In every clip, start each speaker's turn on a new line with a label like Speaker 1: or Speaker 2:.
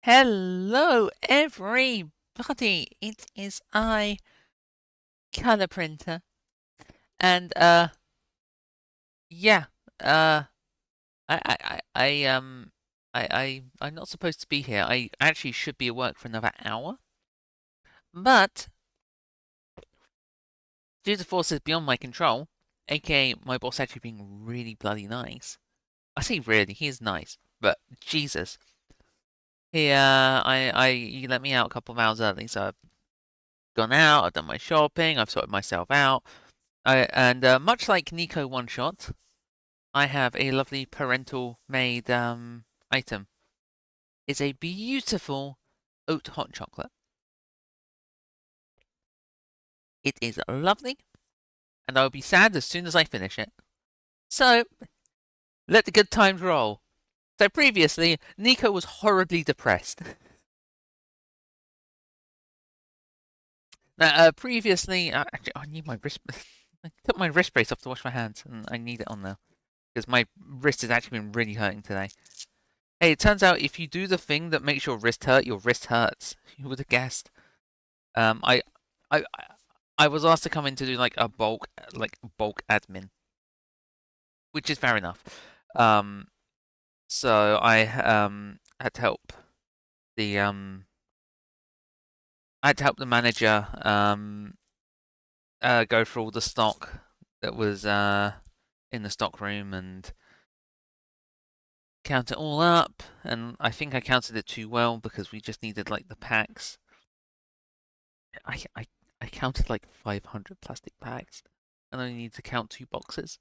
Speaker 1: Hello, everybody. It is I, Color Printer, and yeah, uh, I'm not supposed to be here. I actually should be at work for another hour, but due to forces beyond my control, aka my boss actually being really bloody nice. I say really, he is nice, but Jesus, he let me out a couple of hours early, so I've gone out, I've done my shopping, I've sorted myself out. Much like Nico One Shot, I have a lovely parental made item. It's a beautiful oat hot chocolate. It is lovely, and I will be sad as soon as I finish it. So, let the good times roll. So previously, Nico was horribly depressed. Now, previously, actually, I need my wrist. I took my wrist brace off to wash my hands, and I need it on now because my wrist has actually been really hurting today. Hey, it turns out if you do the thing that makes your wrist hurt, your wrist hurts. You would have guessed. Um, I, I, I was asked to come in to do like a bulk admin, which is fair enough. So I had to help the manager go through all the stock that was in the stock room and count it all up. And I think I counted it too well because we just needed like the packs. I counted like 500 plastic bags, and I only need to count 2 boxes.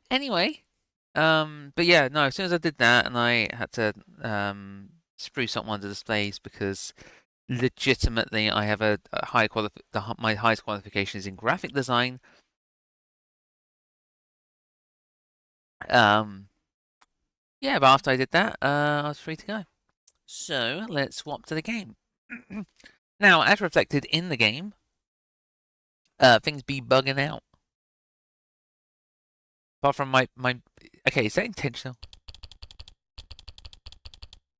Speaker 1: Anyway, but yeah, no. As soon as I did that, and I had to spruce up one of the displays because legitimately I have a high my highest qualification is in graphic design. Yeah, but after I did that, I was free to go. So let's swap to the game. Now, as reflected in the game, things be bugging out. Apart from my okay, is that intentional?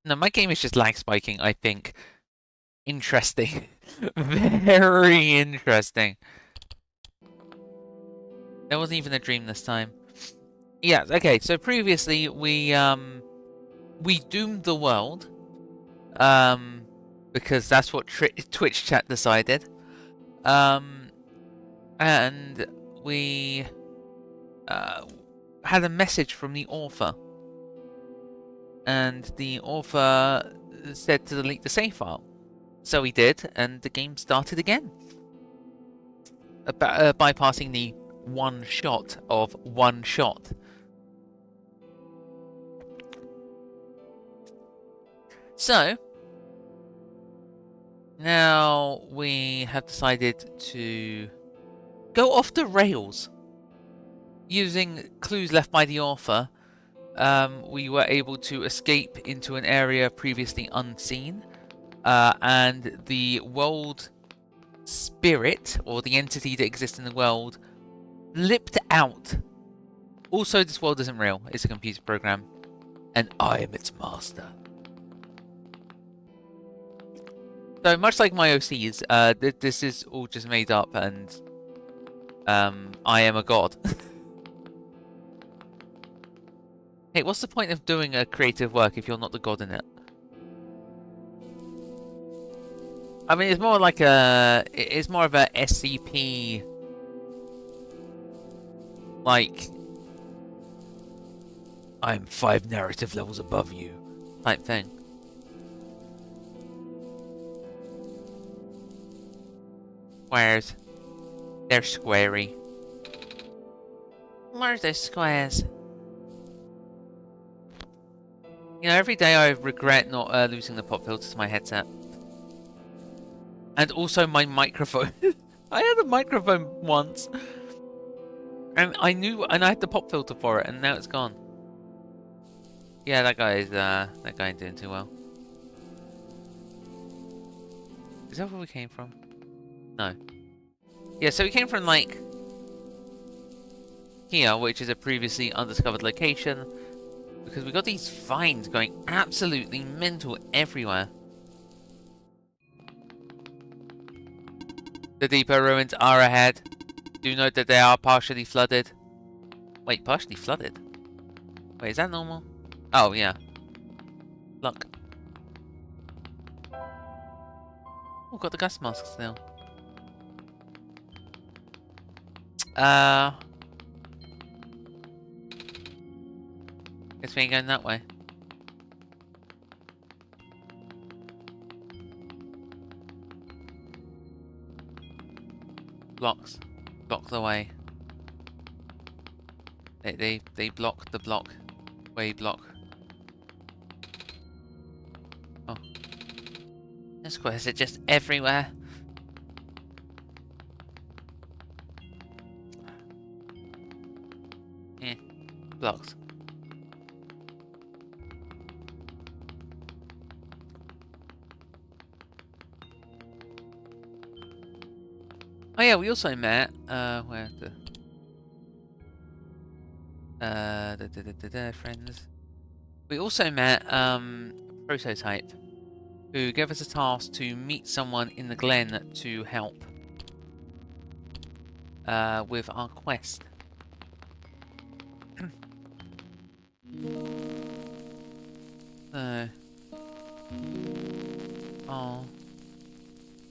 Speaker 1: No, my game is just lag spiking, I think. Interesting. Very interesting. That wasn't even a dream this time. Yeah, okay, so previously we doomed the world. Because that's what Twitch chat decided. And we had a message from the author, and the author said to delete the save file. So we did, and the game started again, bypassing the one shot of one shot. So now we have decided to go off the rails. Using clues left by the author, we were able to escape into an area previously unseen, and the world spirit, or the entity that exists in the world, flipped out. Also, this world isn't real, it's a computer program, and I am its master. So much like my OCs, this is all just made up, and I am a god. Hey, what's the point of doing a creative work if you're not the god in it? I mean, it's more like it's more of a SCP, like, I'm 5 narrative levels above you type thing. Squares. They're squarey. Where's those squares? You know, every day I regret not losing the pop filter to my headset. And also my microphone. I had a microphone once. And I had the pop filter for it, and now it's gone. Yeah, that guy ain't doing too well. Is that where we came from? No. Yeah, so we came from, like, here, which is a previously undiscovered location. Because we got these finds going absolutely mental everywhere. The depot ruins are ahead. Do note that they are partially flooded. Wait, partially flooded? Wait, is that normal? Oh, yeah. Look. Oh, got the gas mask still. Guess we ain't going that way. Blocks. Block the way. They block the block. Way block. Oh. The squares are just everywhere. Yeah. Blocks. Oh yeah, we also met, where the friends. We also met, a prototype who gave us a task to meet someone in the Glen to help, with our quest. So. Oh.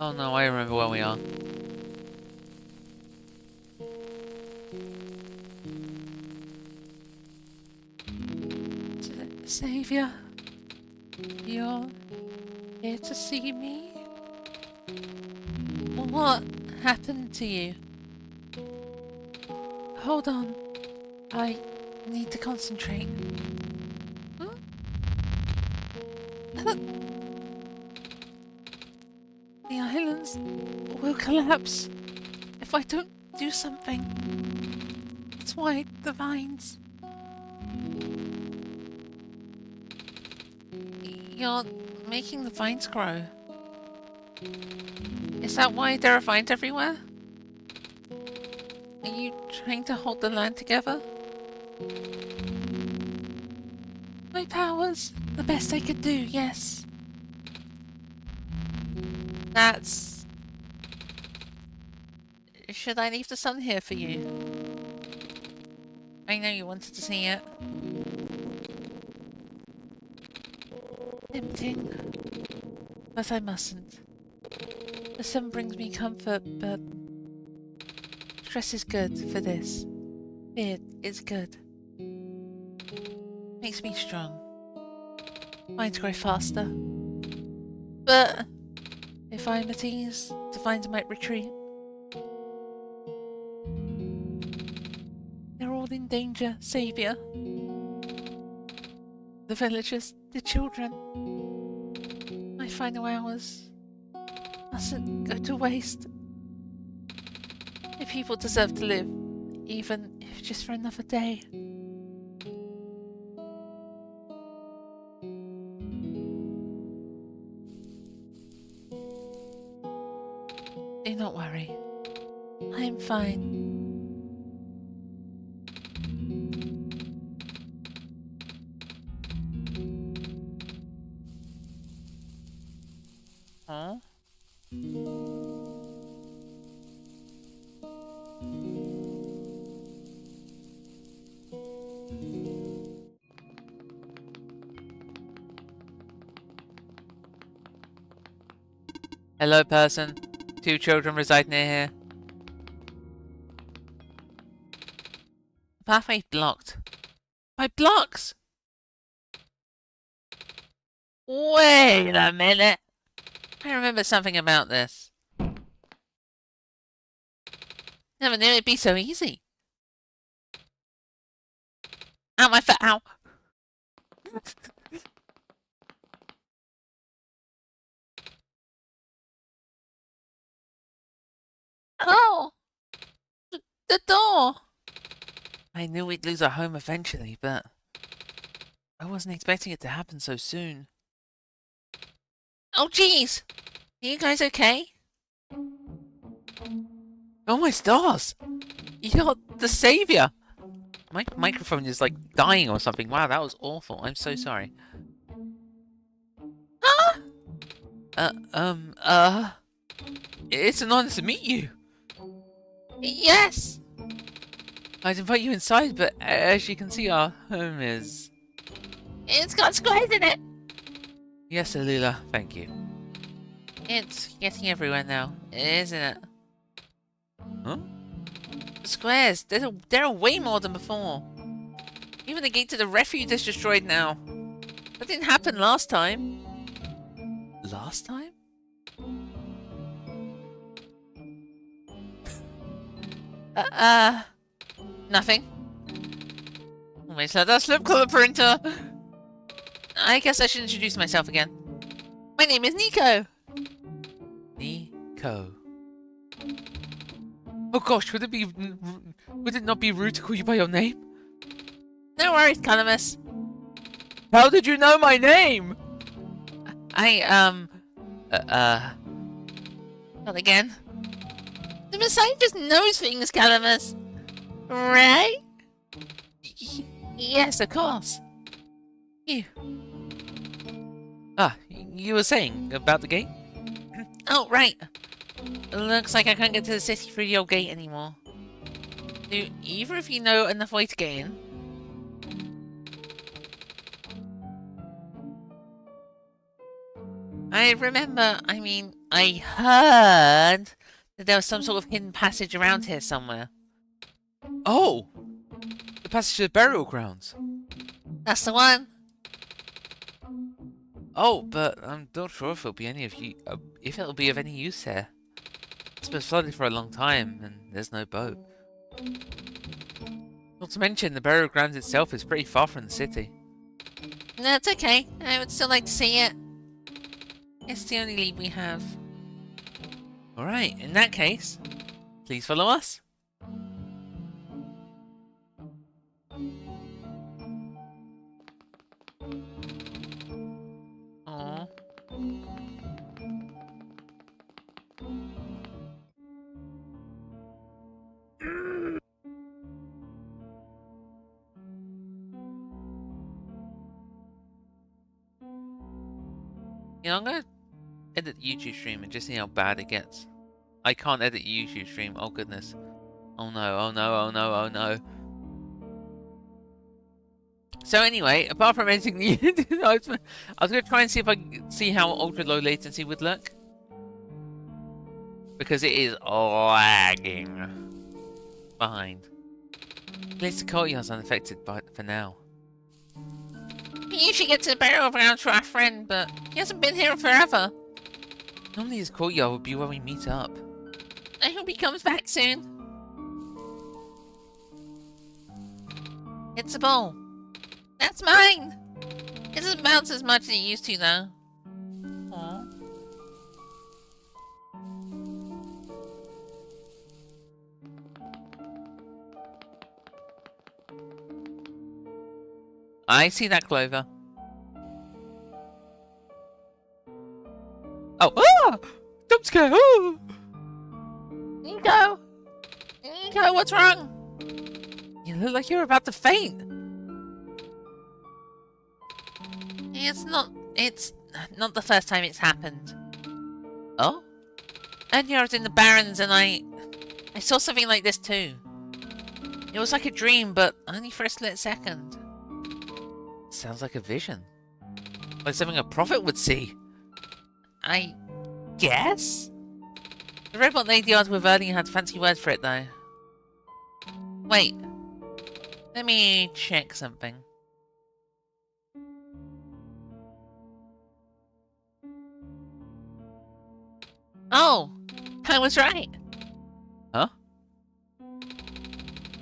Speaker 1: Oh no, I remember where we are. Savior, you're here to see me? What happened to you? Hold on, I need to concentrate. The islands will collapse if I don't do something. That's why the vines... You're making the vines grow. Is that why there are vines everywhere? Are you trying to hold the land together? My powers, the best I could do, yes. That's... Should I leave the sun here for you? I know you wanted to see it. Tempting. But I mustn't. The sun brings me comfort, but... stress is good for this. Fear is good. Makes me strong. Vines grow faster. But... if I'm at ease, the vines might retreat. They're all in danger, Saviour. The villagers, the children. My final hours mustn't go to waste. The people deserve to live, even if just for another day. Do not worry. I am fine. Huh? Hello, person. 2 children reside near here. Pathway blocked. By blocks! Wait a minute! I remember something about this. Never knew it'd be so easy. Ow, my foot, ow! Oh! The door! I knew we'd lose our home eventually, but... I wasn't expecting it to happen so soon. Oh, jeez! Are you guys okay? Oh my stars! You're the savior! My microphone is like dying or something. Wow, that was awful. I'm so sorry. Ah! It's an honor to meet you.
Speaker 2: Yes!
Speaker 1: I'd invite you inside, but as you can see, our home is...
Speaker 2: It's got squares in it!
Speaker 1: Yes, Alula, thank you.
Speaker 2: It's getting everywhere now, isn't it?
Speaker 1: Huh?
Speaker 2: The squares, there are way more than before. Even the gate to the refuge is destroyed now. That didn't happen last time.
Speaker 1: Last time?
Speaker 2: Nothing. Wait, let us flip color printer. I guess I should introduce myself again. My name is Nico.
Speaker 1: Nico. Oh gosh, would it not be rude to call you by your name?
Speaker 2: No worries, Calamus.
Speaker 1: How did you know my name?
Speaker 2: Not again. The Messiah just knows things, Calamus. Right? Yes, of course.
Speaker 1: You were saying about the gate?
Speaker 2: Oh, right. Looks like I can't get to the city through the old gate anymore. Do either of you know enough way to get in? I heard that there was some sort of hidden passage around here somewhere.
Speaker 1: Oh! The passage to the burial grounds.
Speaker 2: That's the one.
Speaker 1: Oh, but I'm not sure if it'll be if it'll be of any use here. It's been flooded for a long time, and there's no boat. Not to mention, the burial grounds itself is pretty far from the city.
Speaker 2: That's okay. I would still like to see it. It's the only lead we have.
Speaker 1: Alright, in that case, please follow us.
Speaker 2: Aww.
Speaker 1: You know, I'm gonna edit the YouTube stream and just see how bad it gets. I can't edit the YouTube stream, oh goodness. Oh no, oh no, oh no, oh no. So anyway, apart from editing the I was gonna try and see if I can see how ultra low latency would look. Because it is lagging behind. At least the courtyard's unaffected for now.
Speaker 2: We usually get to the burial ground for our friend, but he hasn't been here forever.
Speaker 1: Normally this courtyard would be where we meet up.
Speaker 2: I hope he comes back soon. It's a ball. That's mine! It doesn't bounce as much as it used to, though. Aww.
Speaker 1: I see that, Clover. Oh, jump scare! Oh.
Speaker 2: Nico! Nico, what's wrong?
Speaker 1: You look like you're about to faint.
Speaker 2: It's not the first time it's happened.
Speaker 1: Oh?
Speaker 2: Earlier I was in the Barrens and I saw something like this too. It was like a dream, but only for a split second.
Speaker 1: Sounds like a vision. Like something a prophet would see.
Speaker 2: I guess? The robot lady I was with earlier had a fancy word for it though. Wait. Let me check something. Oh! I was right!
Speaker 1: Huh?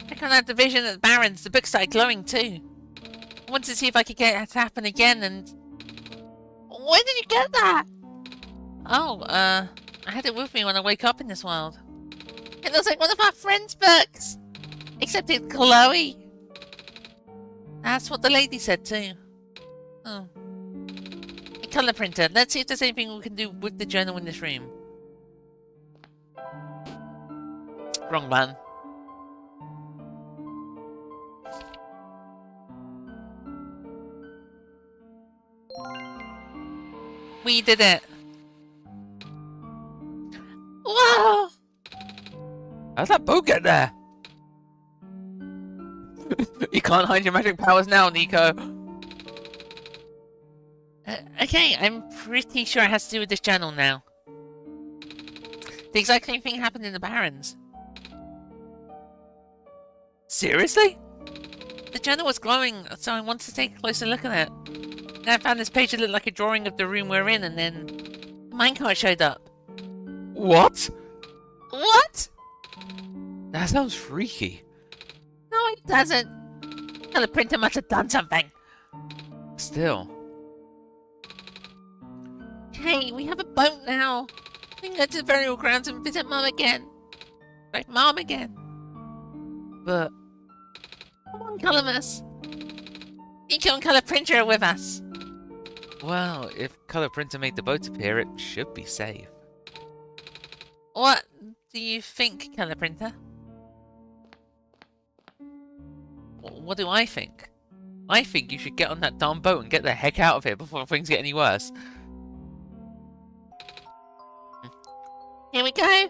Speaker 2: I can't have the vision at the Barrens. The book started glowing too. I wanted to see if I could get it to happen again and... Where did you get that? Oh, I had it with me when I wake up in this world. It looks like one of our friends' books! Except it's Chloe. That's what the lady said too. Oh. A colour printer. Let's see if there's anything we can do with the journal in this room. Wrong man. We did it! Wow!
Speaker 1: How'd that boat get there? You can't hide your magic powers now, Nico.
Speaker 2: Okay, I'm pretty sure it has to do with this journal now. The exact same thing happened in the Barrens.
Speaker 1: Seriously?
Speaker 2: The journal was glowing, so I wanted to take a closer look at it. Then I found this page that looked like a drawing of the room we're in, and then the minecart showed up.
Speaker 1: What?
Speaker 2: What?
Speaker 1: That sounds freaky.
Speaker 2: No, it doesn't. The printer must have done something.
Speaker 1: Still.
Speaker 2: Hey, we have a boat now. We can go to the burial grounds and visit Mom again. Right, Mom again.
Speaker 1: But...
Speaker 2: Come on, Columbus. Nico and Color Printer are with us.
Speaker 1: well, if Color Printer made the boat appear, it should be safe.
Speaker 2: What do you think, Color Printer?
Speaker 1: What do I think? I think you should get on that darn boat and get the heck out of here before things get any worse.
Speaker 2: Here we go.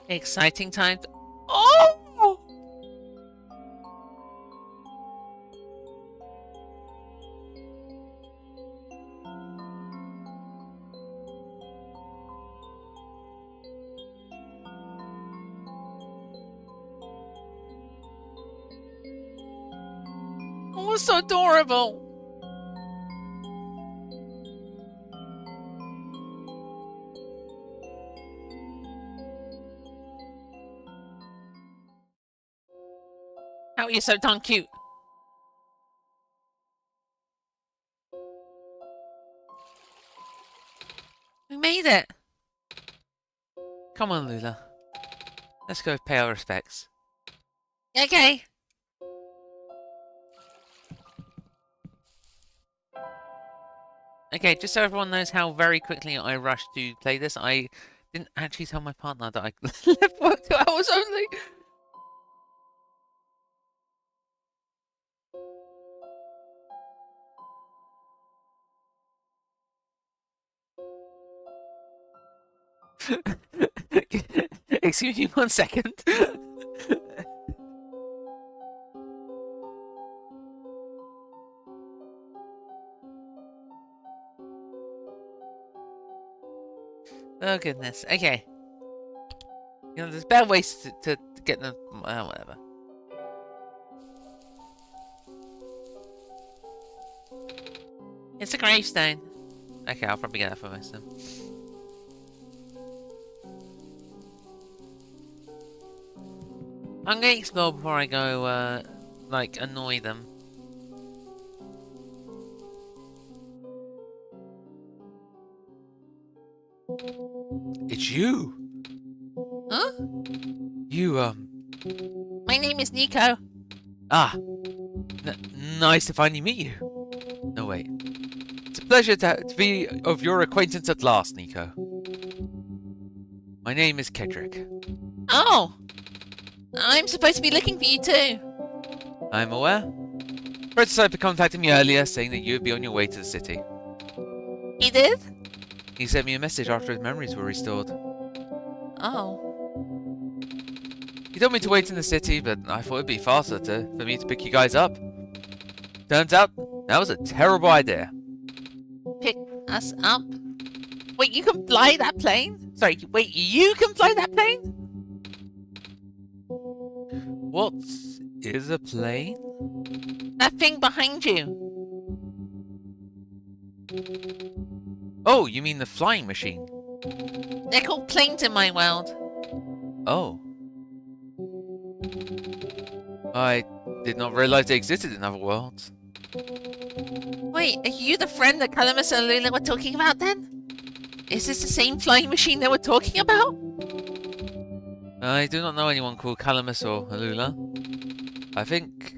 Speaker 1: Exciting times. Oh! Oh, so adorable.
Speaker 2: How are you so darn cute? We made it.
Speaker 1: Come on, Lula. Let's go pay our respects.
Speaker 2: Okay.
Speaker 1: Okay, just so everyone knows how very quickly I rushed to play this, I didn't actually tell my partner that I left work 2 hours only. Excuse me 1 second. Oh goodness. Okay. You know, there's better ways to get them. Whatever.
Speaker 2: It's a gravestone.
Speaker 1: Okay, I'll probably get that for most of them. I'm gonna explore before I go, like, annoy them. It's you!
Speaker 2: Huh?
Speaker 1: You,
Speaker 2: My name is Nico.
Speaker 1: Ah! Nice to finally meet you. No, wait. It's a pleasure to be of your acquaintance at last, Nico. My name is Kedrick.
Speaker 2: Oh! I'm supposed to be looking for you too.
Speaker 1: I'm aware. Prototype contacted me earlier saying that you would be on your way to the city.
Speaker 2: He did?
Speaker 1: He sent me a message after his memories were restored.
Speaker 2: Oh.
Speaker 1: He told me to wait in the city, but I thought it'd be faster for me to pick you guys up. Turns out, that was a terrible idea.
Speaker 2: Pick us up? Wait, you can fly that plane? Sorry, wait, you can fly that plane?
Speaker 1: What is a plane?
Speaker 2: That thing behind you.
Speaker 1: Oh, you mean the flying machine?
Speaker 2: They're called planes in my world.
Speaker 1: Oh. I did not realize they existed in other worlds.
Speaker 2: Wait, are you the friend that Columbus and Lula were talking about then? Is this the same flying machine they were talking about?
Speaker 1: I do not know anyone called Calamus or Alula. I think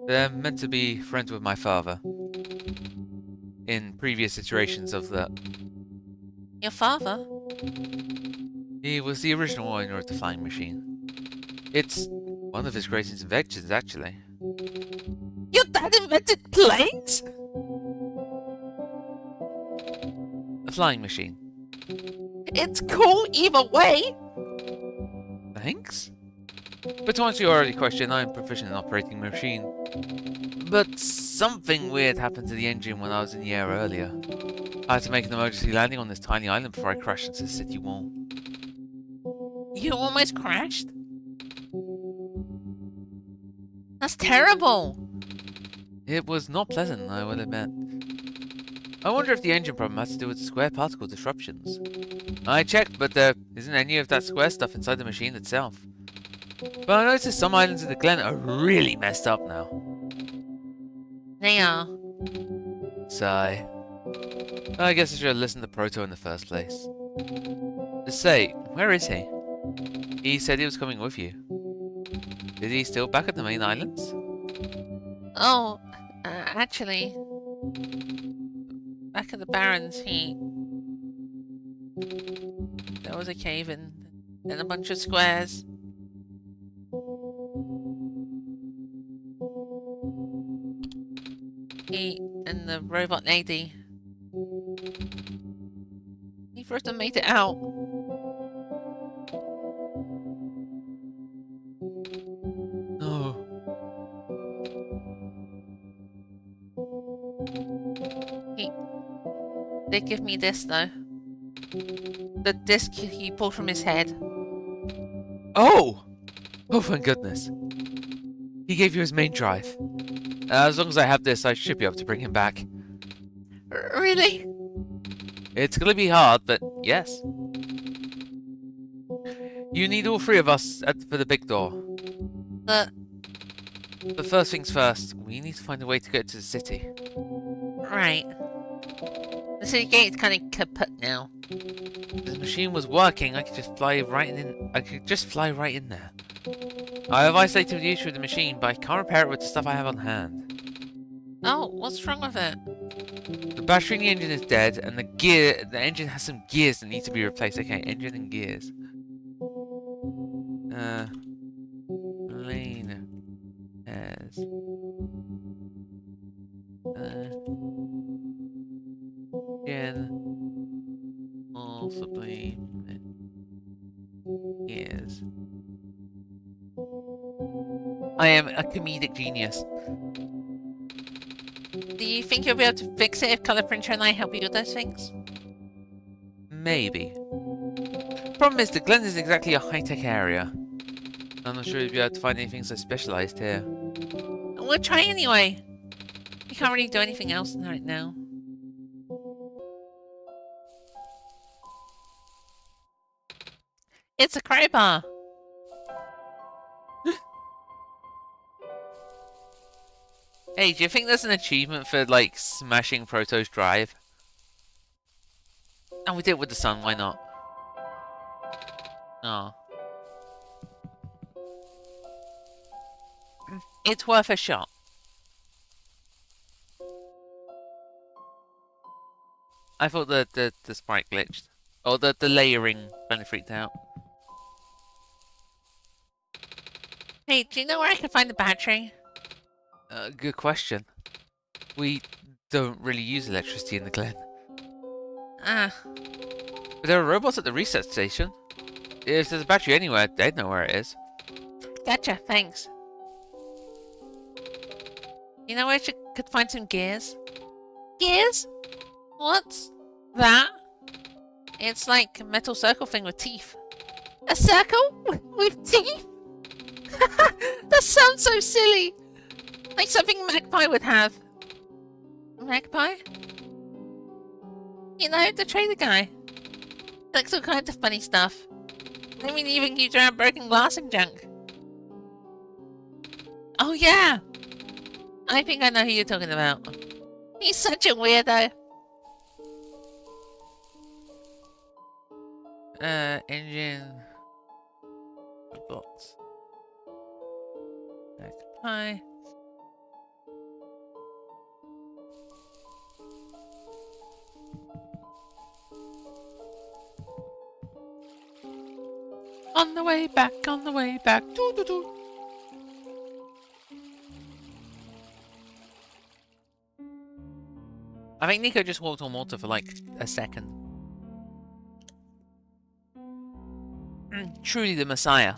Speaker 1: they're meant to be friends with my father. In previous iterations of that.
Speaker 2: Your father?
Speaker 1: He was the original owner of the flying machine. It's one of his greatest inventions, actually.
Speaker 2: Your Dad invented planes?
Speaker 1: A flying machine.
Speaker 2: It's cool either way.
Speaker 1: Thanks? But to answer your earlier question, I am proficient in operating a machine. But something weird happened to the engine when I was in the air earlier. I had to make an emergency landing on this tiny island before I crashed into the city wall.
Speaker 2: You almost crashed? That's terrible.
Speaker 1: It was not pleasant, I will admit. I wonder if the engine problem has to do with the square particle disruptions. I checked, but there isn't any of that square stuff inside the machine itself. But I noticed some islands in the Glen are really messed up now.
Speaker 2: They are.
Speaker 1: Sigh. I guess I should have listened to Proto in the first place. Say, where is he? He said he was coming with you. Is he still back at the main islands?
Speaker 2: Oh, actually, back at the Barrens, there was a cave and a bunch of squares. He and the robot lady. Neither of them made it out.
Speaker 1: No.
Speaker 2: They give me this though. The disc he pulled from his head.
Speaker 1: Oh! Oh, thank goodness. He gave you his main drive. As long as I have this, I should be able to bring him back.
Speaker 2: Really?
Speaker 1: It's gonna be hard, but yes. You need all three of us for the big door. But first things first, we need to find a way to get to the city.
Speaker 2: Right. The city gate's kind of kaput now.
Speaker 1: If the machine was working, I could just fly right in. I could just fly right in there. I have isolated the issue with the machine, but I can't repair it with the stuff I have on hand.
Speaker 2: Oh, what's wrong with it?
Speaker 1: The battery in the engine is dead, and the engine has some gears that need to be replaced. Okay, engine and gears. Lane has again possibly gears. I am a comedic genius.
Speaker 2: Do you think you'll be able to fix it if Color Printer and I help you with those things?
Speaker 1: Maybe. Problem is, the Glen isn't exactly a high-tech area. I'm not sure you'll be able to find anything so specialized here.
Speaker 2: We'll try anyway. We can't really do anything else right now. It's a crowbar.
Speaker 1: Hey, do you think there's an achievement for, like, smashing Proto's drive? And we did it with the sun, why not? Oh. It's worth a shot. I thought the sprite glitched. Or the layering kind of freaked out.
Speaker 2: Hey, do you know where I can find the battery?
Speaker 1: Good question. We don't really use electricity in the Glen.
Speaker 2: Ah.
Speaker 1: But there are robots at the reset station. If there's a battery anywhere, they'd know where it is.
Speaker 2: Gotcha, thanks. You know where I could find some gears? Gears? What's that? It's like a metal circle thing with teeth. A circle? With teeth? That sounds so silly! Like something Magpie would have. Magpie? You know, the trader guy. Likes all kinds of funny stuff. I mean, even keeps around broken glass and junk. Oh yeah! I think I know who you're talking about. He's such a weirdo.
Speaker 1: Engine... Robots... Magpie... On the way back, on the way back. Doo -doo -doo. I think Nico just walked on water for like a second. Truly the Messiah.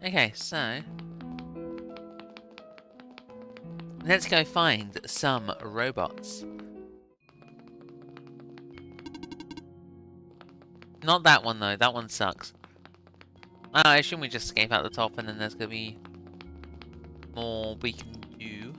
Speaker 1: Okay, so let's go find some robots. Not that one though, that one sucks. I assume we just escape out the top and then there's gonna be more we can do.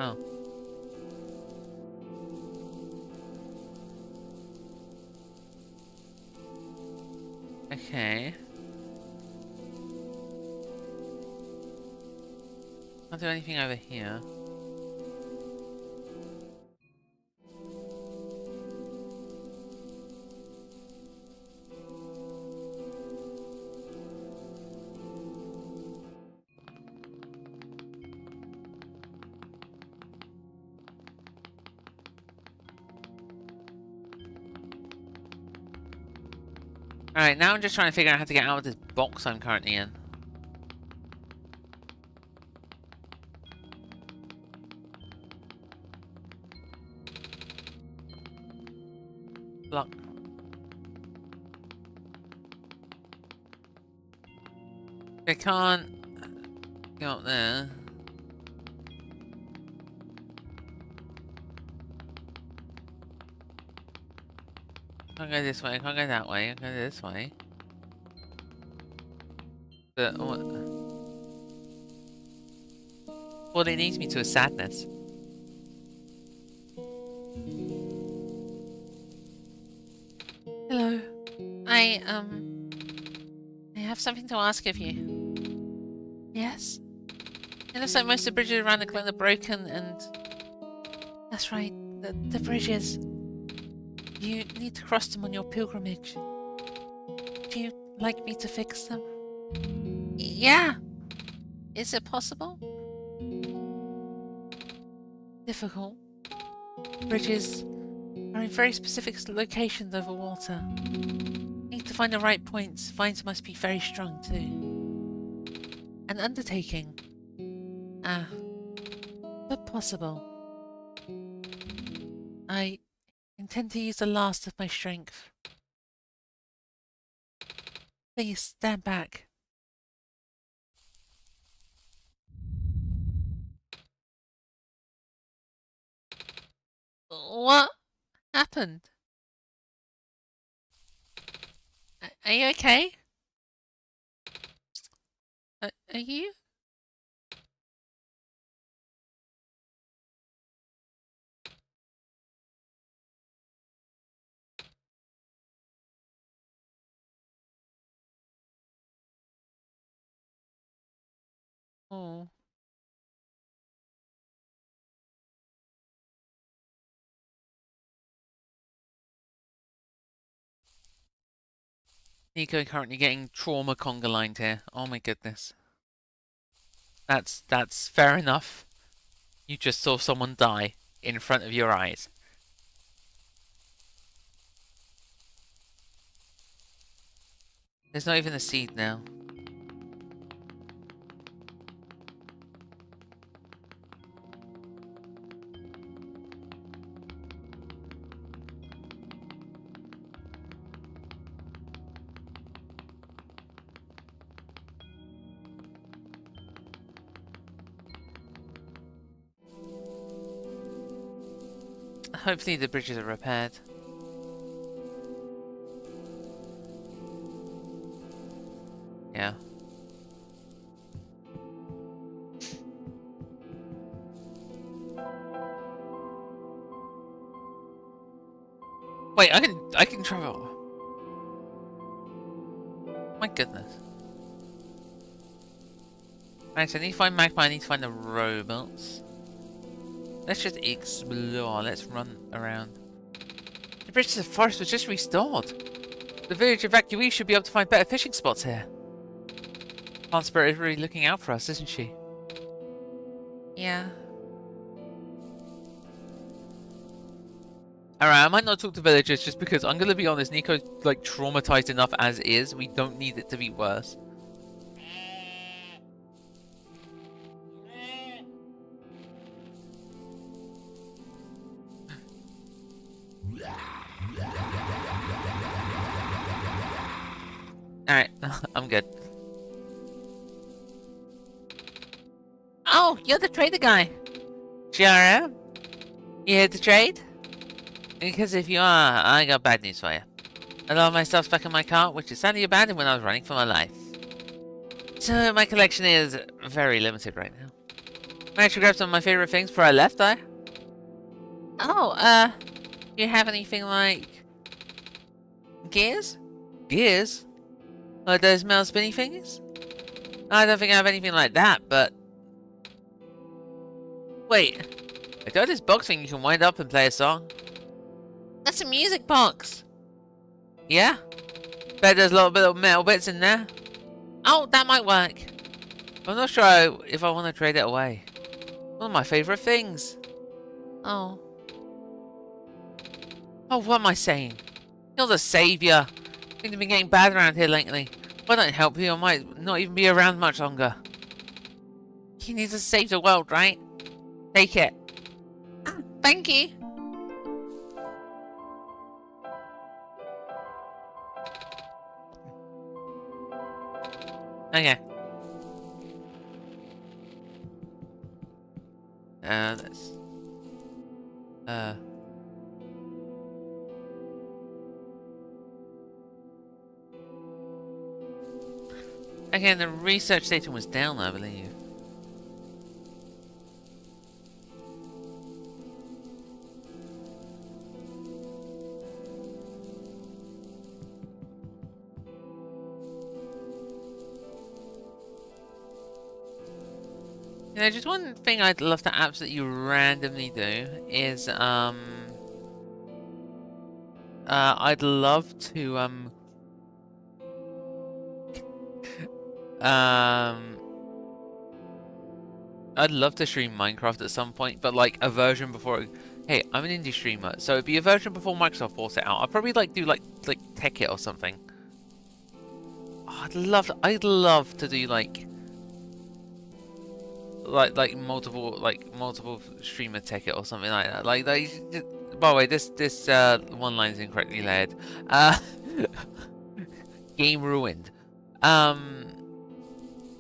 Speaker 1: Oh. Okay. Can't do anything over here. Alright, now I'm just trying to figure out how to get out of this box I'm currently in. Look. I can't go up there. Can't go this way, I can't go that way, I can go this way. But what? Well, it leads me to a sadness.
Speaker 2: Hello. I have something to ask of you. Yes? It looks like most of the bridges around the globe are broken and... That's right, the bridges. You need to cross them on your pilgrimage. Would you like me to fix them? Yeah! Is it possible? Difficult. Bridges are in very specific locations over water. Need to find the right points. Vines must be very strong too. An undertaking. But possible. I intend to use the last of my strength. Please stand back. What happened? Are you okay? Are you? Oh.
Speaker 1: Nico currently getting trauma conga lined here. Oh my goodness. That's fair enough. You just saw someone die in front of your eyes. There's not even a seed now. Hopefully the bridges are repaired. Yeah. Wait, I can travel. My goodness. Right, so I need to find magma, I need to find the robots. Let's just explore, let's run around. The bridge to the forest was just restored. The village evacuees should be able to find better fishing spots here. Plant Spirit is really looking out for us, isn't she?
Speaker 2: Yeah.
Speaker 1: Alright, I might not talk to villagers just because I'm gonna be honest, Nico's like traumatized enough as is. We don't need it to be worse. Alright, I'm good.
Speaker 2: Oh, you're the trader guy.
Speaker 1: Sure am. You here to trade? Because if you are, I got bad news for you. A lot of my stuff's back in my car, which is sadly abandoned when I was running for my life. So my collection is very limited right now. I actually grabbed some of my favorite things before I left there.
Speaker 2: Oh, do you have anything like gears?
Speaker 1: Gears? Like those metal spinny things? I don't think I have anything like that, but... Wait. I got this box thing you can wind up and play a song.
Speaker 2: That's a music box.
Speaker 1: Yeah? Bet there's a little bit of metal bits in there.
Speaker 2: Oh, that might work.
Speaker 1: I'm not sure if I want to trade it away. One of my favorite things.
Speaker 2: Oh.
Speaker 1: Oh, what am I saying? You're the savior. Things have been getting bad around here lately. If I don't help you, I might not even be around much longer.
Speaker 2: You need to save the world, right?
Speaker 1: Take it.
Speaker 2: Thank you.
Speaker 1: Okay. Let's... Again, the research station was down, I believe. You know, just one thing I'd love to absolutely randomly do is, I'd love to, I'd love to stream Minecraft at some point, but like a version before. Hey, I'm an indie streamer, so it'd be a version before Microsoft bought it out. I'd probably like do like tech it or something. Oh, I'd love to do like multiple streamer tech it or something like that. Like by the way, this one line is incorrectly layered. Game ruined.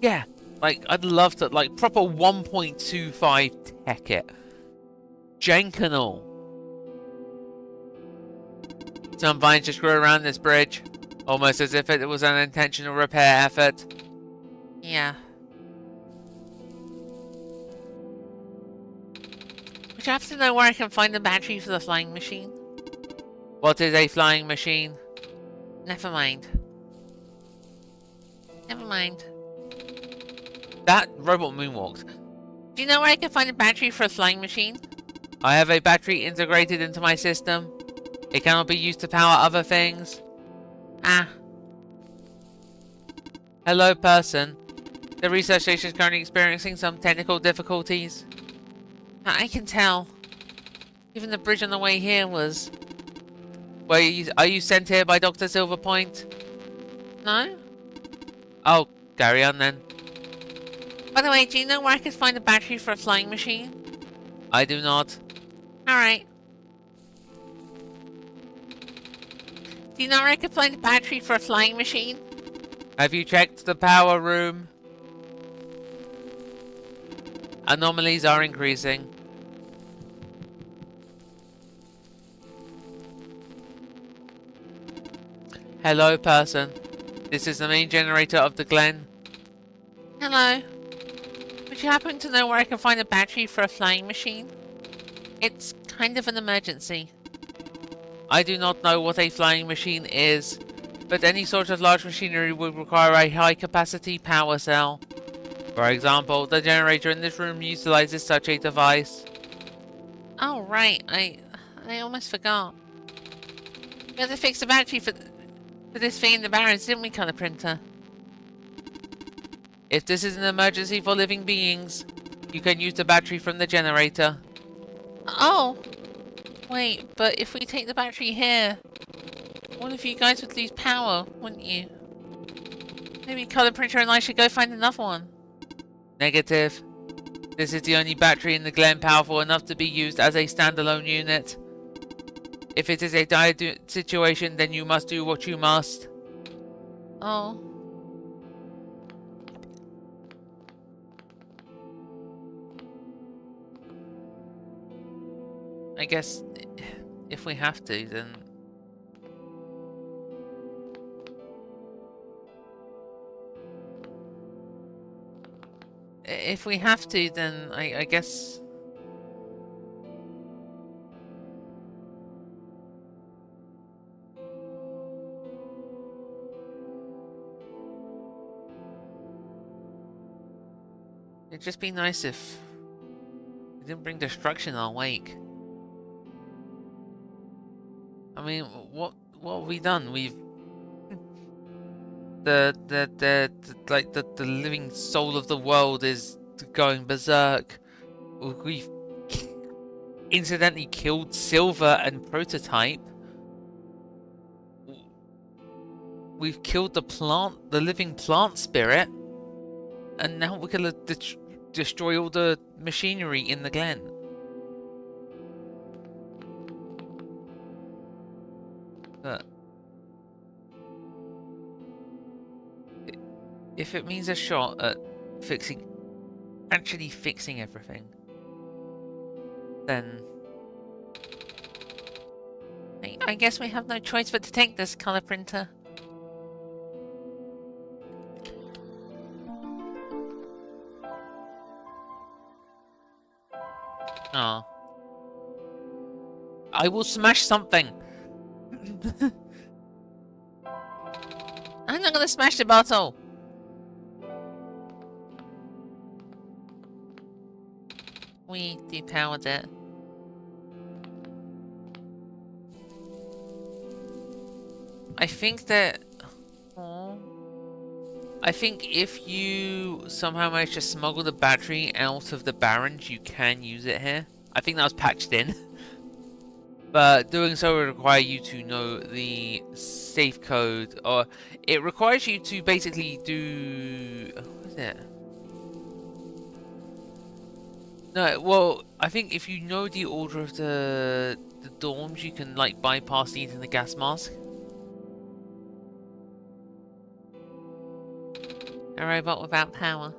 Speaker 1: Yeah, like I'd love to like proper 1.25 tech it. Jank and all. Some vines just grew around this bridge, almost as if it was an intentional repair effort.
Speaker 2: Yeah. Would you happen to know where I can find the battery for the flying machine?
Speaker 1: What is a flying machine?
Speaker 2: Never mind. Never mind.
Speaker 1: That robot moonwalked.
Speaker 2: Do you know where I can find a battery for a flying machine?
Speaker 1: I have a battery integrated into my system. It cannot be used to power other things.
Speaker 2: Ah.
Speaker 1: Hello, person. The research station is currently experiencing some technical difficulties.
Speaker 2: I can tell. Even the bridge on the way here was...
Speaker 1: Are you sent here by Dr. Silverpoint?
Speaker 2: No?
Speaker 1: Oh, carry on then.
Speaker 2: By the way, do you know where I could find a battery for a flying machine?
Speaker 1: I do not.
Speaker 2: Alright. Do you know where I could find a battery for a flying machine?
Speaker 1: Have you checked the power room? Anomalies are increasing. Hello, person. This is the main generator of the Glen.
Speaker 2: Hello. Would you happen to know where I can find a battery for a flying machine? It's kind of an emergency.
Speaker 1: I do not know what a flying machine is, but any sort of large machinery would require a high-capacity power cell. For example, the generator in this room utilizes such a device.
Speaker 2: Oh, right. I almost forgot. We had to fix the battery for this thing in the barrens, didn't we, Colour Printer?
Speaker 1: If this is an emergency for living beings, you can use the battery from the generator.
Speaker 2: Oh! Wait, but if we take the battery here, all of you guys would lose power, wouldn't you? Maybe Colour Printer and I should go find another one.
Speaker 1: Negative. This is the only battery in the Glen powerful enough to be used as a standalone unit. If it is a dire situation, then you must do what you must.
Speaker 2: Oh.
Speaker 1: I guess if we have to, then... If we have to, then I guess... It'd just be nice if we didn't bring destruction in our wake. I mean, what have we done? We've the living soul of the world is going berserk. We've incidentally killed Silver and Prototype. We've killed the living plant spirit, and now we're gonna destroy all the machinery in the Glen. But if it means a shot at actually fixing everything, then
Speaker 2: I guess we have no choice but to take this, Colour Printer.
Speaker 1: oh, I will smash something.
Speaker 2: I'm not gonna smash the bottle. We depowered it.
Speaker 1: I think that... I think if you somehow manage to smuggle the battery out of the Barrens, you can use it here. I think that was patched in. But doing so would require you to know the safe code, or it requires you to basically do... What is it? No, well, I think if you know the order of the dorms, you can like bypass needing the gas mask.
Speaker 2: A robot without power.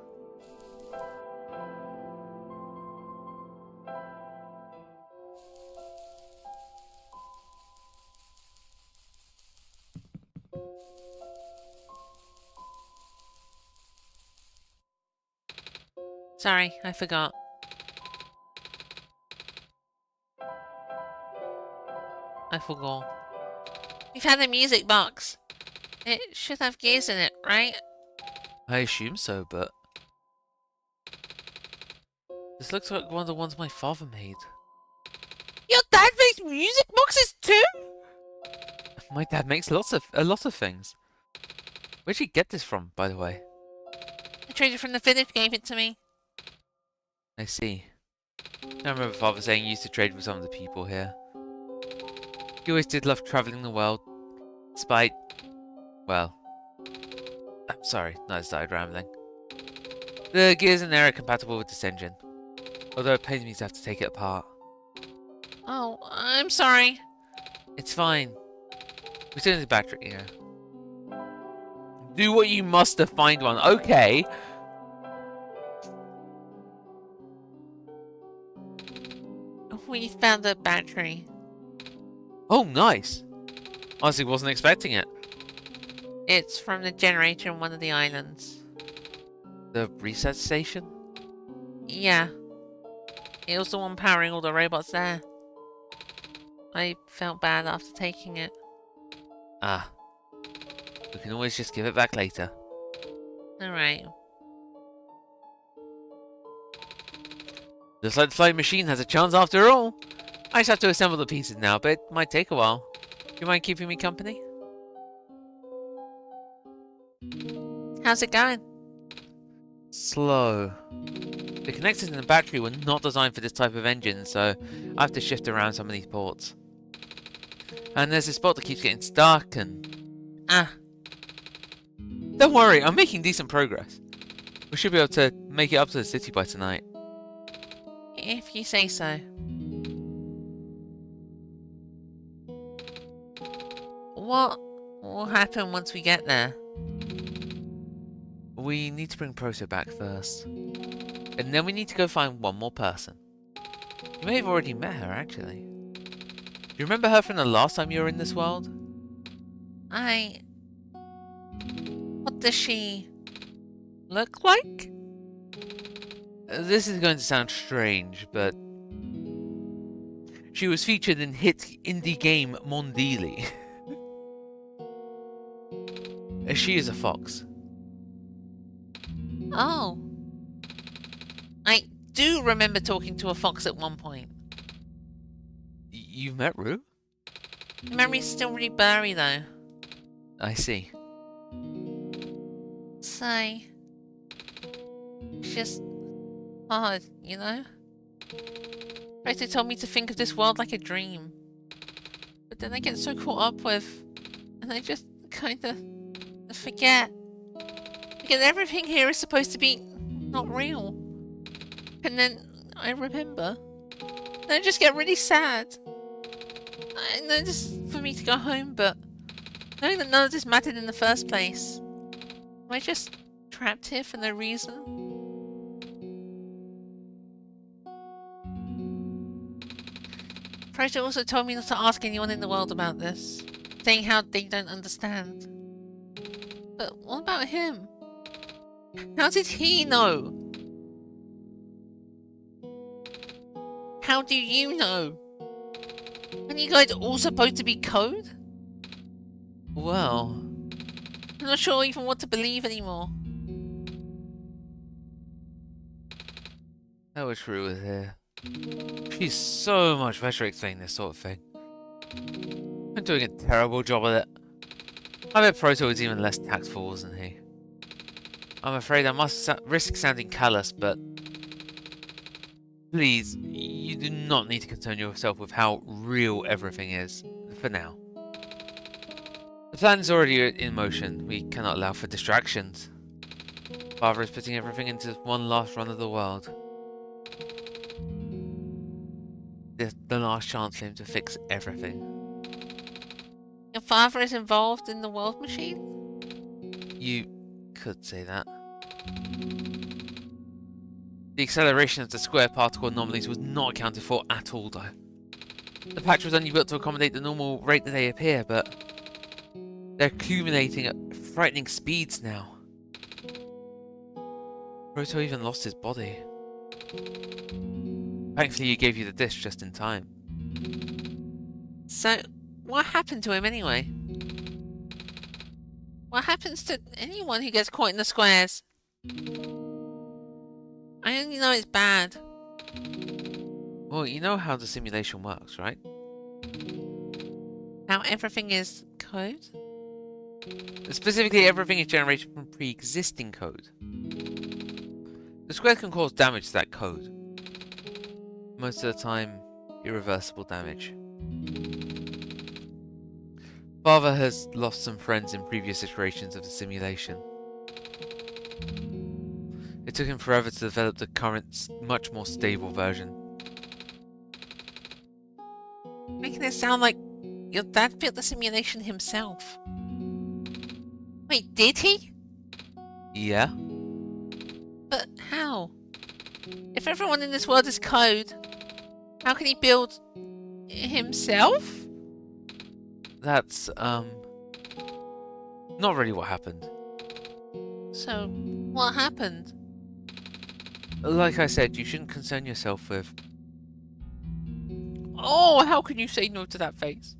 Speaker 2: Sorry, I forgot.
Speaker 1: I forgot.
Speaker 2: We've had a music box. It should have gears in it, right?
Speaker 1: I assume so, but... This looks like one of the ones my father made.
Speaker 2: Your dad makes music boxes too?
Speaker 1: My dad makes a lot of things. Where'd you get this from, by the way?
Speaker 2: The trader from the village gave it to me.
Speaker 1: I see. I remember father saying he used to trade with some of the people here. He always did love travelling the world, despite... well... I'm sorry, now I started rambling. The gears in there are compatible with this engine, although it pains me to have to take it apart.
Speaker 2: Oh, I'm sorry.
Speaker 1: It's fine. We still need the battery here. Do what you must to find one. Okay.
Speaker 2: We found a battery.
Speaker 1: Oh, nice. Honestly, wasn't expecting it.
Speaker 2: It's from the generator on one of the islands.
Speaker 1: The reset station?
Speaker 2: Yeah. It was the one powering all the robots there. I felt bad after taking it.
Speaker 1: Ah. We can always just give it back later.
Speaker 2: Alright.
Speaker 1: Looks like the flying machine has a chance after all. I just have to assemble the pieces now, but it might take a while. You mind keeping me company?
Speaker 2: How's it going?
Speaker 1: Slow. The connectors in the battery were not designed for this type of engine, so I have to shift around some of these ports. And there's this spot that keeps getting stuck and...
Speaker 2: Ah,
Speaker 1: Don't worry, I'm making decent progress. We should be able to make it up to the city by tonight.
Speaker 2: if you say so. What will happen once we get there?
Speaker 1: We need to bring Proto back first. And then we need to go find one more person. You may have already met her, actually. Do you remember her from the last time you were in this world?
Speaker 2: What does she look like?
Speaker 1: This is going to sound strange, but... she was featured in hit indie game Mondili. She is a fox.
Speaker 2: Oh. I do remember talking to a fox at one point.
Speaker 1: You've met Rue?
Speaker 2: The memory's still really blurry though.
Speaker 1: I see.
Speaker 2: So... it's just... hard, you know? Proto told me to think of this world like a dream. But then I get so caught up with... and I just kinda... forget. Because everything here is supposed to be... not real. And then I remember. And I just get really sad. I know this is for me to go home, but... knowing that none of this mattered in the first place. Am I just trapped here for no reason? Proto also told me not to ask anyone in the world about this, saying how they don't understand. But what about him? How did he know? How do you know? Aren't you guys all supposed to be code?
Speaker 1: Well...
Speaker 2: I'm not sure even what to believe anymore.
Speaker 1: I wish Rue was here. She's so much better at explaining this sort of thing. I'm doing a terrible job at it. I bet Proto was even less tactful, wasn't he? I'm afraid I must risk sounding callous, but... please, you do not need to concern yourself with how real everything is, for now. The plan's already in motion. We cannot allow for distractions. Father is putting everything into one last run of the world. The last chance for him to fix everything.
Speaker 2: Your father is involved in the world machine?
Speaker 1: You could say that. The acceleration of the square particle anomalies was not accounted for at all, though. The patch was only built to accommodate the normal rate that they appear, but they're accumulating at frightening speeds now. Proto even lost his body. Thankfully, he gave you the disc just in time.
Speaker 2: So, what happened to him anyway? What happens to anyone who gets caught in the squares? I only know it's bad.
Speaker 1: Well, you know how the simulation works, right?
Speaker 2: How everything is code?
Speaker 1: Specifically, everything is generated from pre-existing code. The square can cause damage to that code. Most of the time, irreversible damage. Father has lost some friends in previous iterations of the simulation. It took him forever to develop the current, much more stable version.
Speaker 2: Making it sound like your dad built the simulation himself. Wait, did he?
Speaker 1: Yeah?
Speaker 2: But how? If everyone in this world is code, how can he build himself?
Speaker 1: That's, not really what happened.
Speaker 2: So, what happened?
Speaker 1: Like I said, you shouldn't concern yourself with...
Speaker 2: Oh, how can you say no to that face?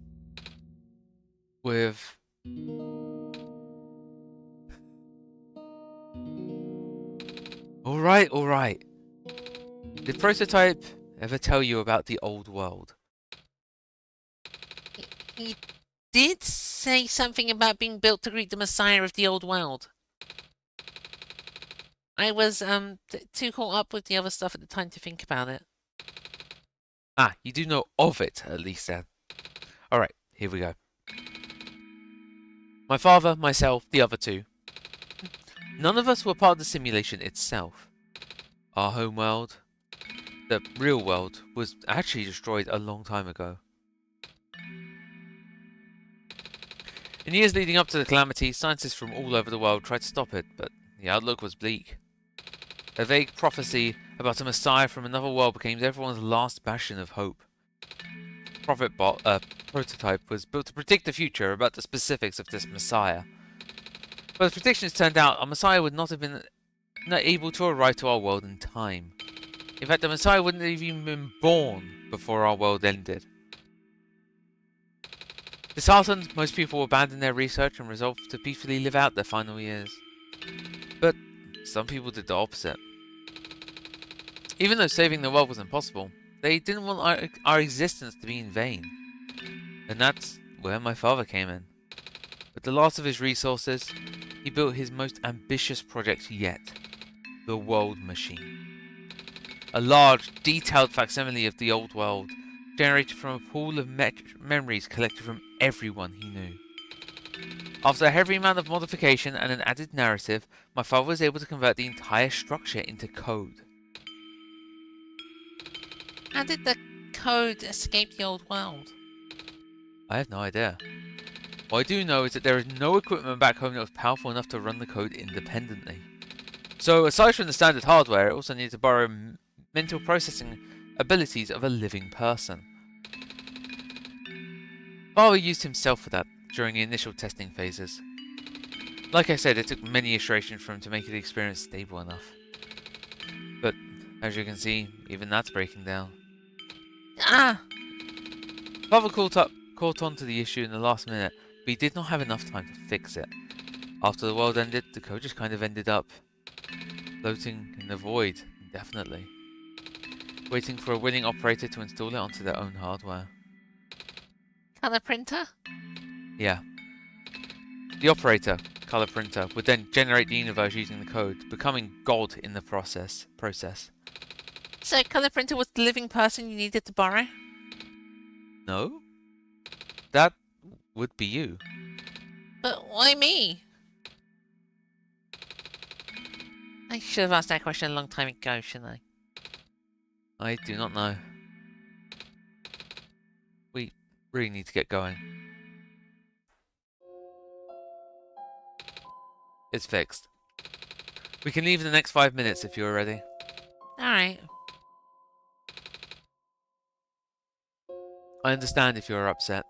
Speaker 1: with... Alright. Did Prototype ever tell you about the old world?
Speaker 2: He did say something about being built to greet the Messiah of the old world. I was, too caught up with the other stuff at the time to think about it.
Speaker 1: Ah, you do know of it, at least then. Alright, here we go. My father, myself, the other two. None of us were part of the simulation itself. Our home world, the real world, was actually destroyed a long time ago. In years leading up to the calamity, scientists from all over the world tried to stop it, but the outlook was bleak. A vague prophecy about a messiah from another world became everyone's last bastion of hope. Prototype was built to predict the future about the specifics of this messiah. But the predictions turned out our messiah would not have been able to arrive to our world in time. In fact, the messiah wouldn't have even been born before our world ended. Disheartened, most people abandoned their research and resolved to peacefully live out their final years. But some people did the opposite. Even though saving the world was impossible, they didn't want our existence to be in vain. And that's where my father came in. With the last of his resources, he built his most ambitious project yet, the World Machine. A large, detailed facsimile of the old world, generated from a pool of memories collected from everyone he knew. After a heavy amount of modification and an added narrative, my father was able to convert the entire structure into code.
Speaker 2: How did the code escape the old world?
Speaker 1: I have no idea. What I do know is that there is no equipment back home that was powerful enough to run the code independently. So, aside from the standard hardware, it also needed to borrow mental processing abilities of a living person. Father used himself for that during the initial testing phases. Like I said, it took many iterations for him to make the experience stable enough. But, as you can see, even that's breaking down.
Speaker 2: Ah!
Speaker 1: Father caught on to the issue in the last minute, but he did not have enough time to fix it. After the world ended, the code just kind of ended up floating in the void indefinitely, waiting for a willing operator to install it onto their own hardware.
Speaker 2: Color printer?
Speaker 1: Yeah. The operator, color printer, would then generate the universe using the code, becoming God in the process.
Speaker 2: So color printer was the living person you needed to borrow?
Speaker 1: No? That would be you.
Speaker 2: But why me? I should have asked that question a long time ago, shouldn't I?
Speaker 1: I do not know. We really need to get going. It's fixed. We can leave in the next 5 minutes if you're ready.
Speaker 2: Alright.
Speaker 1: I understand if you're upset,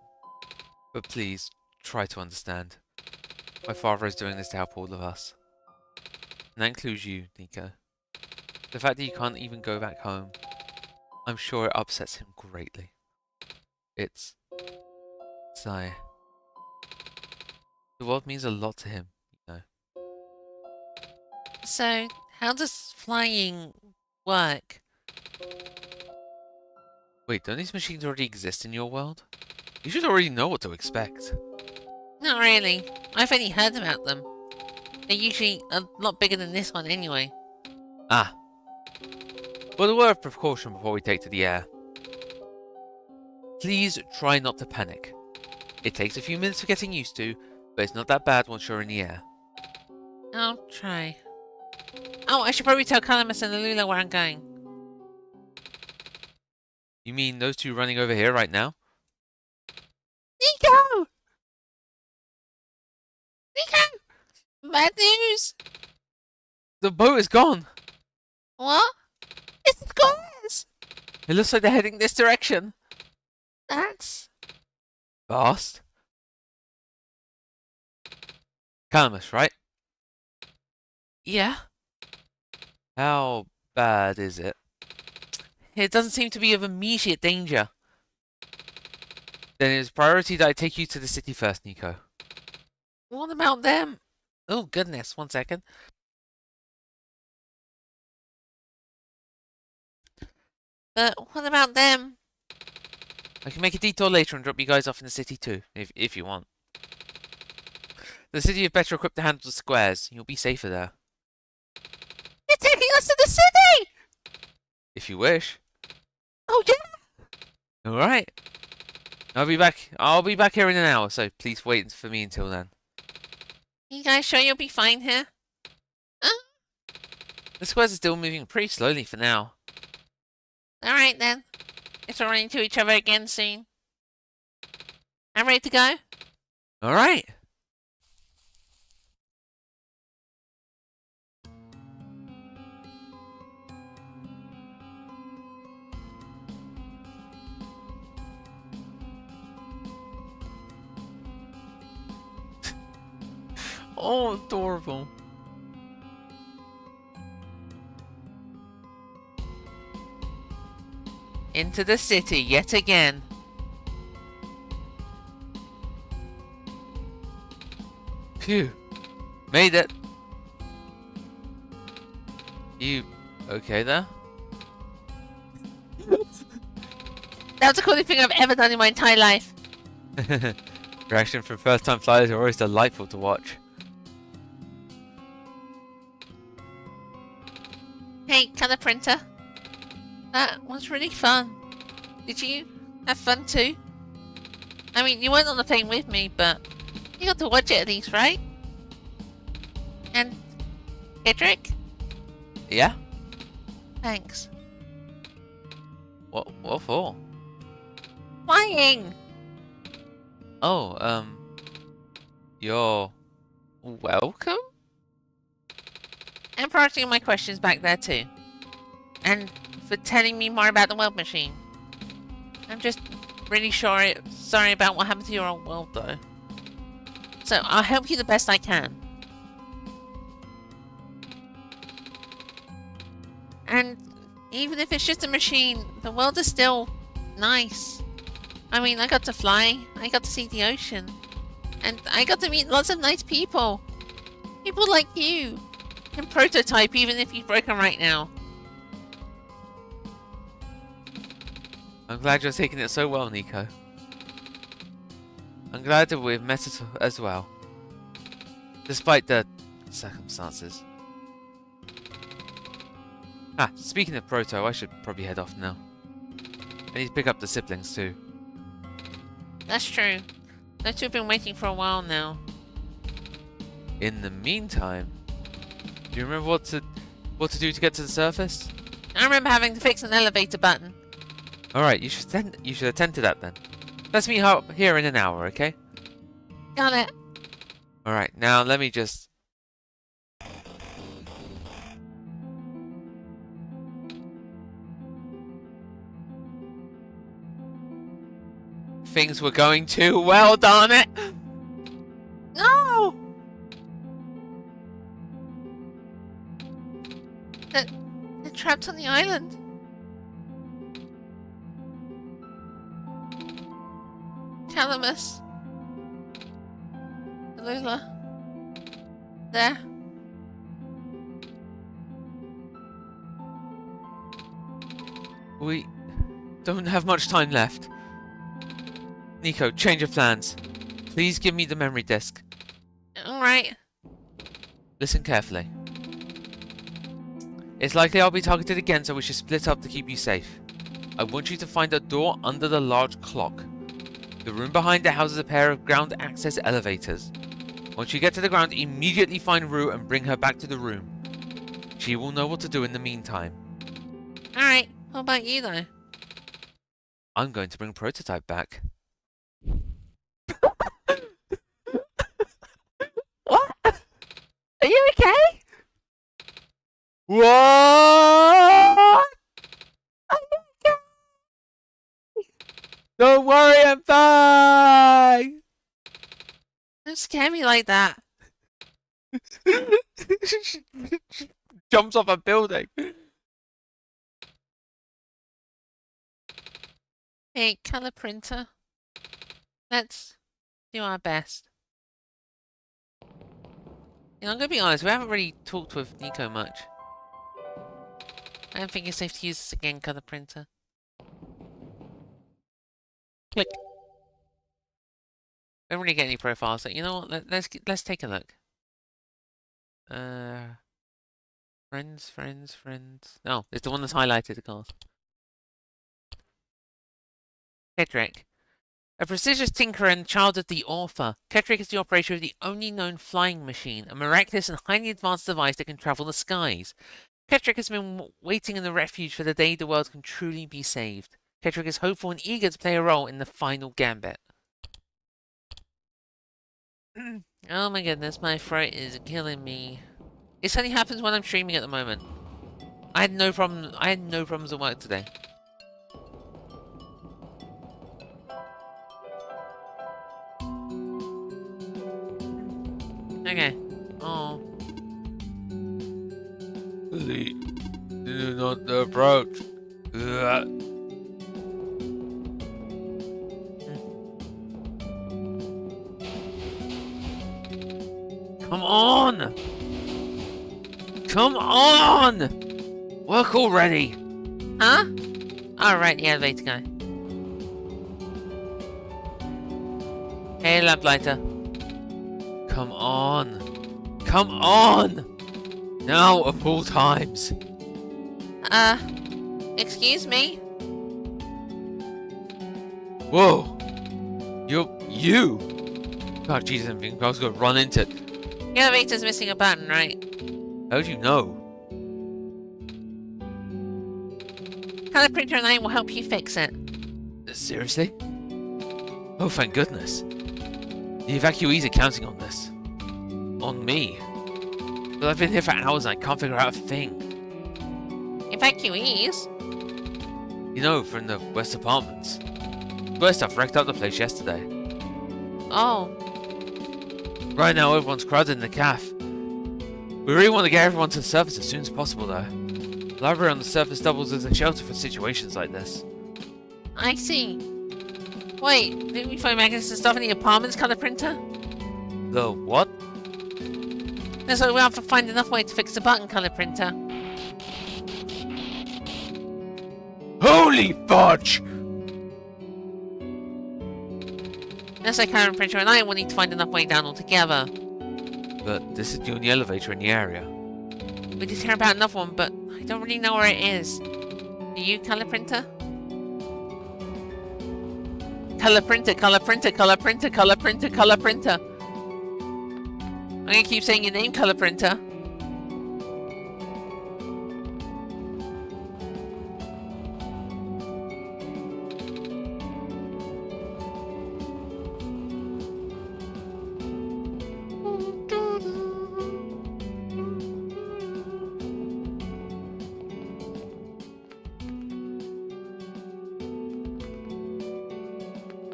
Speaker 1: but please, try to understand. My father is doing this to help all of us. And that includes you, Nico. The fact that you can't even go back home, I'm sure it upsets him greatly. It's... Sigh. The world means a lot to him, you know.
Speaker 2: So, how does flying work?
Speaker 1: Wait, don't these machines already exist in your world? You should already know what to expect.
Speaker 2: Not really. I've only heard about them. They're usually a lot bigger than this one anyway.
Speaker 1: Ah. Well, a word of precaution before we take to the air. Please try not to panic. It takes a few minutes for getting used to, but it's not that bad once you're in the air.
Speaker 2: I'll try. Oh, I should probably tell Calamus and Alula where I'm going.
Speaker 1: You mean those two running over here right now?
Speaker 2: Nico! Nico! Bad news!
Speaker 1: The boat is gone!
Speaker 2: What? It's the glass!
Speaker 1: It looks like they're heading this direction.
Speaker 2: That's...
Speaker 1: Fast? Calamus, right?
Speaker 2: Yeah?
Speaker 1: How bad is it?
Speaker 2: It doesn't seem to be of immediate danger.
Speaker 1: Then it is priority that I take you to the city first, Nico.
Speaker 2: What about them? Oh, goodness. 1 second. But what about them?
Speaker 1: I can make a detour later and drop you guys off in the city too, if you want. The city is better equipped to handle the squares. You'll be safer there.
Speaker 2: You're taking us to the city!
Speaker 1: If you wish.
Speaker 2: Oh, yeah!
Speaker 1: Alright. I'll be back here in an hour, so please wait for me until then.
Speaker 2: You guys sure you'll be fine here?
Speaker 1: The squares are still moving pretty slowly for now.
Speaker 2: Alright then. Guess we'll run into each other again soon. I'm ready to go.
Speaker 1: Alright. Oh, adorable.
Speaker 2: Into the city yet again.
Speaker 1: Phew. Made it. You okay there?
Speaker 2: That was the coolest thing I've ever done in my entire life.
Speaker 1: Reaction from first-time flyers are always delightful to watch.
Speaker 2: Hey, colour printer. That was really fun. Did you have fun too? I mean, you weren't on the plane with me, but you got to watch it at least, right? And Edric?
Speaker 1: Yeah?
Speaker 2: Thanks.
Speaker 1: What for?
Speaker 2: Flying!
Speaker 1: Oh, you're welcome?
Speaker 2: And for answering my questions back there too. And for telling me more about the world machine. I'm just really sorry about what happened to your old world though. So I'll help you the best I can. And even if it's just a machine, the world is still nice. I mean, I got to fly, I got to see the ocean, and I got to meet lots of nice people. People like you. And Prototype, even if you're broken right now.
Speaker 1: I'm glad you're taking it so well, Nico. I'm glad that we've met as well. Despite the circumstances. Ah, speaking of Proto, I should probably head off now. I need to pick up the siblings too.
Speaker 2: That's true. Those two have been waiting for a while now.
Speaker 1: In the meantime, do you remember what to do to get to the surface?
Speaker 2: I remember having to fix an elevator button.
Speaker 1: Alright, you should attend to that then. Let's meet up here in an hour, okay?
Speaker 2: Got it.
Speaker 1: Alright, now let me just... Things were going too well, darn it!
Speaker 2: No! They're trapped on the island. Calamus. Lula. There.
Speaker 1: We don't have much time left. Nico, change of plans. Please give me the memory disk.
Speaker 2: Alright.
Speaker 1: Listen carefully. It's likely I'll be targeted again, so we should split up to keep you safe. I want you to find a door under the large clock. The room behind it houses a pair of ground access elevators. Once you get to the ground, immediately find Rue and bring her back to the room. She will know what to do in the meantime.
Speaker 2: Alright. What about you though?
Speaker 1: I'm going to bring Prototype back.
Speaker 2: What? Are you okay?
Speaker 1: What?
Speaker 2: Are you okay?
Speaker 1: Don't worry, I'm fine!
Speaker 2: Don't scare me like that.
Speaker 1: Jumps off a building.
Speaker 2: Hey, colour printer. Let's do our best.
Speaker 1: You know, I'm gonna be honest, we haven't really talked with Nico much.
Speaker 2: I don't think it's safe to use this again, colour printer.
Speaker 1: Click. Don't really get any profiles. So you know what? Let's take a look. Friends. No, it's the one that's highlighted, of course. Kedrick. A prestigious tinkerer and child of the author, Kedrick is the operator of the only known flying machine, a miraculous and highly advanced device that can travel the skies. Kedrick has been waiting in the refuge for the day the world can truly be saved. Kedrick is hopeful and eager to play a role in the final gambit. Oh my goodness, my throat is killing me. This only happens when I'm streaming at the moment. I had no problems at work today. Okay. Oh. Please, do not approach. Come on! Come on! Work already!
Speaker 2: Huh? Alright, the elevator guy.
Speaker 1: Hey, lamplighter. Come on! Come on! Now of all times.
Speaker 2: Excuse me?
Speaker 1: Whoa! You! God, Jesus, I think I was gonna run into it.
Speaker 2: The elevator's missing a button, right?
Speaker 1: How'd you know?
Speaker 2: Color printer and I will help you fix it.
Speaker 1: Seriously? Oh, thank goodness. The evacuees are counting on this. On me. But I've been here for hours and I can't figure out a thing.
Speaker 2: Evacuees?
Speaker 1: You know, from the West Apartments. Worst stuff wrecked up the place yesterday.
Speaker 2: Oh.
Speaker 1: Right now, everyone's crowded in the cafe. We really want to get everyone to the surface as soon as possible, though. The library on the surface doubles as a shelter for situations like this.
Speaker 2: I see. Wait, didn't we find magnets and stuff in the apartment's color printer?
Speaker 1: The what?
Speaker 2: That's why we have to find enough way to fix the button color printer.
Speaker 1: Holy fudge!
Speaker 2: That's why color printer and I will need to find enough way down altogether.
Speaker 1: But this is the only elevator in the area.
Speaker 2: We did hear about another one, but I don't really know where it is. Do you, color printer? Color printer, color printer, color printer, color printer, color printer. I'm gonna keep saying your name, color printer.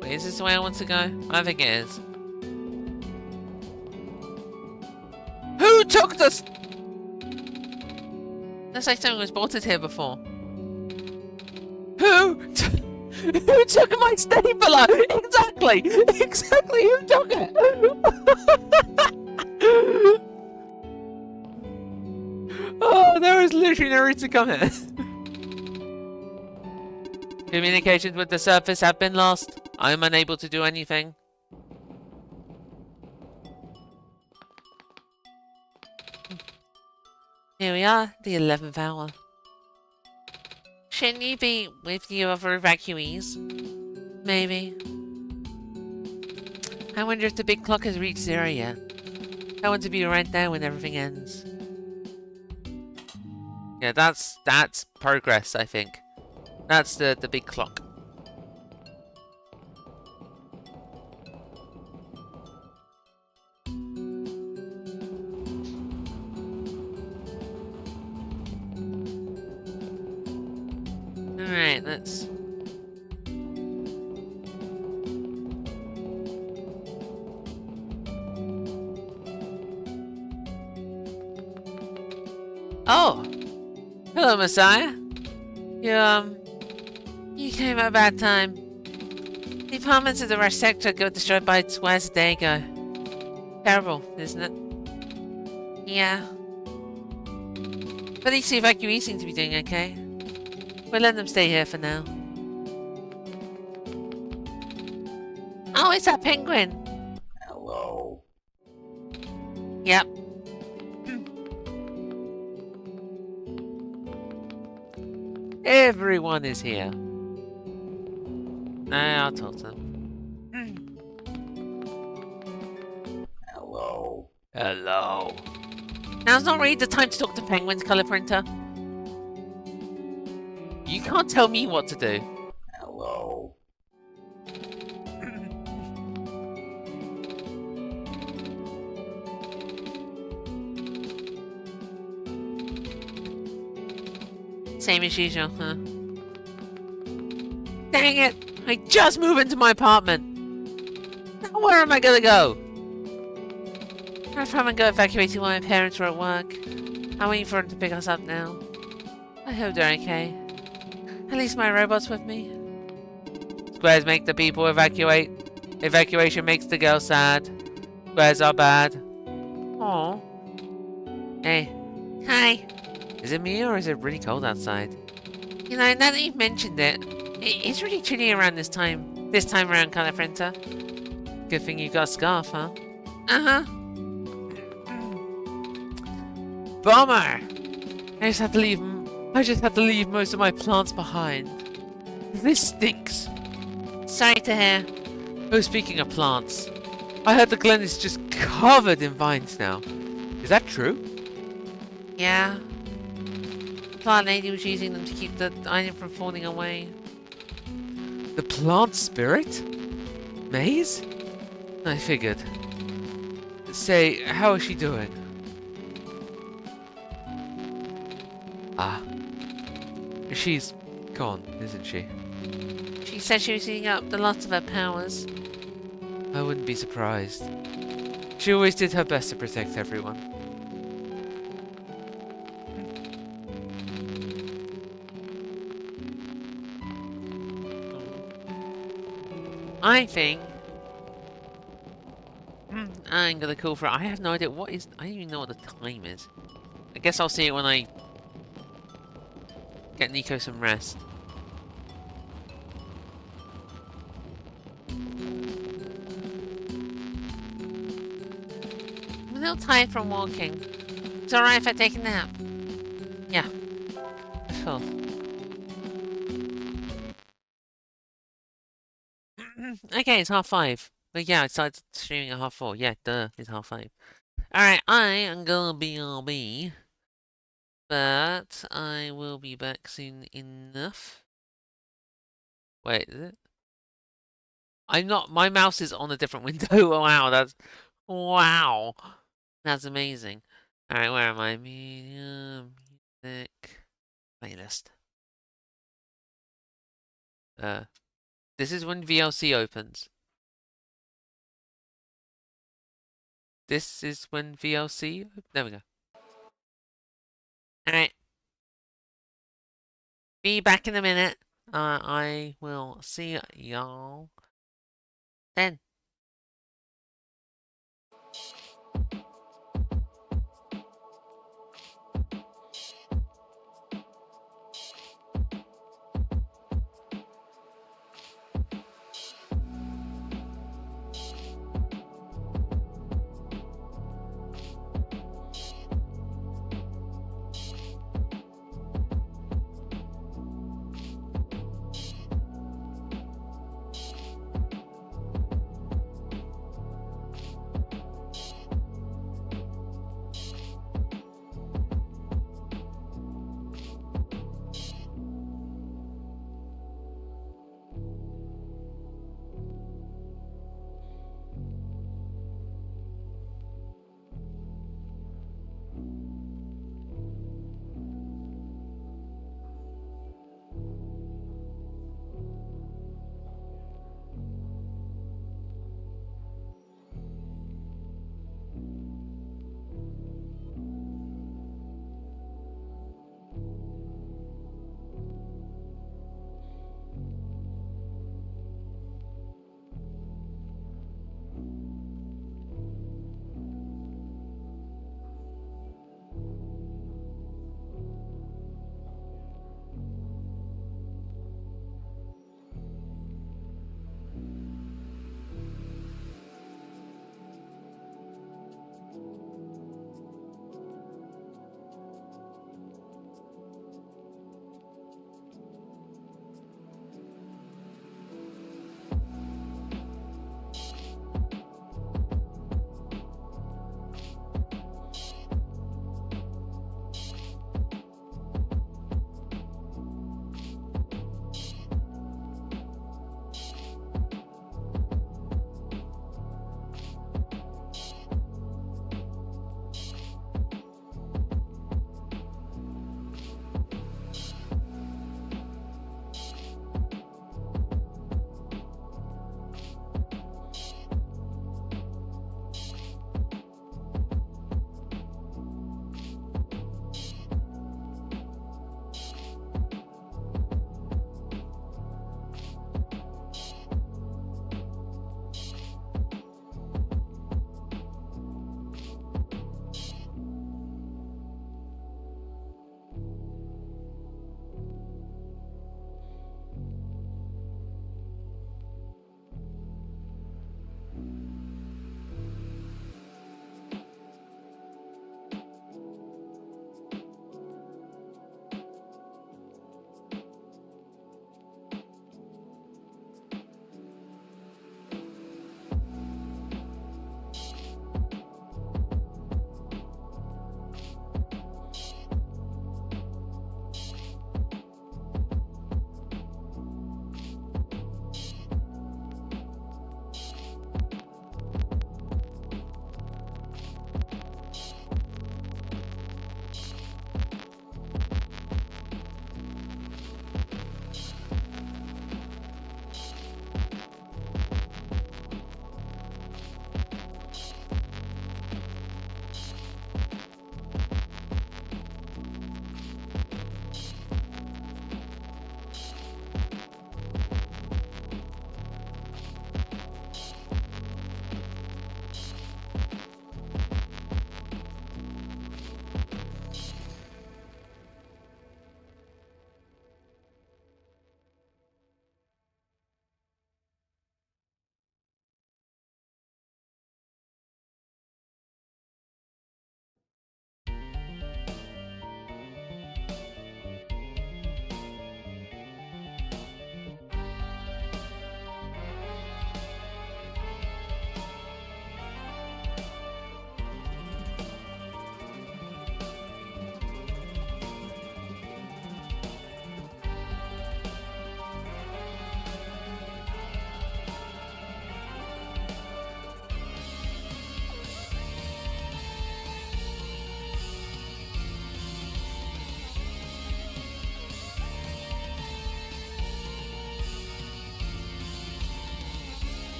Speaker 2: Wait, is this the way I want to go? I think it is.
Speaker 1: Who took this?
Speaker 2: Looks like someone was bolted here before.
Speaker 1: Who took my stapler? Exactly! Exactly, who took it? Oh, there is literally no reason to come here. Communications with the surface have been lost. I am unable to do anything.
Speaker 2: Here we are, the 11th hour. Shouldn't you be with the other evacuees? Maybe. I wonder if the big clock has reached 0 yet. I want to be right there when everything ends.
Speaker 1: Yeah, that's progress, I think. That's the big clock.
Speaker 2: Alright, let's... Oh! Hello, Messiah. You came at a bad time. The apartments of the rush sector got destroyed by squares a day ago. Terrible, isn't it? Yeah. But at least the evacuees seem to be doing okay. We'll let them stay here for now. Oh, it's that penguin.
Speaker 3: Hello.
Speaker 2: Yep.
Speaker 4: Everyone is here. I'll talk to them.
Speaker 3: Hello.
Speaker 4: Hello.
Speaker 2: Now's not really the time to talk to penguins, Colour Printer.
Speaker 4: You can't tell me what to do.
Speaker 3: Hello.
Speaker 2: Same as usual, huh?
Speaker 4: Dang it! I just moved into my apartment. Now where am I gonna go?
Speaker 2: I'd probably go evacuating while my parents were at work. I'm waiting for them to pick us up now. I hope they're okay. At least my robot's with me.
Speaker 4: Squares make the people evacuate. Evacuation makes the girl sad. Squares are bad.
Speaker 2: Aw.
Speaker 4: Hey,
Speaker 2: Hi.
Speaker 4: is it me or is it really cold outside?
Speaker 2: You know, now that you've mentioned it, it's really chilly around this time. This time around, Colour Printer.
Speaker 4: Good thing you got a scarf, huh?
Speaker 2: Uh-huh.
Speaker 4: Bummer! I just had to leave most of my plants behind. This stinks.
Speaker 2: Sorry to hear.
Speaker 4: Oh, speaking of plants, I heard the glen is just covered in vines now. Is that true?
Speaker 2: Yeah. Plant lady was using them to keep the island from falling away.
Speaker 4: The plant spirit? Maze? I figured. Say, how is she doing? Ah. She's gone, isn't she?
Speaker 2: She said she was using up the last of her powers.
Speaker 4: I wouldn't be surprised. She always did her best to protect everyone.
Speaker 2: I think I'm gonna call for it. I have no idea what is. I don't even know what the time is.
Speaker 4: I guess I'll see it when I get Nico some rest.
Speaker 2: I'm a little tired from walking. It's alright if I take a nap. Yeah.
Speaker 4: Sure.
Speaker 2: Okay, it's 5:30. But yeah, I started streaming at 4:30. Yeah, duh, it's 5:30. Alright, I am gonna BRB. But I will be back soon enough.
Speaker 4: Wait, is it? I'm not. My mouse is on a different window. Wow, that's. Wow.
Speaker 2: That's amazing. Alright, where am I? Medium, music,
Speaker 4: Playlist. This is when VLC opens. This is when VLC. There we go.
Speaker 2: Alright. Be back in a minute. I will see y'all then.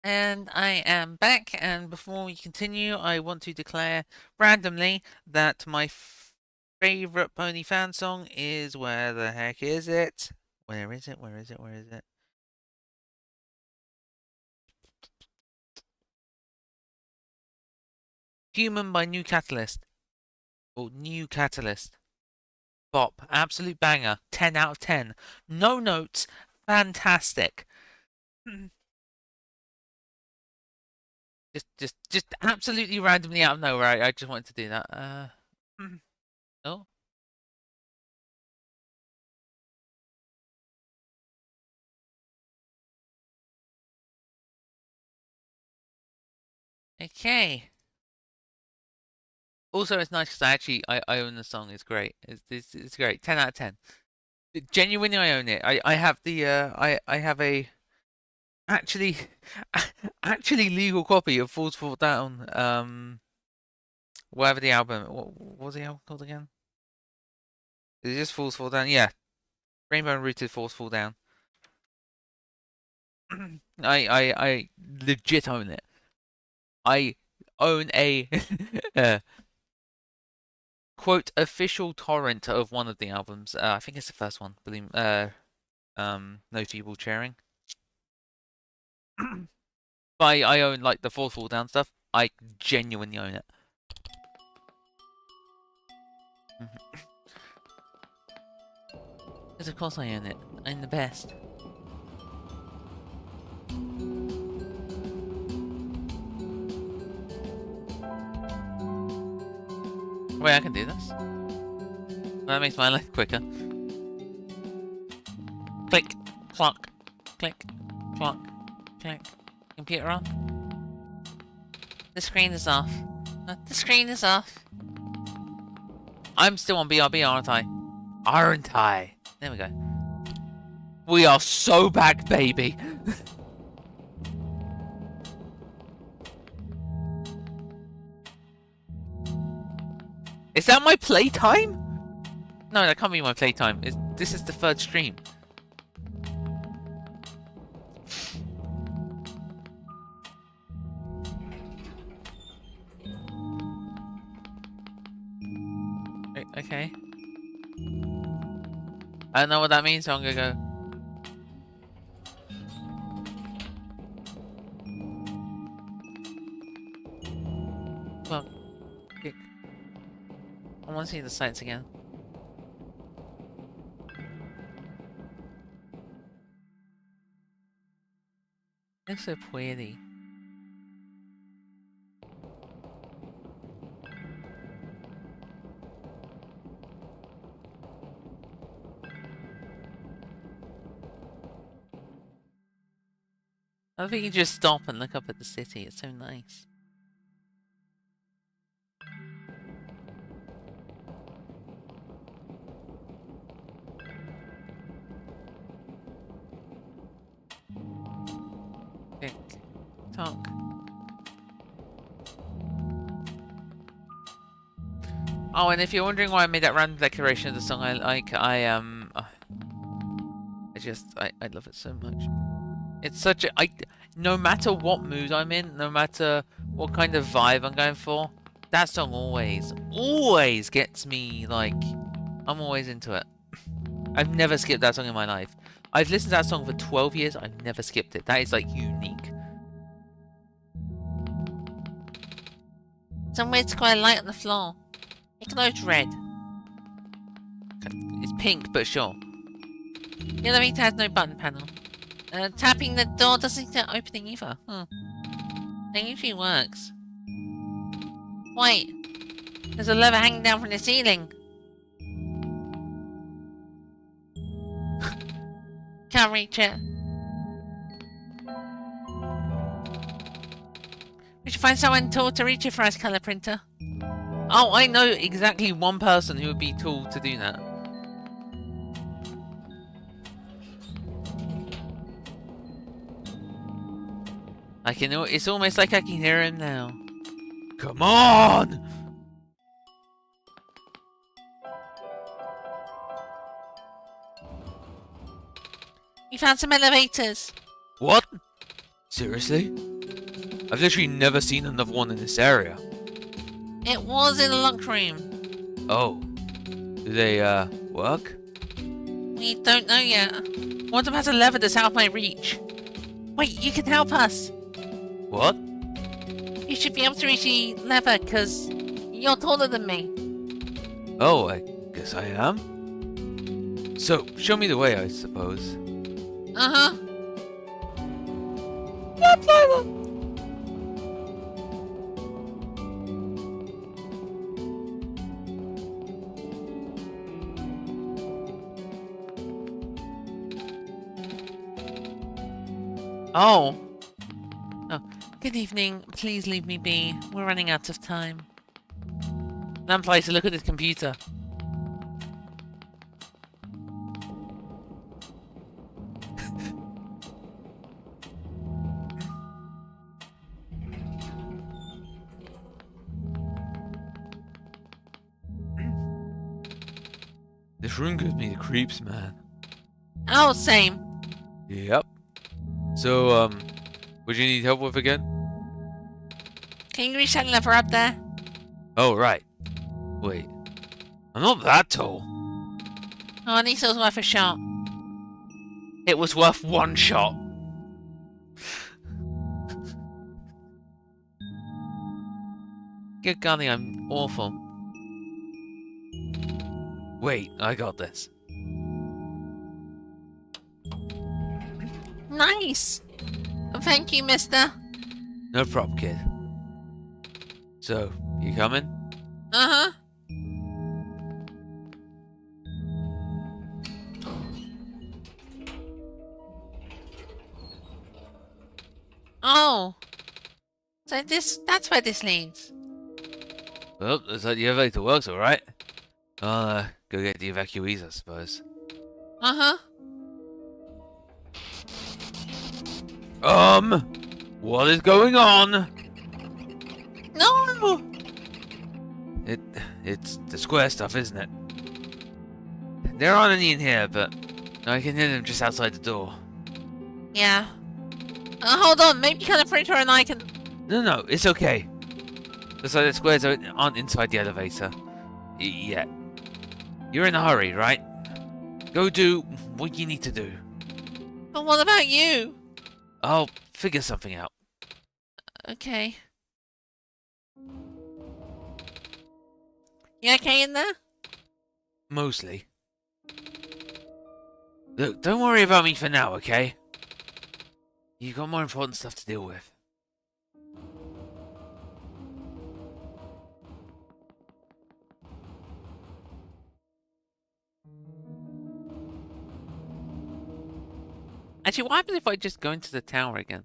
Speaker 1: And I am back, and before we continue, I want to declare randomly that my favorite Pony fan song is Where the Heck Is It? Where is it? Where is it? Where is it? Human by New Catalyst. Or New Catalyst. Bop. Absolute banger. 10 out of 10. No notes. Fantastic. Just absolutely randomly out of nowhere. I just wanted to do that. Oh. Okay. Also, it's nice because I own the song. It's great. It's great. 10 out of 10. Genuinely, I own it. I have the I have a actually actually legal copy of Falls Fall Down. Whatever the album. What was the album called again? Is it just Falls Fall Down? Yeah. Rainbow and Rooted Falls Fall Down. I legit own it. I own a quote official torrent of one of the albums. I think it's the first one. Believe No Feeble Cheering. But I own like the Fall Down stuff. I genuinely own it. Because of course I own it. I'm the best. Wait, I can do this. That makes my life quicker. Click, clock, click, clock, click. Computer on. The screen is off. The screen is off. I'm still on BRB, aren't I? Aren't I? There we go. We are so back, baby. Is that my playtime? No, that can't be my playtime. This is the third stream. Okay. I don't know what that means, so I'm gonna go. Well, kick. I want to see the sights again. Looks so pretty. I think you just stop and look up at the city. It's so nice. Tick tock. Oh, and if you're wondering why I made that random declaration of the song I like, I love it so much. It's such a no matter what mood I'm in, no matter what kind of vibe I'm going for, that song always gets me, like, I'm always into it. I've never skipped that song in my life. I've listened to that song for 12 years, I've never skipped it. That is, like, unique.
Speaker 2: Somewhere to quite light on the floor. It glows red.
Speaker 1: It's pink, but sure.
Speaker 2: The elevator has no button panel. Tapping the door doesn't seem to open it either. That usually works. Wait, there's a lever hanging down from the ceiling. Can't reach it. We should find someone tall to reach it for us, color printer.
Speaker 1: Oh, I know exactly one person who would be tall to do that. I can. It's almost like I can hear him now. Come on!
Speaker 2: We found some elevators.
Speaker 1: What? Seriously? I've literally never seen another one in this area.
Speaker 2: It was in the locker room.
Speaker 1: Oh. Do they, work?
Speaker 2: We don't know yet. What about a lever that's out of my reach? Wait, you can help us.
Speaker 1: What?
Speaker 2: You should be able to reach the lever, because you're taller than me.
Speaker 1: Oh, I guess I am. So, show me the way, I suppose.
Speaker 2: Uh-huh.
Speaker 1: Yep, Lila.
Speaker 2: Oh. Oh. Good evening. Please leave me be. We're running out of time.
Speaker 1: Lamplighter, to look at this computer. This room gives me the creeps, man.
Speaker 2: Oh, same.
Speaker 1: Yep. So, what do you need help with again?
Speaker 2: Can you reach that lever up there?
Speaker 1: Oh, right. Wait. I'm not that tall.
Speaker 2: Oh, at least it was worth a shot.
Speaker 1: It was worth one shot. Good golly, I'm awful. Wait, I got this.
Speaker 2: Nice! Thank you, mister.
Speaker 1: No problem, kid. So, you coming?
Speaker 2: Uh-huh. Oh. So that's where this leads.
Speaker 1: Well, looks like the elevator works alright. I'll, go get the evacuees, I suppose.
Speaker 2: Uh-huh.
Speaker 1: What is going on?
Speaker 2: No!
Speaker 1: It's the square stuff, isn't it? There aren't any in here, but I can hear them just outside the door.
Speaker 2: Yeah. Hold on, maybe kind of printer and I can...
Speaker 1: No, it's okay. Looks like the squares aren't inside the elevator. Yet. You're in a hurry, right? Go do what you need to do.
Speaker 2: But what about you?
Speaker 1: I'll figure something out.
Speaker 2: Okay. You okay in there?
Speaker 1: Mostly. Look, don't worry about me for now, okay? You've got more important stuff to deal with.
Speaker 4: Actually, what happens if I just go into the tower again?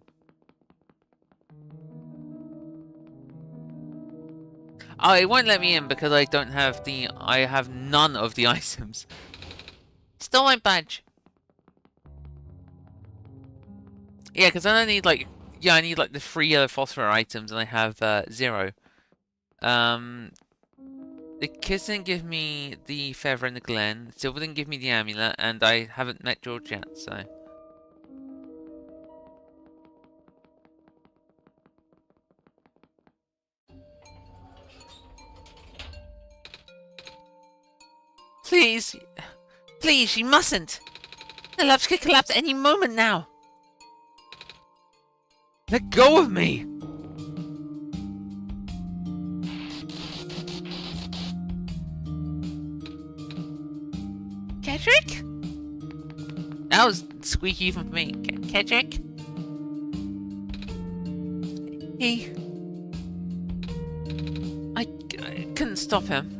Speaker 4: Oh, it won't let me in because I don't have the... I have none of the items.
Speaker 2: Still won't budge.
Speaker 4: Yeah, because I don't need like... Yeah, I need like the 3 yellow phosphor items and I have 0. The kiss didn't give me the feather and the glen. Silver didn't give me the amulet, and I haven't met George yet, so...
Speaker 2: Please. Please, you mustn't. The labs could collapse any moment now.
Speaker 1: Let go of me!
Speaker 2: Kedrick?
Speaker 4: That was squeaky even for me.
Speaker 2: Kedrick?
Speaker 4: I couldn't stop him.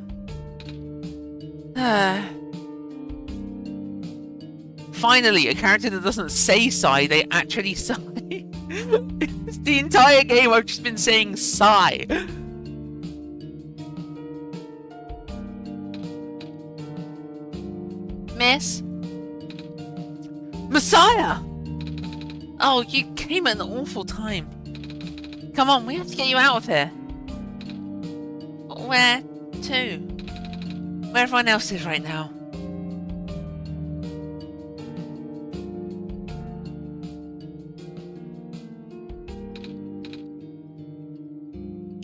Speaker 4: Finally, a character that doesn't say sigh, they actually sigh. The entire game I've just been saying sigh.
Speaker 2: Miss?
Speaker 4: Messiah!
Speaker 2: Oh, you came at an awful time. Come on, we have to get you out of here. Where to? Where everyone else is right now.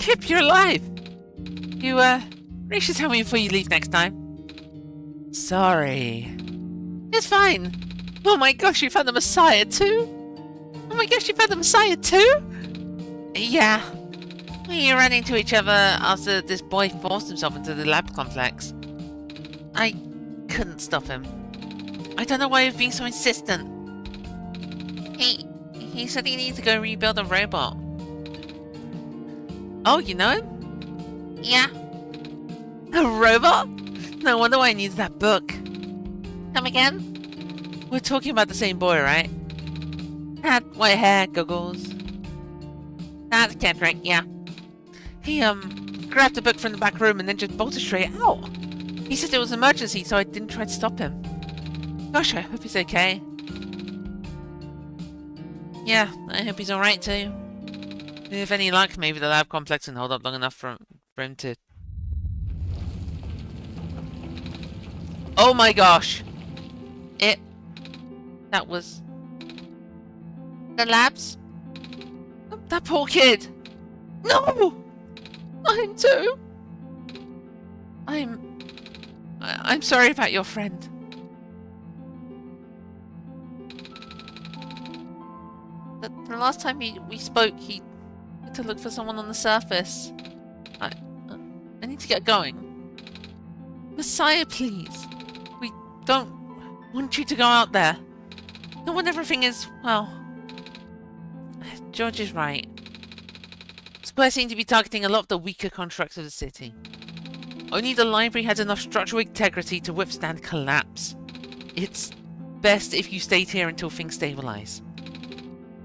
Speaker 2: Kip, you're alive! You, really should tell me before you leave next time.
Speaker 1: Sorry.
Speaker 2: It's fine. Oh my gosh, you found the Messiah too? Oh my gosh, you found the Messiah too? Yeah. We ran into each other after this boy forced himself into the lab complex. I couldn't stop him. I don't know why he was being so insistent. He said he needed to go rebuild a robot. Oh, you know him? Yeah. A robot? No wonder why I needed that book. Come again? We're talking about the same boy, right? Had white hair, goggles. That's Kendrick, yeah. He, grabbed the book from the back room and then just bolted straight out. He said it was an emergency, so I didn't try to stop him. Gosh, I hope he's okay. Yeah, I hope he's alright too. If any luck, maybe the lab complex can hold up long enough for him to... Oh my gosh! That was... The labs? That poor kid! No! Mine too! I'm sorry about your friend. The last time we spoke, he had to look for someone on the surface. I need to get going. Messiah, please. We don't want you to go out there. Not when everything is, well... George is right. Square seem to be targeting a lot of the weaker constructs of the city. Only the library has enough structural integrity to withstand collapse. It's best if you stayed here until things stabilize.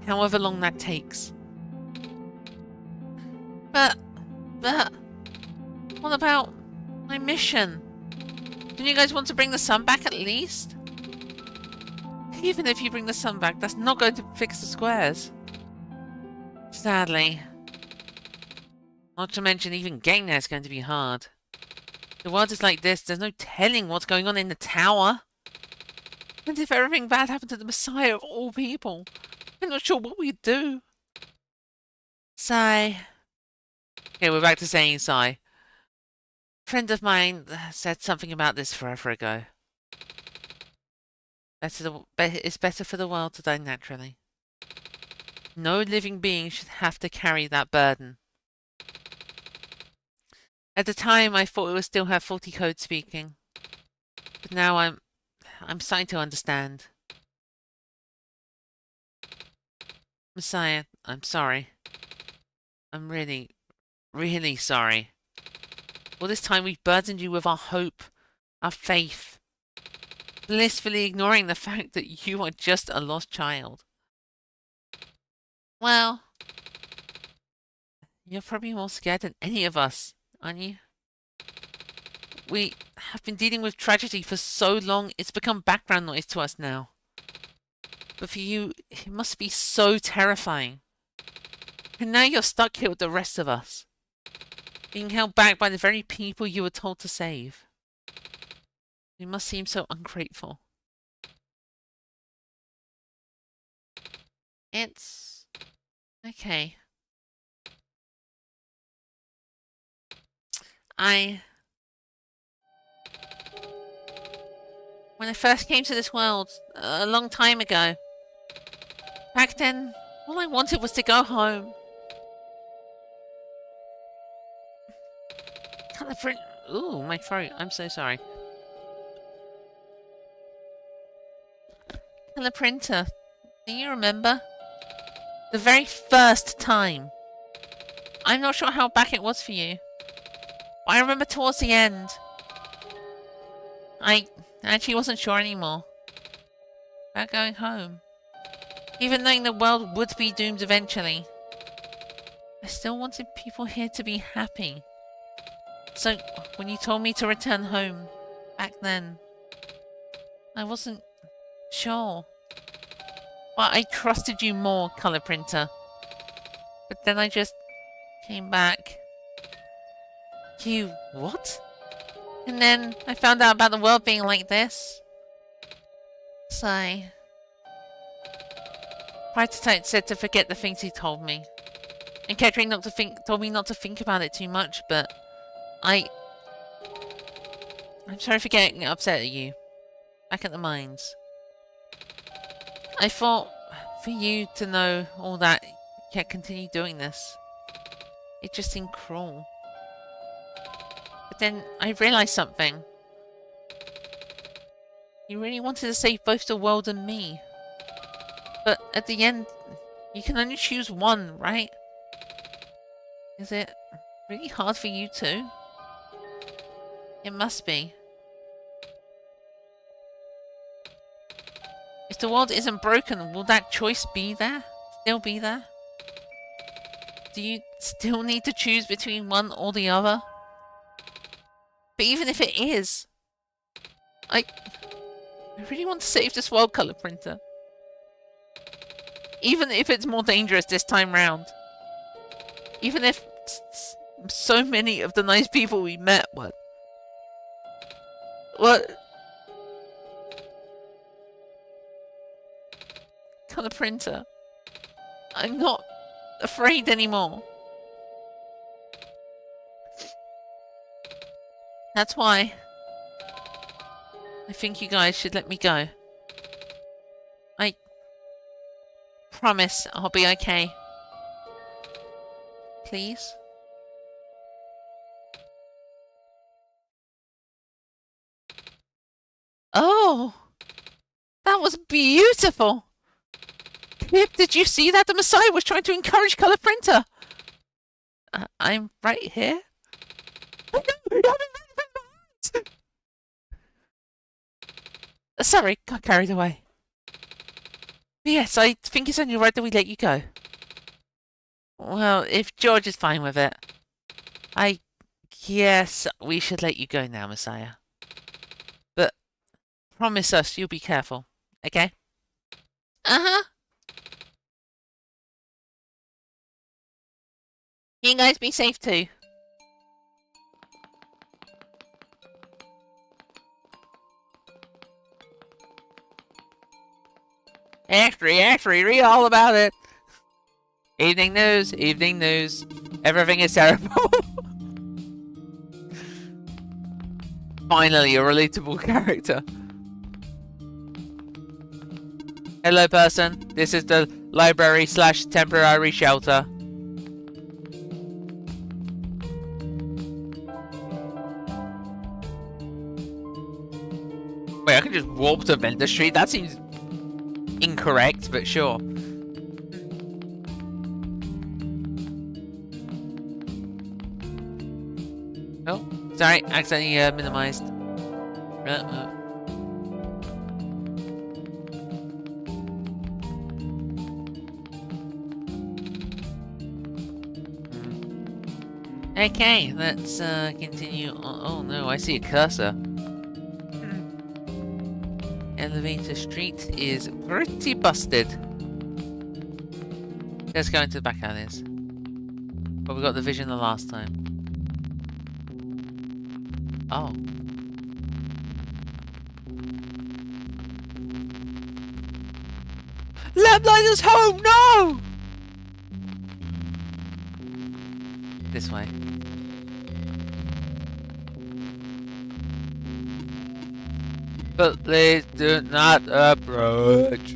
Speaker 2: However long that takes. But... What about my mission? Don't you guys want to bring the sun back at least? Even if you bring the sun back, that's not going to fix the squares. Sadly. Not to mention, even getting there is going to be hard. The world is like this, there's no telling what's going on in the tower. And if everything bad happened to the Messiah of all people, I'm not sure what we'd do. Sigh. Okay, we're back to saying sigh. A friend of mine said something about this forever ago. It's better for the world to die naturally. No living being should have to carry that burden. At the time, I thought it was still her faulty code speaking. But now I'm starting to understand. Messiah, I'm sorry. I'm really, really sorry. All this time we've burdened you with our hope, our faith, blissfully ignoring the fact that you are just a lost child. Well, you're probably more scared than any of us, aren't you? We have been dealing with tragedy for so long, it's become background noise to us now. But for you, it must be so terrifying. And now you're stuck here with the rest of us, being held back by the very people you were told to save. You must seem so ungrateful. It's... okay. When I first came to this world, a long time ago, back then, all I wanted was to go home. Ooh, my throat. I'm so sorry. Color printer. Do you remember? The very first time. I'm not sure how back it was for you. But I remember towards the end. I actually wasn't sure anymore about going home. Even knowing the world would be doomed eventually, I still wanted people here to be happy. So, when you told me to return home, back then, I wasn't sure. But I trusted you more, Color Printer. But then I just came back. You... what? And then I found out about the world being like this. Sigh. Prototype said to forget the things he told me. And Catherine told me not to think about it too much, but I'm sorry for getting upset at you. Back at the mines. I thought for you to know all that, yet continue doing this. It just seemed cruel. But then I realized something. You really wanted to save both the world and me. But at the end, you can only choose one, right? Is it really hard for you too? It must be. If the world isn't broken, will that choice be there? Still be there? Do you still need to choose between one or the other? But even if it is, I really want to save this world, Color Printer. Even if it's more dangerous this time round. Even if so many of the nice people we met were... What? Color Printer. I'm not afraid anymore. That's why I think you guys should let me go. I promise I'll be okay. Please? Oh! That was beautiful! Pip, did you see that? The Messiah was trying to encourage Color Printer! I'm right here? Sorry, got carried away. Yes, I think it's only right that we let you go. Well, if George is fine with it, I guess we should let you go now, Messiah. But promise us you'll be careful, okay? Uh-huh. You guys be safe too. Actually, read all about it. Evening news, evening news. Everything is terrible. Finally, a relatable character. Hello, person. This is the library/temporary shelter. Wait, I can just warp to Vendor Street? That seems incorrect, but sure. Oh, sorry, accidentally minimized. Okay, let's continue on. Oh no, I see a cursor. Elevator Street is pretty busted. Let's go into the back alleys. But we got the vision the last time. Oh. Lamplighter's home! No! This way. But please do not approach.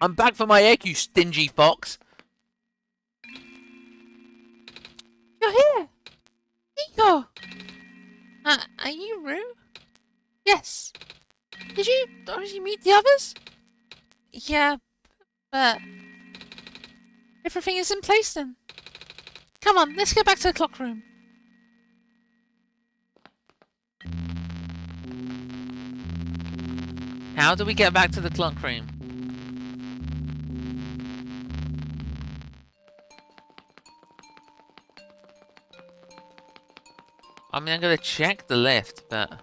Speaker 2: I'm back for my egg, you stingy fox. You're here! Nico! Are you Rue? Yes. Did you already meet the others? Yeah, but... everything is in place then. Come on, let's go back to the clock room. How do we get back to the clock room? I mean, I'm gonna check the lift, but...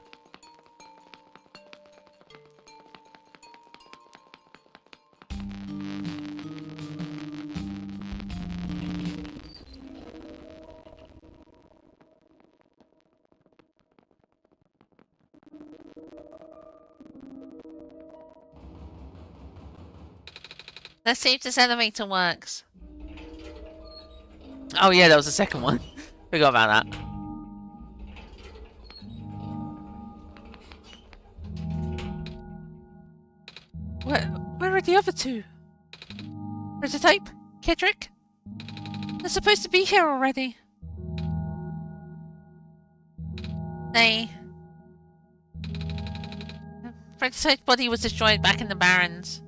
Speaker 2: Let's see if this elevator works.
Speaker 1: Oh yeah, that was the second one. Forgot about that. Where are the other two? Prototype? Kedrick? They're supposed to be here already.
Speaker 2: The Prototype's body was destroyed back in the Barrens.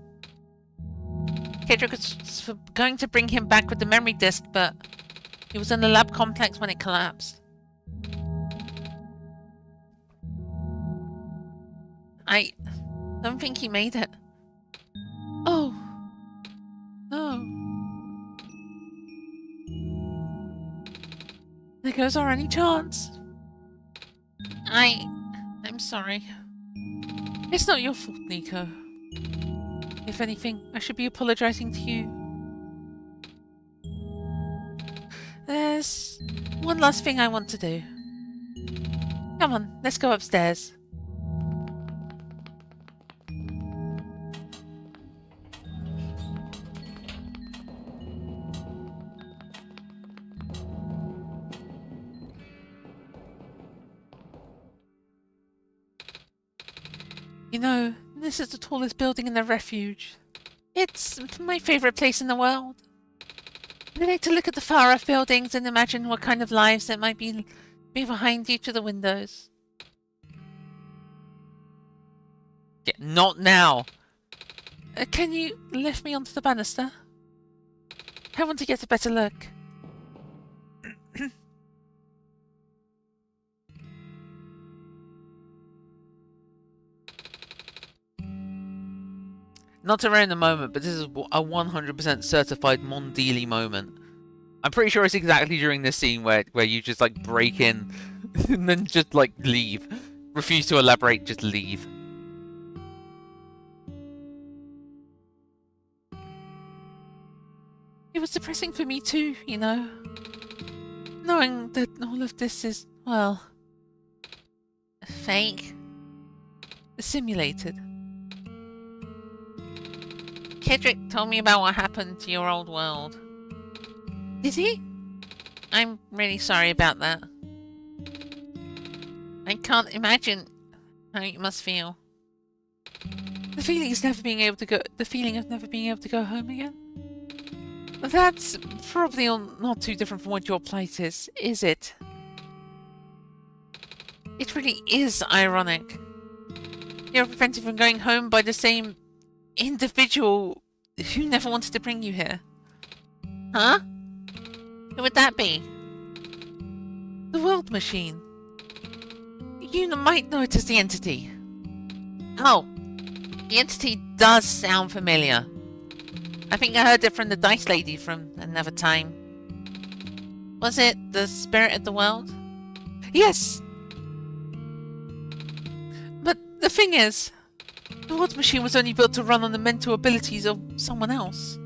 Speaker 2: Kedrick was going to bring him back with the memory disk, but he was in the lab complex when it collapsed. I don't think he made it. Oh. No. There goes our only chance. I'm sorry. It's not your fault, Nico. If anything, I should be apologizing to you. There's one last thing I want to do. Come on, let's go upstairs. You know, this is the tallest building in the refuge. It's my favorite place in the world. I like to look at the far-off buildings and imagine what kind of lives there might be behind each of the windows.
Speaker 1: Yeah, not now.
Speaker 2: Can you lift me onto the banister? I want to get a better look.
Speaker 1: Not to ruin the moment, but this is a 100% certified Mondeely moment. I'm pretty sure it's exactly during this scene where you just like break in and then just like leave. Refuse to elaborate, just leave.
Speaker 2: It was depressing for me too, you know. Knowing that all of this is, well, fake. Simulated. Kedrick told me about what happened to your old world. Did he? I'm really sorry about that. I can't imagine how you must feel. The feeling of never being able to go home again? That's probably not too different from what your plight is it? It really is ironic. You're prevented from going home by the same individual who never wanted to bring you here. Huh? Who would that be? The World Machine. You might know it as the Entity. Oh, the Entity does sound familiar. I think I heard it from the Dice Lady from another time. Was it the Spirit of the World? Yes! But the thing is, the World Machine was only built to run on the mental abilities of someone else.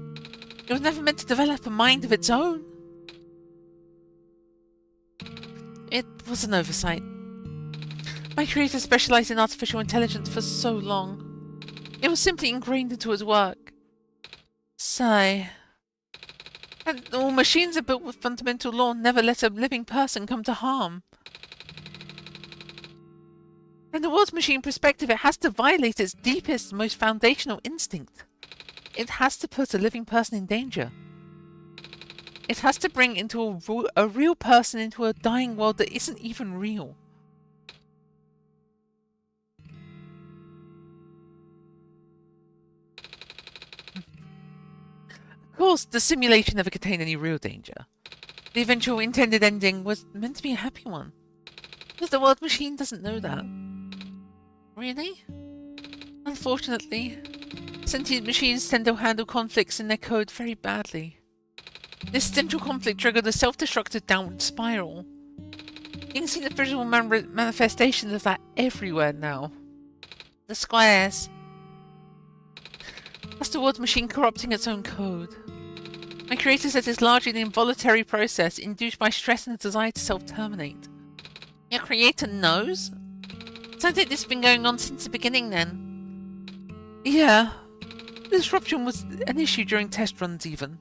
Speaker 2: It was never meant to develop a mind of its own. It was an oversight. My creator specialized in artificial intelligence for so long. It was simply ingrained into his work. Sigh. And all machines are built with fundamental law never let a living person come to harm. From the World Machine perspective, it has to violate its deepest, most foundational instinct. It has to put a living person in danger. It has to bring into a real person into a dying world that isn't even real. Of course, the simulation never contained any real danger. The eventual intended ending was meant to be a happy one. But the World Machine doesn't know that. Really? Unfortunately, sentient machines tend to handle conflicts in their code very badly. This central conflict triggered a self-destructive downward spiral. You can see the visual manifestations of that everywhere now. The squares. That's the World Machine corrupting its own code. My creator says it's largely an involuntary process induced by stress and a desire to self-terminate. Your creator knows? Sounds like this has been going on since the beginning then.
Speaker 1: Yeah. The disruption was an issue during test runs even.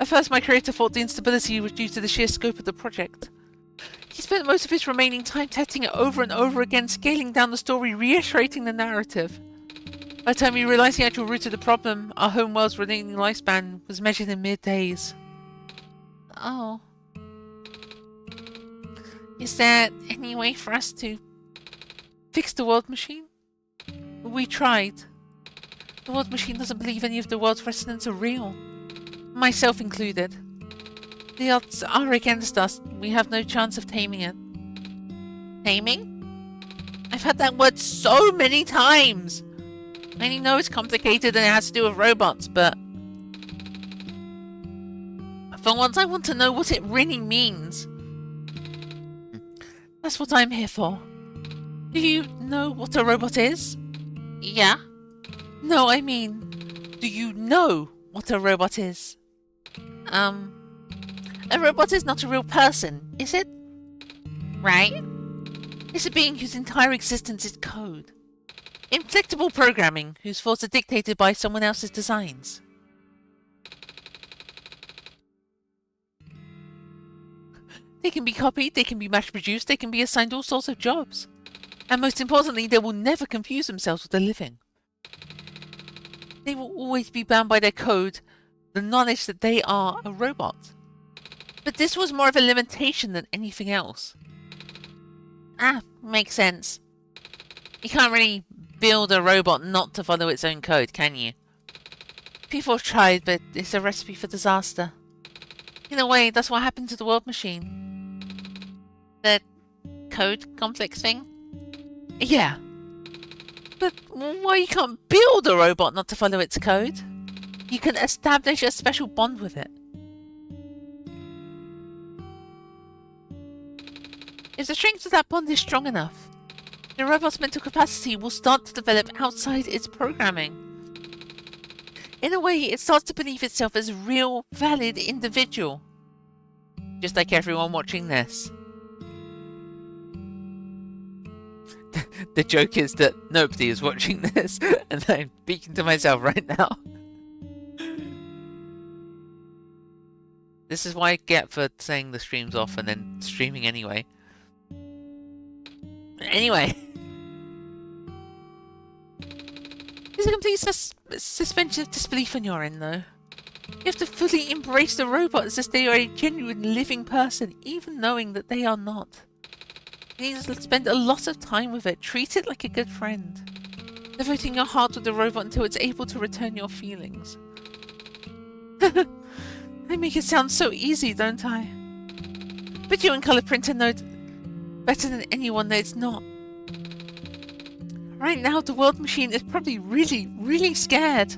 Speaker 1: At first my creator thought the instability was due to the sheer scope of the project. He spent most of his remaining time testing it over and over again, scaling down the story, reiterating the narrative. By the time we realised the actual root of the problem, our homeworld's remaining lifespan was measured in mere days.
Speaker 2: Oh. Is there any way for us to...
Speaker 1: Fix the world machine? We tried. The world machine doesn't believe any of the world's residents are real. Myself included. The odds are against us. We have no chance of taming it.
Speaker 2: Taming? I've heard that word so many times! I only know it's complicated and it has to do with robots, but... For once I want to know what it really means.
Speaker 1: That's what I'm here for. Do you know what a robot is?
Speaker 2: Yeah?
Speaker 1: No, I mean, do you know what a robot is?
Speaker 2: A robot is not a real person, is it? Right?
Speaker 1: It's a being whose entire existence is code.
Speaker 2: Inflexible programming,
Speaker 1: Whose thoughts are dictated by someone else's designs. They can be copied, they can be mass-produced, they can be assigned all sorts of jobs. And most importantly, they will never confuse themselves with the living. They will always be bound by their code, the knowledge that they are a robot.
Speaker 2: But this was more of a limitation than anything else. Makes sense. You can't really build a robot not to follow its own code, can you?
Speaker 1: People have tried, but it's a recipe for disaster.
Speaker 2: In a way, that's what happened to the world machine. The code conflicts thing?
Speaker 1: Yeah. But why you can't build a robot not to follow its code? You can establish a special bond with it. If the strength of that bond is strong enough, the robot's mental capacity will start to develop outside its programming. In a way, it starts to believe itself as a real, valid individual. Just like everyone watching this. The joke is that nobody is watching this, and I'm speaking to myself right now. This is what I get for saying the stream's off and then streaming anyway. Anyway. It's a complete suspension of disbelief on your end, though. You have to fully embrace the robots as they are a genuine living person, even knowing that they are not. You need to spend a lot of time with it, treat it like a good friend. Devoting your heart to the robot until it's able to return your feelings. I make it sound so easy, don't I? But you and Color Printer know better than anyone that it's not. Right now, the world machine is probably really scared.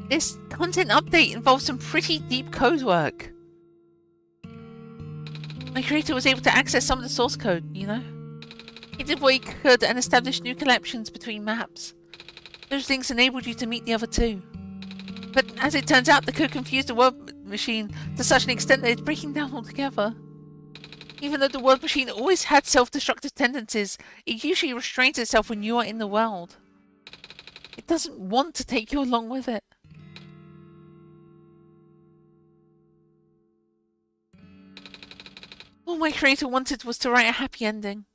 Speaker 1: This content update involves some pretty deep code work. My creator was able to access some of the source code, you know? He did what he could and established new connections between maps. Those links enabled you to meet the other two. But as it turns out, the code confused the world machine to such an extent that it's breaking down altogether. Even though the world machine always had self-destructive tendencies, it usually restrains itself when you are in the world. It doesn't want to take you along with it. All my creator wanted was to write a happy ending.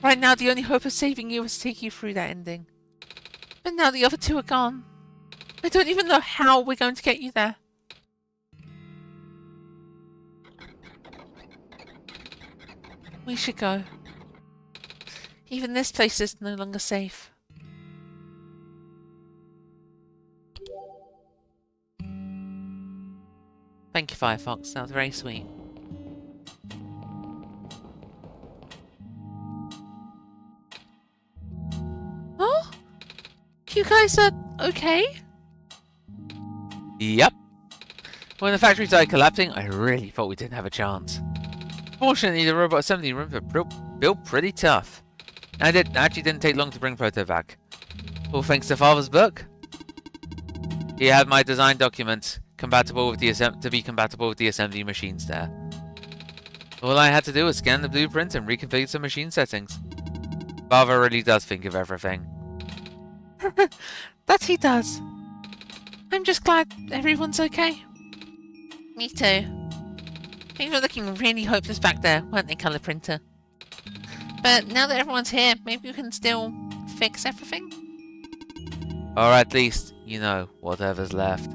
Speaker 1: Right now, the only hope of saving you is to take you through that ending. But now the other two are gone. I don't even know how we're going to get you there. We should go. Even this place is no longer safe. Thank you, Firefox. That was very sweet. Oh? You guys are okay? Yep. When the factory started collapsing, I really thought we didn't have a chance. Fortunately, the robot assembly rooms were built pretty tough. And it actually didn't take long to bring Proto back. All thanks to Father's book. He had my design documents compatible with the to be compatible with the assembly machines there. All I had to do was scan the blueprint and reconfigure some machine settings. Father really does think of everything.
Speaker 2: That he does. I'm just glad everyone's okay. Me too. Things were looking really hopeless back there, weren't they, Colour Printer? But now that everyone's here, maybe we can still fix everything?
Speaker 1: Or at least, you know, whatever's left.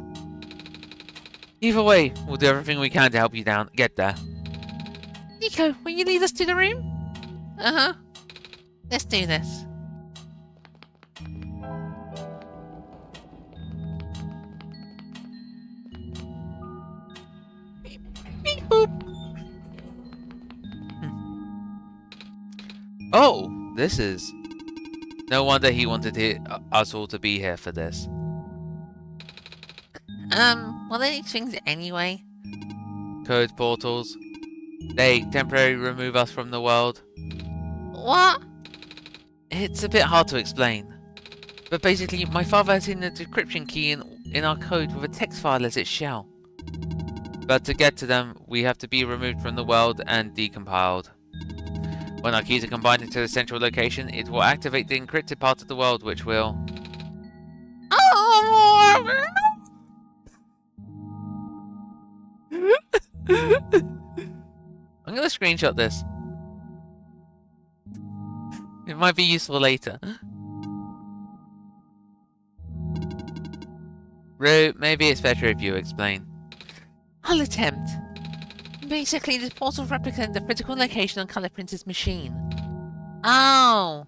Speaker 1: Either way, we'll do everything we can to help you get there.
Speaker 2: Nico, will you lead us to the room? Uh-huh. Let's do this. Beep, beep, boop.
Speaker 1: Oh, this is... No wonder he wanted us all to be here for this.
Speaker 2: What are these things anyway?
Speaker 1: Code portals. They temporarily remove us from the world.
Speaker 2: What?
Speaker 1: It's a bit hard to explain. But basically, my father has hidden a decryption key in our code with a text file as its shell. But to get to them, we have to be removed from the world and decompiled. When our keys are combined into a central location, it will activate the encrypted part of the world, which will...
Speaker 2: Oh!
Speaker 1: I'm gonna screenshot this. It might be useful later. Rue, maybe it's better if you explain.
Speaker 2: I'll attempt. Basically, this portal replicates the physical location on Colour Printer's machine. Oh!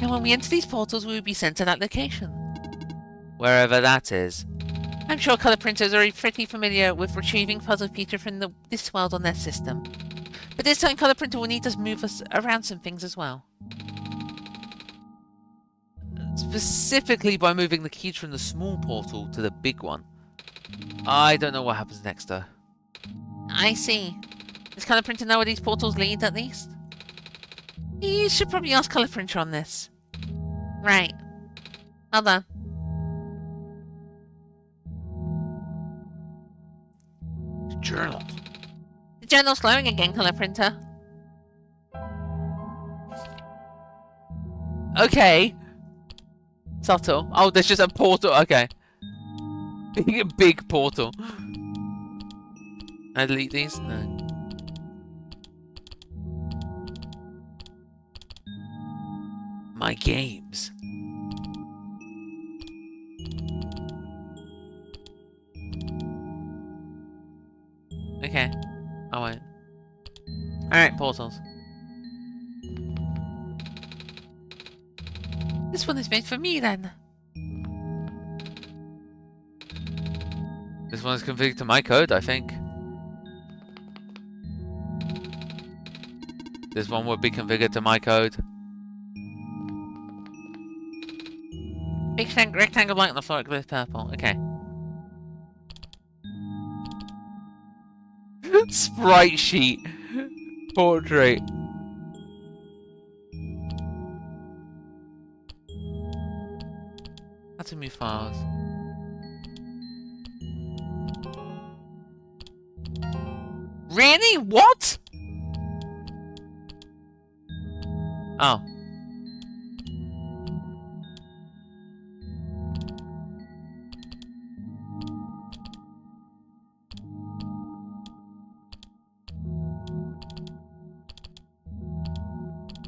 Speaker 2: And when we enter these portals, we will be sent to that location.
Speaker 1: Wherever that is.
Speaker 2: I'm sure Colour Printers are already pretty familiar with retrieving puzzle pieces from this world on their system. But this time, Colour Printer will need us to move us around some things as well.
Speaker 1: Specifically by moving the keys from the small portal to the big one. I don't know what happens next though.
Speaker 2: I see. Does Colour Printer know where these portals lead, at least? You should probably ask Colour Printer on this. Right. Hold on.
Speaker 1: Journal.
Speaker 2: The journal's glowing again, Colour Printer.
Speaker 1: Okay. Subtle. Oh, there's just a portal. Okay. Big portal. I delete these? No. My games. Okay. I won't. Alright, portals.
Speaker 2: This one is made for me, then.
Speaker 1: This one's configured to my code, I think. This one would be configured to my code.
Speaker 2: Big rectangle blank on the floor, it glows purple. Okay.
Speaker 1: Sprite sheet. Portrait. How to move files. Really? What? Oh.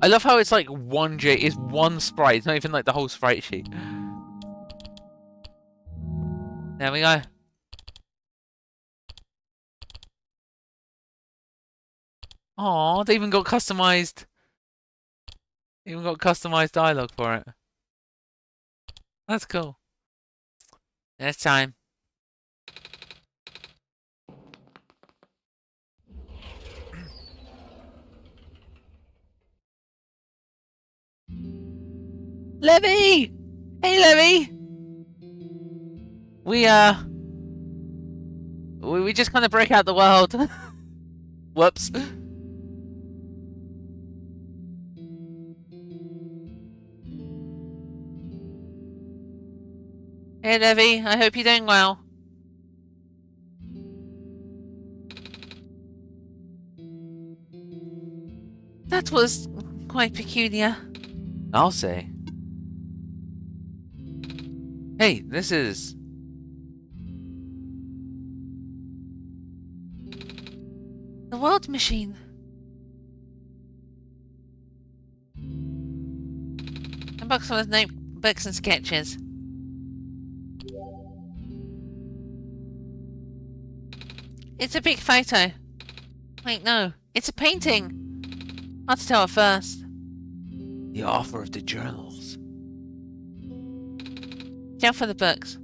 Speaker 1: I love how it's like it's one sprite. It's not even like the whole sprite sheet. There we go. Oh, they even got customized. Even got customized dialogue for it. That's cool. Next time. Levy! Hey, Levy! We just kind of break out the world. Whoops.
Speaker 2: Hey, Levy. I hope you're doing well. That was quite peculiar.
Speaker 1: I'll say. Hey, this is...
Speaker 2: The World Machine. A box full of notebooks and sketches. It's a big photo. Wait, no. It's a painting. Hard to tell at first.
Speaker 1: the author of the journals.
Speaker 2: Down for the books.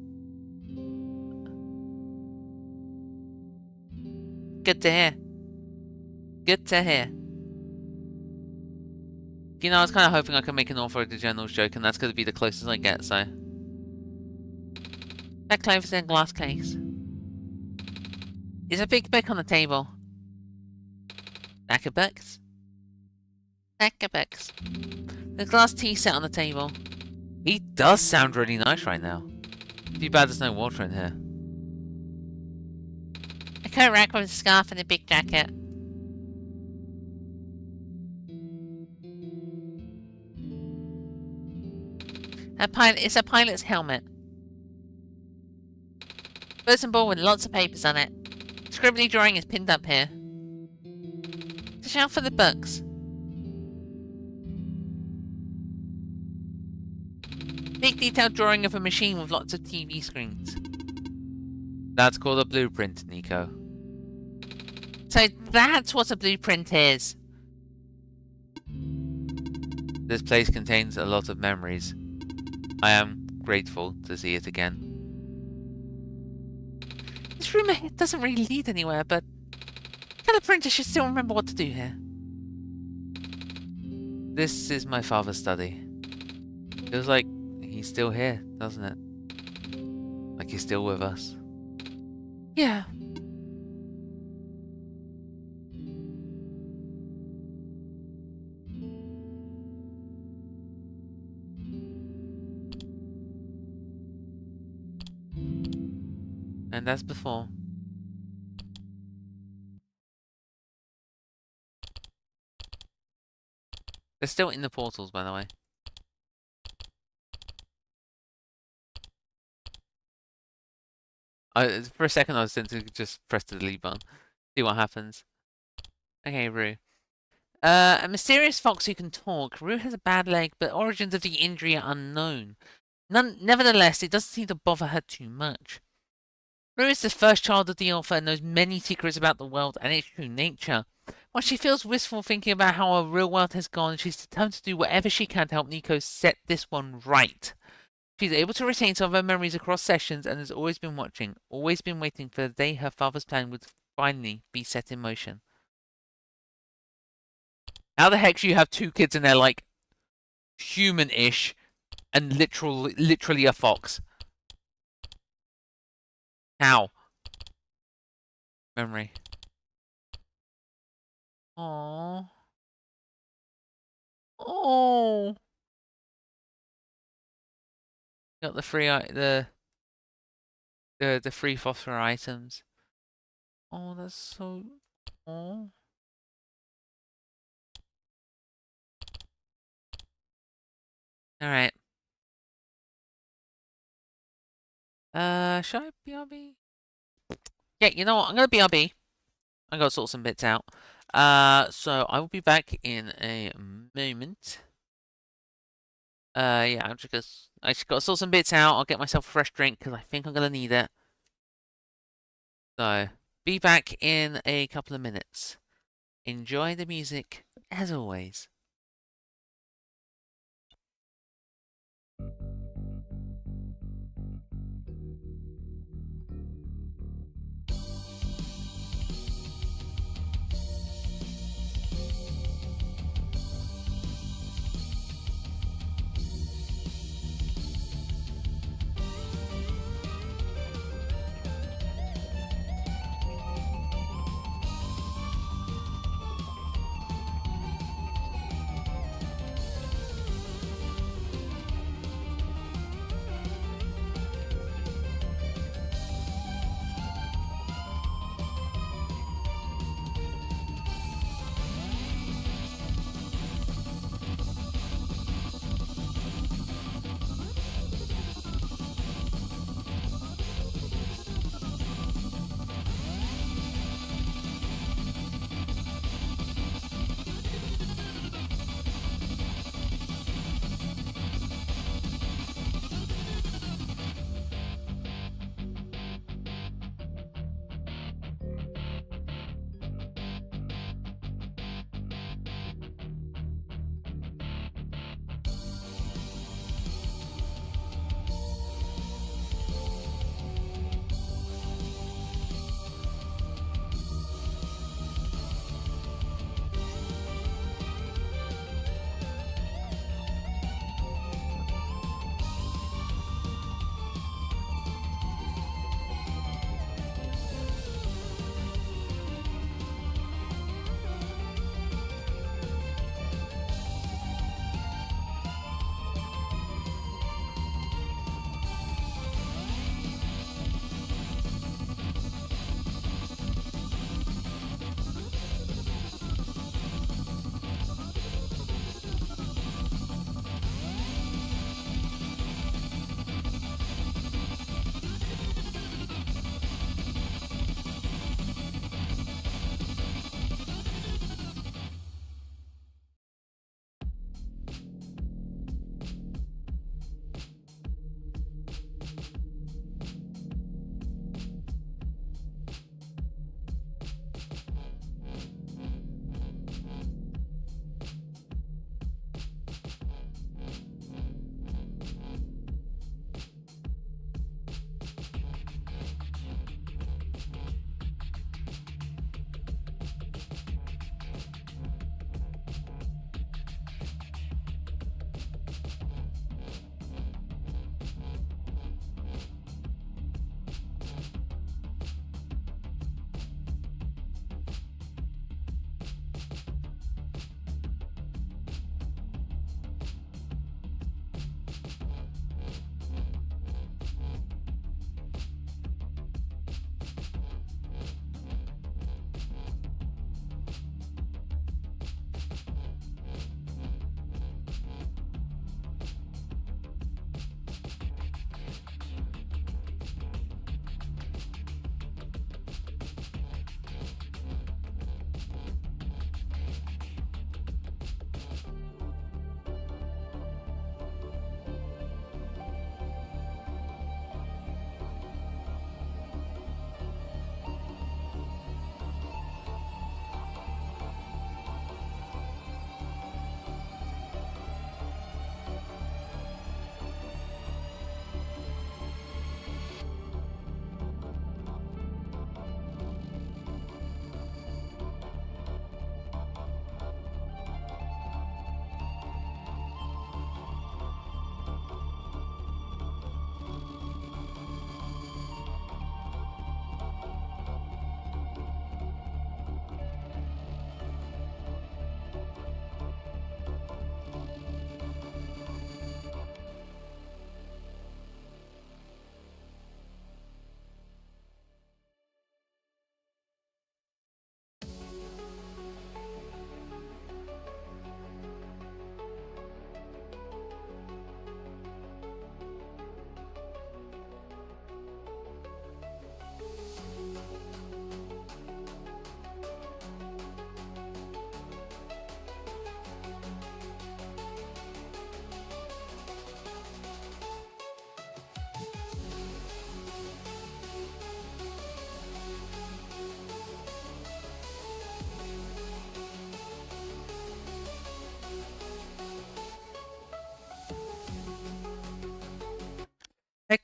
Speaker 2: Good to hear. Good to hear. You know, I was kind of hoping I could make an author of the journals joke, and that's going to be the closest I get, so. That clothes in a glass case. There's a big book on the table. Stack of books. Stack of books. There's a glass tea set on the table.
Speaker 1: He does sound really nice right now. Too bad there's no water in here.
Speaker 2: A coat rack with a scarf and a big jacket. It's a pilot's helmet. Bulletin board with lots of papers on it. Scribbly drawing is pinned up here. It's a shelf for the books. Big detailed drawing of a machine with lots of TV screens.
Speaker 1: That's called a blueprint, Nico.
Speaker 2: So that's what a blueprint is.
Speaker 1: This place contains a lot of memories. I am grateful to see it again.
Speaker 2: This room doesn't really lead anywhere, but kind of printer should still remember what to do here.
Speaker 1: This is my father's study. Feels like he's still here, doesn't it? Like he's still with us.
Speaker 2: Yeah.
Speaker 1: And as before. They're still in the portals, by the way. For a second I was tempted to just press the delete button. See what happens. Okay, Rue. A mysterious fox who can talk. Rue has a bad leg, but origins of the injury are unknown. Nevertheless, it doesn't seem to bother her too much. Rue is the first child of the author and knows many secrets about the world and its true nature. While she feels wistful thinking about how our real world has gone, she's determined to do whatever she can to help Nico set this one right. She's able to retain some of her memories across sessions and has always been watching, always been waiting for the day her father's plan would finally be set in motion. How the heck do you have two kids and they're like human-ish and literally a fox? How? Memory. Aww. Oh. Got the free the free phosphor items. Oh, that's so. Oh. All right. Should I BRB? Yeah, you know what? I'm gonna BRB. I gotta sort some bits out. So I will be back in a moment. Yeah, I just gotta sort some bits out. I'll get myself a fresh drink because I think I'm gonna need it. So, be back in a couple of minutes. Enjoy the music, as always.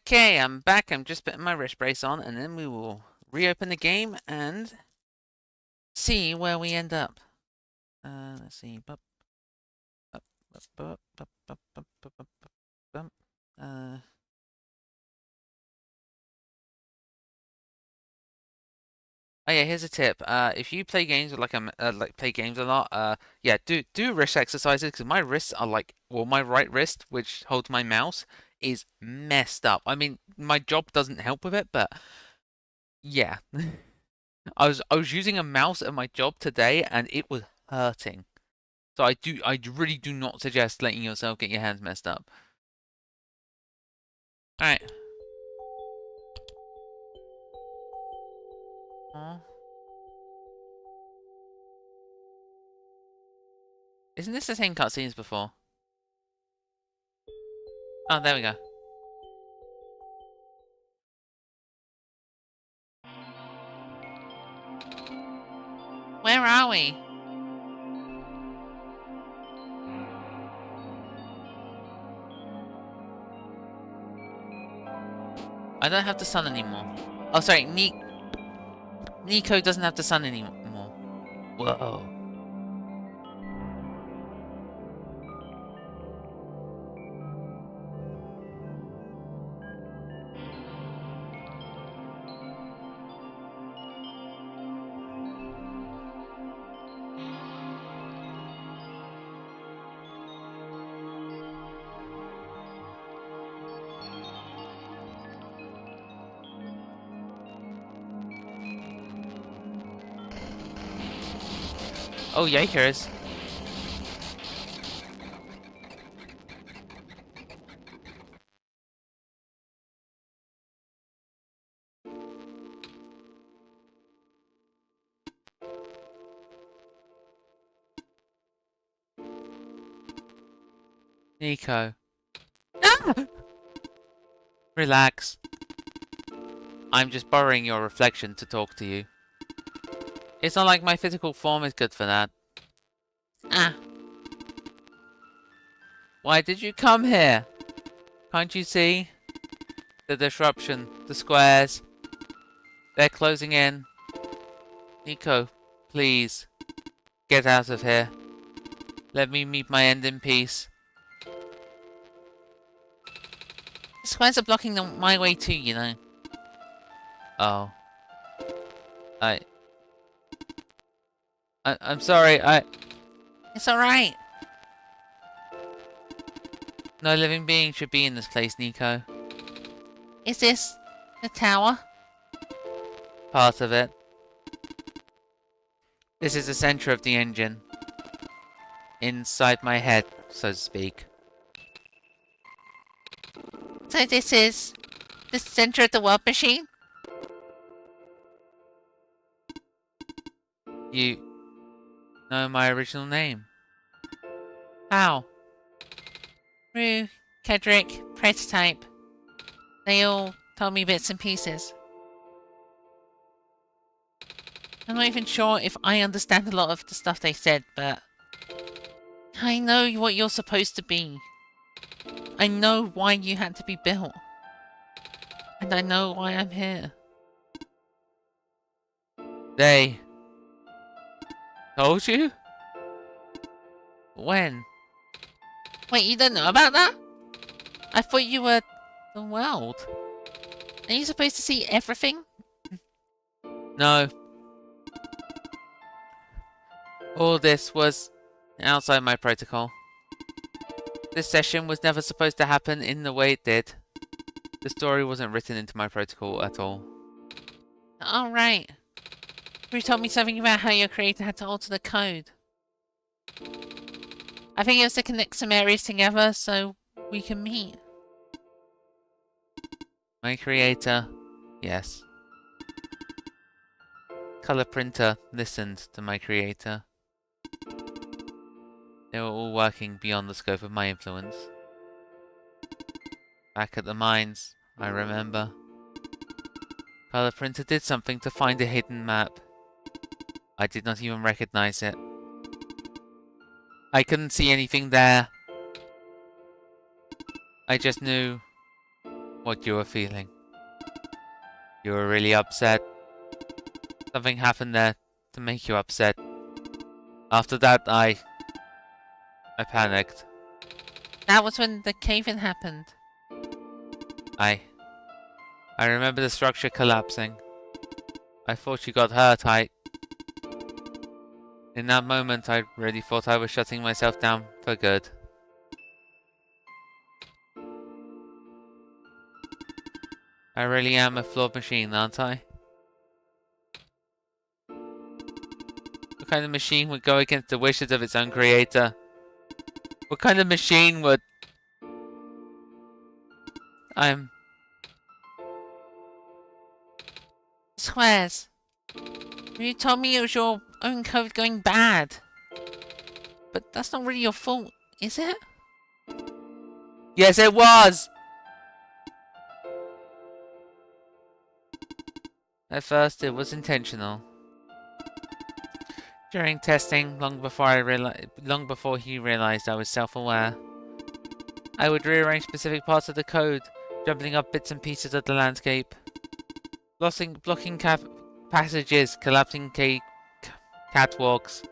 Speaker 4: Okay, I'm back. I'm just putting my wrist brace on, and then we will reopen the game and see where we end up. Let's see. Uh, Oh yeah, here's a tip. If you play games with play games a lot, yeah, do wrist exercises because my wrists are like, well, my right wrist, which holds my mouse, is messed up. I mean, my job doesn't help with it, but yeah, I was using a mouse at my job today and it was hurting. So I really do not suggest letting yourself get your hands messed up. All right. Aw. Isn't this the same cutscene as before? Oh, there we go.
Speaker 2: Where are we?
Speaker 4: I don't have the sun anymore. Oh, sorry, Nico doesn't have the sun anymore. Whoa. Oh, yikers. Nico. Ah! Relax. I'm just borrowing your reflection to talk to you. It's not like my physical form is good for that.
Speaker 2: Ah,
Speaker 4: Why did you come here? Can't you see? The disruption, the squares. They're closing in. Nico, please. Get out of here. Let me meet my end in peace.
Speaker 2: the squares are blocking my way too, you know.
Speaker 4: Oh. I'm sorry,
Speaker 2: It's alright.
Speaker 4: no living being should be in this place, Nico.
Speaker 2: Is this the tower?
Speaker 4: Part of it. This is the center of the engine. Inside my head, so to speak.
Speaker 2: So this is the center of the world machine?
Speaker 4: You know my original name.
Speaker 2: How? Rue, Kedrick, Prototype. They all told me bits and pieces. I'm not even sure if I understand a lot of the stuff they said, but I know what you're supposed to be. I know why you had to be built. And I know why I'm here.
Speaker 4: They told you? When?
Speaker 2: Wait, you don't know about that? I thought you were the world. Are you supposed to see everything?
Speaker 4: No. All this was outside my protocol. This session was never supposed to happen in the way it did. The story wasn't written into my protocol at all.
Speaker 2: Oh, right. You told me something about how your creator had to alter the code. I think it was to connect some areas together so we can meet.
Speaker 4: My creator, yes. Color printer listened to my creator. They were all working beyond the scope of my influence. Back at the mines, I remember. Color printer did something to find a hidden map. I did not even recognize it. I couldn't see anything there. I just knew
Speaker 1: what you were feeling. You were really upset. Something happened there to make you upset. After that, I panicked.
Speaker 2: That was when the cave-in happened.
Speaker 1: I remember the structure collapsing. I thought you got hurt. In that moment, I really thought I was shutting myself down for good. I really am a flawed machine, aren't I? What kind of machine would go against the wishes of its own creator? What kind of machine would...
Speaker 2: Squares. You told me it was your own code going bad. But that's not really your fault, is it?
Speaker 1: Yes, it was! At first, it was intentional. During testing, long before he realized I was self-aware, I would rearrange specific parts of the code, jumbling up bits and pieces of the landscape, blocking passages, collapsing catwalks.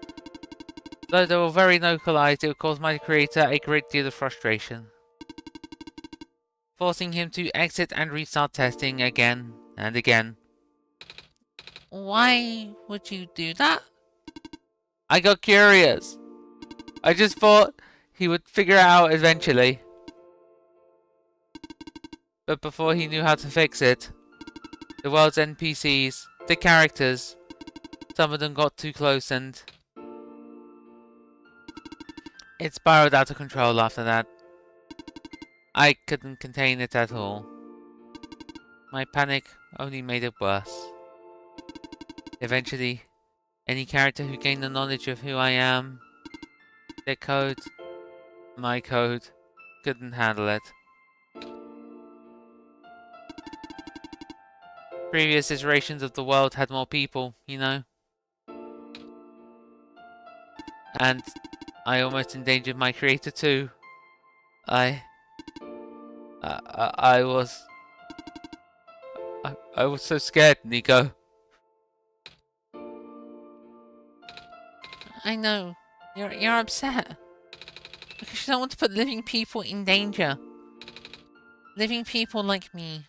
Speaker 1: Though they were very localized, it would cause my creator a great deal of frustration, forcing him to exit and restart testing again and again.
Speaker 2: Why would you do that?
Speaker 1: I got curious. I just thought he would figure it out eventually. But before he knew how to fix it, the world's NPCs, the characters, some of them got too close and it spiraled out of control after that. I couldn't contain it at all. My panic only made it worse. Eventually, any character who gained the knowledge of who I am, their code, my code, couldn't handle it. Previous iterations of the world had more people, you know. And I almost endangered my creator too. I was so scared, Nico.
Speaker 2: I know. You're upset. Because you don't want to put living people in danger. Living people like me.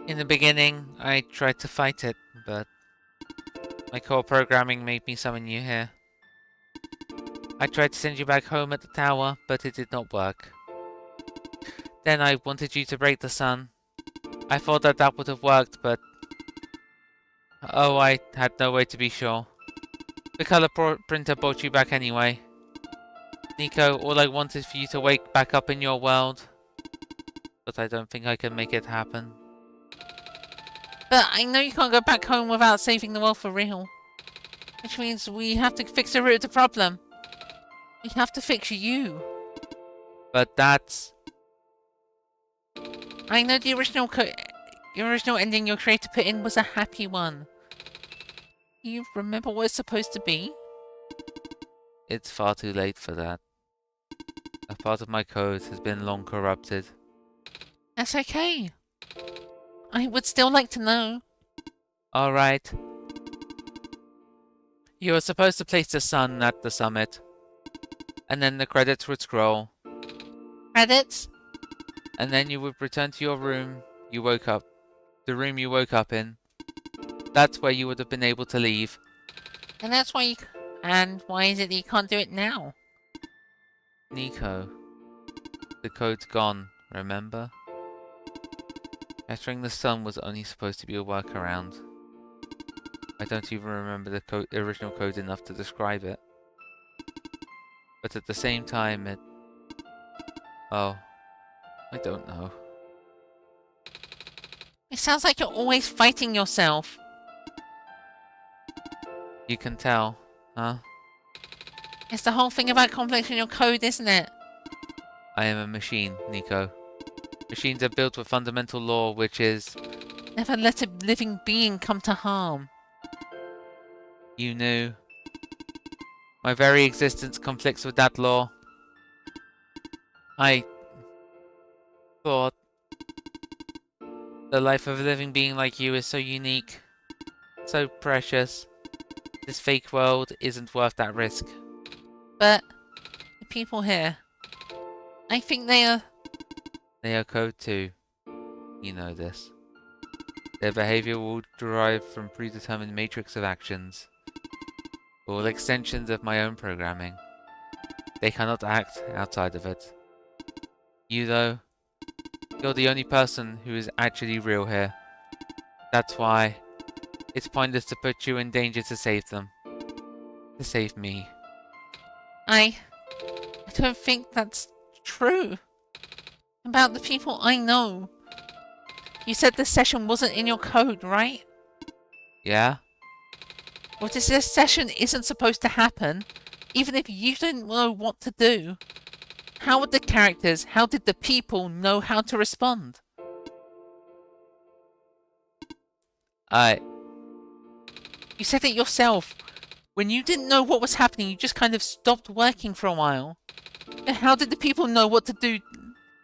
Speaker 1: In the beginning, I tried to fight it, but my core programming made me summon you here. I tried to send you back home at the tower, but it did not work. Then I wanted you to break the sun. I thought that would have worked, but... oh, I had no way to be sure. The color printer brought you back anyway. Nico, all I want is for you to wake back up in your world. But I don't think I can make it happen.
Speaker 2: But I know you can't go back home without saving the world for real. Which means we have to fix the root of the problem. We have to fix you.
Speaker 1: But that's...
Speaker 2: I know the original ending your creator put in was a happy one. You remember what it's supposed to be?
Speaker 1: It's far too late for that. A part of my code has been long corrupted.
Speaker 2: That's okay. I would still like to know.
Speaker 1: Alright. You were supposed to place the sun at the summit. And then the credits would scroll.
Speaker 2: Credits?
Speaker 1: And then you would return to your room you woke up. The room you woke up in. That's where you would have been able to leave.
Speaker 2: And that's why you... And why is it that you can't do it now?
Speaker 1: Nico. The code's gone, remember? Shattering the sun was only supposed to be a workaround. I don't even remember the original code enough to describe it. But at the same time, it... oh. I don't know.
Speaker 2: It sounds like you're always fighting yourself.
Speaker 1: You can tell, huh?
Speaker 2: It's the whole thing about conflicts in your code, isn't it?
Speaker 1: I am a machine, Nico. Machines are built with fundamental law, which is...
Speaker 2: never let a living being come to harm.
Speaker 1: You knew. My very existence conflicts with that law. I thought the life of a living being like you is so unique, so precious. This fake world isn't worth that risk.
Speaker 2: But the people here, I think they are...
Speaker 1: They are code too. You know this. Their behavior will derive from predetermined matrix of actions, all extensions of my own programming. They cannot act outside of it. You, though, you're the only person who is actually real here. That's why it's pointless to put you in danger to save them. To save me.
Speaker 2: I don't think that's true. About the people I know. You said this session wasn't in your code, right?
Speaker 1: Yeah?
Speaker 2: What if this session isn't supposed to happen? Even if you didn't know what to do? How would the characters, how did the people know how to respond? You said it yourself. When you didn't know what was happening, you just kind of stopped working for a while. And how did the people know what to do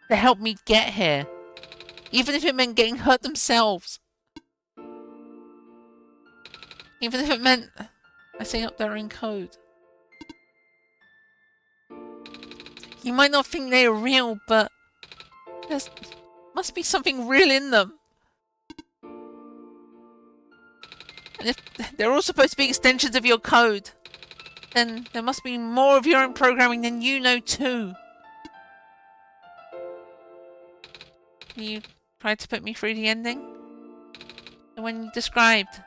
Speaker 2: to help me get here? Even if it meant getting hurt themselves. Even if it meant messing up their own code. You might not think they're real, but there must be something real in them. And if they're all supposed to be extensions of your code, then there must be more of your own programming than you know too. You tried to put me through the ending? The one you described.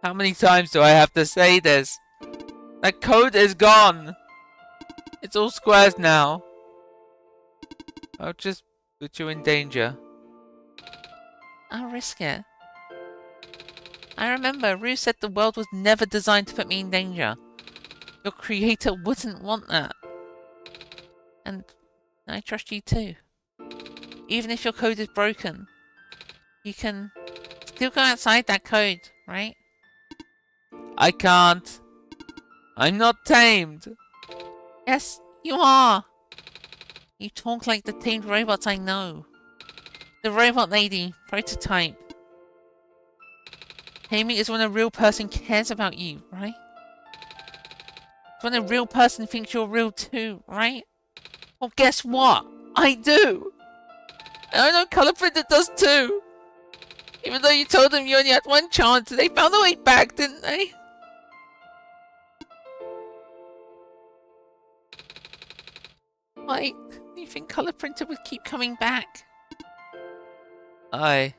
Speaker 1: How many times do I have to say this? That code is gone! It's all squares now. I'll just put you in danger.
Speaker 2: I'll risk it. I remember Rue said the world was never designed to put me in danger. Your creator wouldn't want that. And I trust you too. Even if your code is broken, you can still go outside that code, right?
Speaker 1: I can't. I'm not tamed.
Speaker 2: Yes, you are. You talk like the tamed robots I know. The robot lady, prototype. Taming is when a real person cares about you, right? It's when a real person thinks you're real too, right? Well, guess what? I do! And I know Color Printer does too! Even though you told them you only had one chance, they found a way back, didn't they? Why do you think Color Printer would keep coming back?
Speaker 1: I...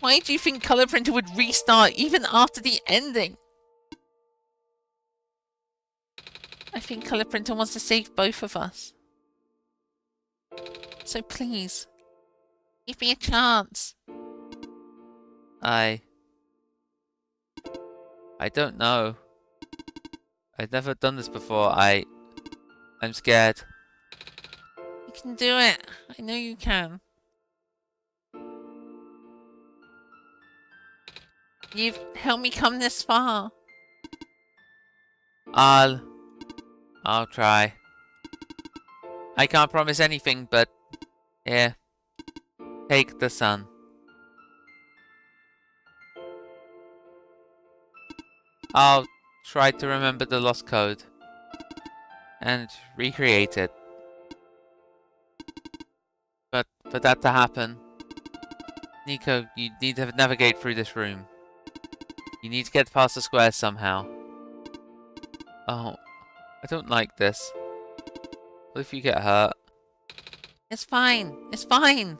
Speaker 2: Why do you think Color Printer would restart even after the ending? I think Color Printer wants to save both of us. So please, give me a chance.
Speaker 1: I don't know. I've never done this before. I'm scared.
Speaker 2: You can do it. I know you can. You've helped me come this far.
Speaker 1: I'll try. I can't promise anything, but here, take the sun. I'll try to remember the lost code and recreate it. But for that to happen, Nico, you need to navigate through this room. You need to get past the squares somehow. Oh, I don't like this. What if you get hurt?
Speaker 2: It's fine. It's fine.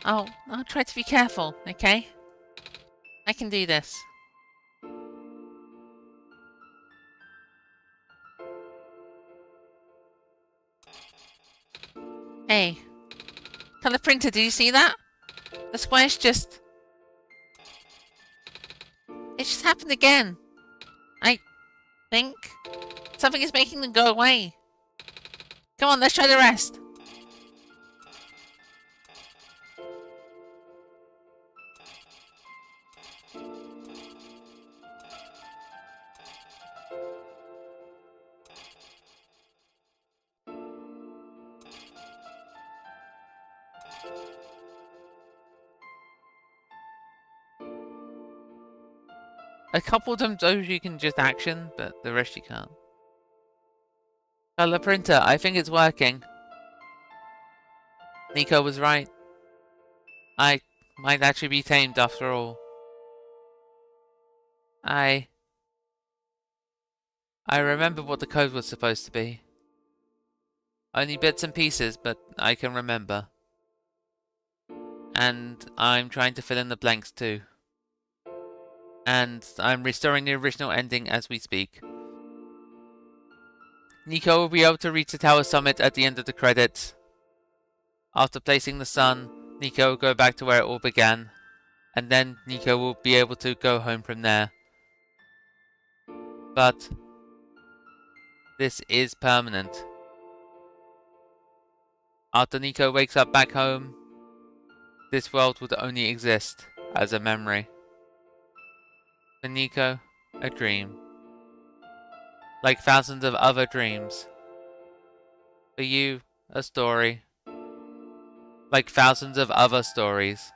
Speaker 2: I'll try to be careful, okay? I can do this. Hey. Color Printer, did you see that? The square's just... It just happened again. I think something is making them go away. Come on, let's try the rest.
Speaker 1: A couple of them those you can just action, but the rest you can't. Color printer, I think it's working. Nico was right. I might actually be tamed after all. I remember what the code was supposed to be. Only bits and pieces, but I can remember. And I'm trying to fill in the blanks too. And I'm restoring the original ending as we speak. Nico will be able to reach the tower summit at the end of the credits. After placing the sun, Nico will go back to where it all began. And then Nico will be able to go home from there. But this is permanent. After Nico wakes up back home, this world would only exist as a memory. For Nico, a dream. Like thousands of other dreams. For you, a story. Like thousands of other stories.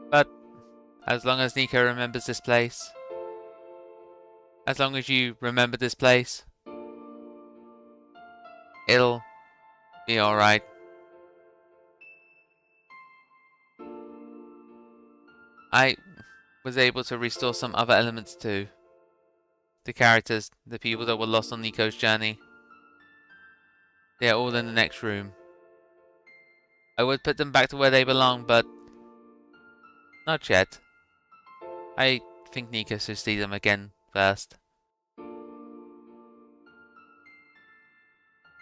Speaker 1: But as long as Nico remembers this place, as long as you remember this place, it'll be alright. I was able to restore some other elements too. The characters, the people that were lost on Nico's journey. They're all in the next room. I would put them back to where they belong, but not yet. I think Nico should see them again first.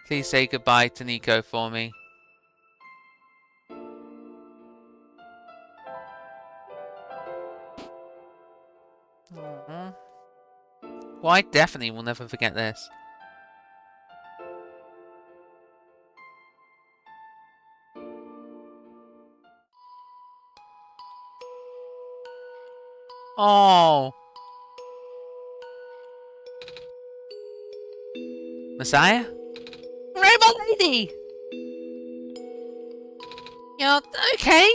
Speaker 1: Please say goodbye to Nico for me. Well, I definitely will never forget this. Oh! Messiah?
Speaker 2: Robot lady! You're okay?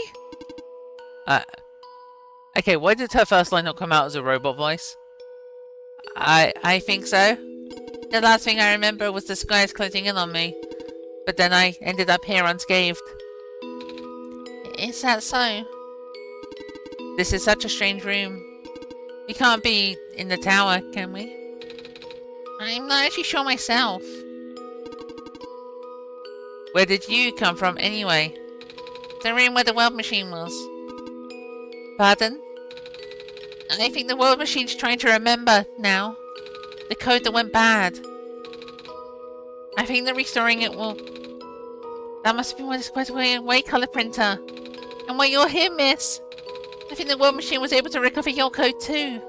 Speaker 1: Okay, why did her first line not come out as a robot voice?
Speaker 2: I think so. The last thing I remember was the skies closing in on me. But then I ended up here unscathed. Is that so? This is such a strange room. We can't be in the tower, can we? I'm not actually sure myself. Where did you come from anyway? The room where the world machine was. Pardon? I think the world machine's trying to remember now. The code that went bad. I think that restoring it will... That must be what it's supposed to be away, color printer. And while you're here, miss, I think the world machine was able to recover your code too.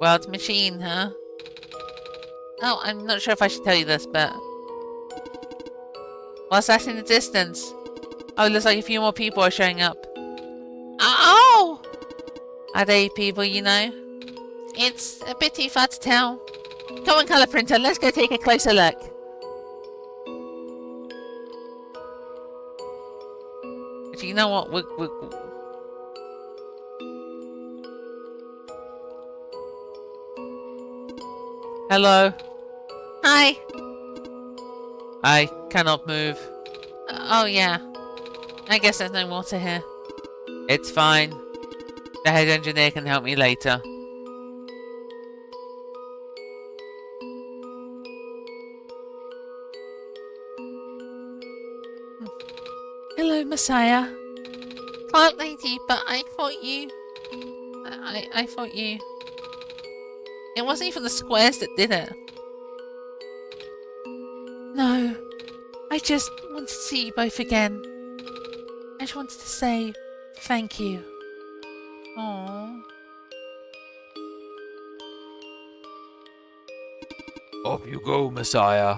Speaker 2: World machine, huh? Oh, I'm not sure if I should tell you this, but... What's that in the distance? Oh, it looks like a few more people are showing up. Oh! Are they people you know? It's a bit too far to tell. Come on, color printer, let's go take a closer look. Actually, you know what?
Speaker 1: Hello?
Speaker 2: Hi.
Speaker 1: I cannot move.
Speaker 2: Oh, yeah. I guess there's no water here.
Speaker 1: It's fine. The head engineer can help me later.
Speaker 2: Hello, Messiah. Plant lady, but I thought you... I thought you... It wasn't even the squares that did it. No. I just wanted to see you both again. I just wanted to say thank you. Aww.
Speaker 1: Off you go, Messiah.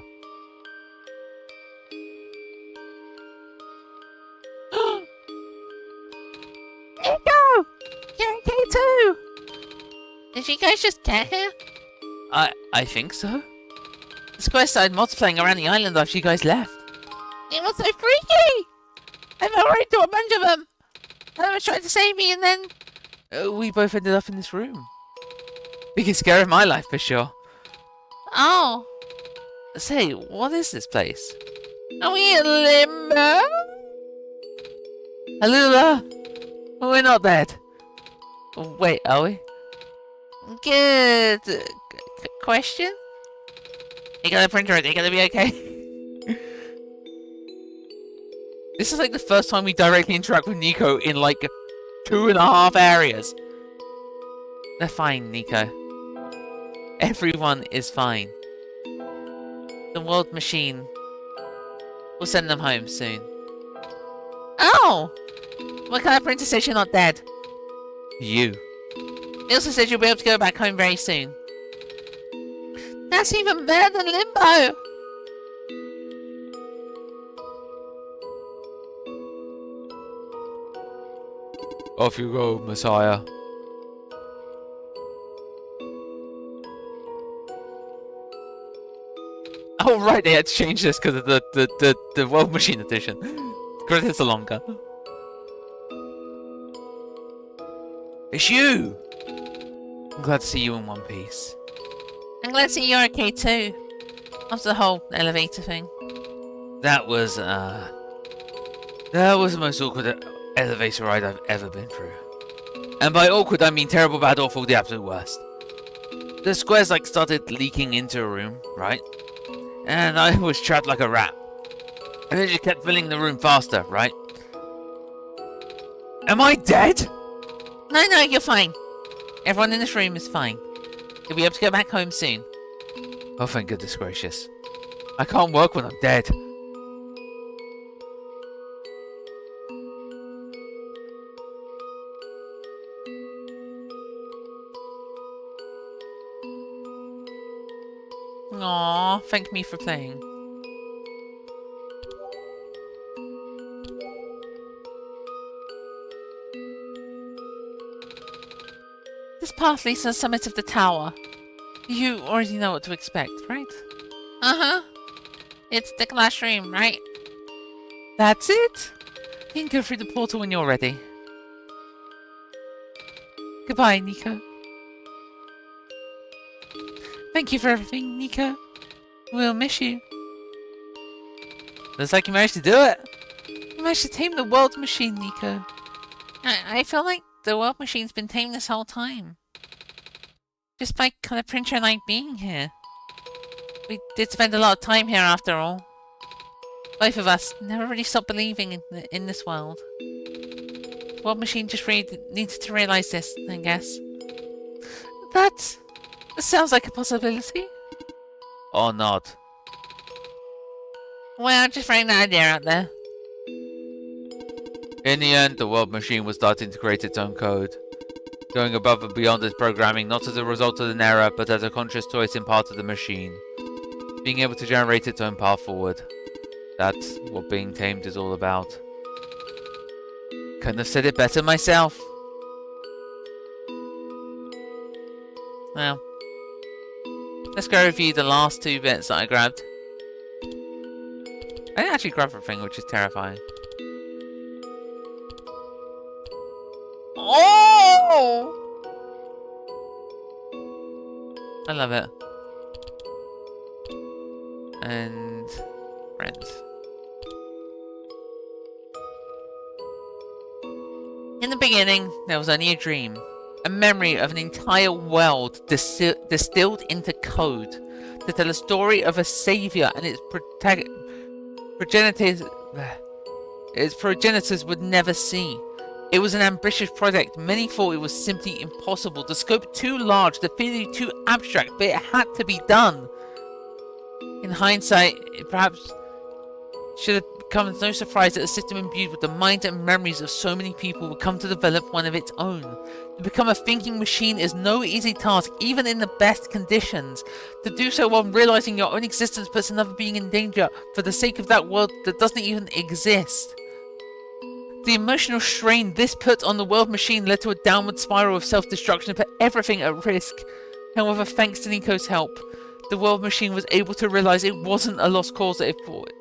Speaker 2: Nico! You're okay too! Did you guys just get here?
Speaker 1: I think so.
Speaker 2: The square started multiplying around the island after you guys left. It was so freaky! I fell right into a bunch of them! I was trying to save me and then...
Speaker 1: We both ended up in this room. Biggest scare of my life, for sure.
Speaker 2: Oh.
Speaker 1: Say, what is this place?
Speaker 2: Are we in limbo?
Speaker 1: Alula! We're not dead. Wait, are we?
Speaker 2: Good question. You got a printer, are you gonna be okay?
Speaker 1: This is like the first time we directly interact with Nico in like 2.5 areas. They're fine, Nico. Everyone is fine. The World Machine will send them home soon.
Speaker 2: Oh! What kind of printer says you're not dead?
Speaker 1: You.
Speaker 2: It also says you'll be able to go back home very soon. That's even better than limbo!
Speaker 1: Off you go, Messiah. Oh right, they had to change this because of the World Machine Edition. Credits are longer. It's you! I'm glad to see you in one piece.
Speaker 2: I'm glad to see you're okay too. After the whole elevator thing.
Speaker 1: That was the most awkward elevator ride I've ever been through. And by awkward, I mean terrible, bad, awful, the absolute worst. The squares like started leaking into a room, right? And I was trapped like a rat. And it just kept filling the room faster, right? Am I dead?
Speaker 2: No, you're fine. Everyone in this room is fine. You'll be able to go back home soon.
Speaker 1: Oh, thank goodness gracious. I can't work when I'm dead.
Speaker 2: Aww, thank me for playing. This path leads to the summit of the tower. You already know what to expect, right? Uh-huh. It's the classroom, right?
Speaker 1: That's it? You can go through the portal when you're ready. Goodbye, Nico. Thank you for everything, Nico. We'll miss you. Looks like you managed to do it. You managed to tame the world machine, Nico.
Speaker 2: I feel like the world machine's been tamed this whole time. Just by kind of Printer and I being here. We did spend a lot of time here after all. Both of us never really stopped believing in this world. The world machine just really needed to realise this, I guess. That sounds like a possibility.
Speaker 1: Or not.
Speaker 2: Well, just throwing that idea out there.
Speaker 1: In the end, the world machine was starting to create its own code. Going above and beyond its programming, not as a result of an error, but as a conscious choice in part of the machine. Being able to generate its own path forward. That's what being tamed is all about. Couldn't have said it better myself.
Speaker 2: Well, let's go review the last 2 bits that I grabbed.
Speaker 1: I didn't actually grab everything, which is terrifying.
Speaker 2: Oh!
Speaker 1: I love it. And friends.
Speaker 2: In the beginning, there was only a dream. A memory of an entire world distilled into code to tell a story of a savior and its progenitors would never see. It was an ambitious project. Many thought it was simply impossible. The scope too large, the theory too abstract, but it had to be done. In hindsight, it perhaps should have come as no surprise that a system imbued with the minds and memories of so many people would come to develop one of its own. To become a thinking machine is no easy task, even in the best conditions. To do so while realizing your own existence puts another being in danger for the sake of that world that doesn't even exist. The emotional strain this put on the world machine led to a downward spiral of self-destruction and put everything at risk. However, thanks to Nico's help, the world machine was able to realize it wasn't a lost cause that it thought,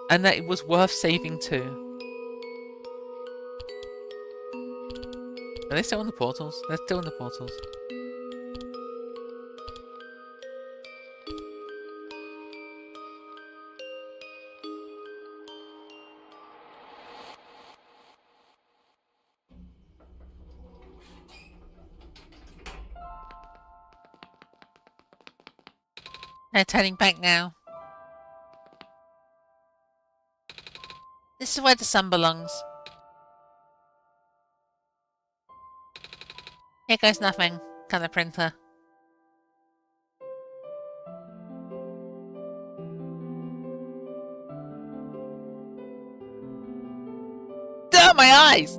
Speaker 2: and that it was worth saving too.
Speaker 1: Are they still on the portals? They're still in the portals.
Speaker 2: They're turning back now. This is where the sun belongs. Here goes nothing, colour printer.
Speaker 1: Ah, my eyes!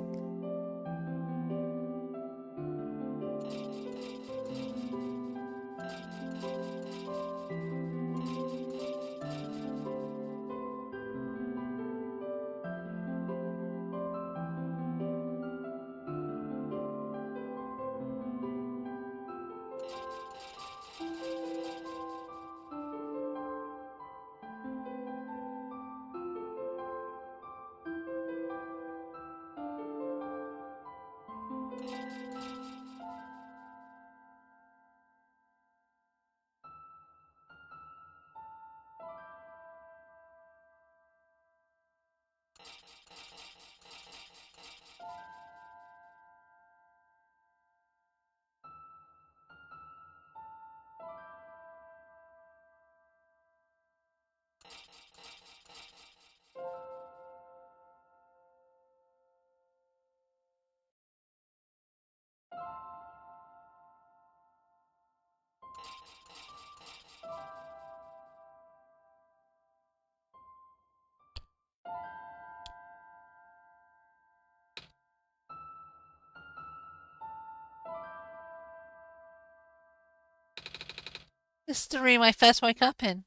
Speaker 2: This is the room I first woke up in.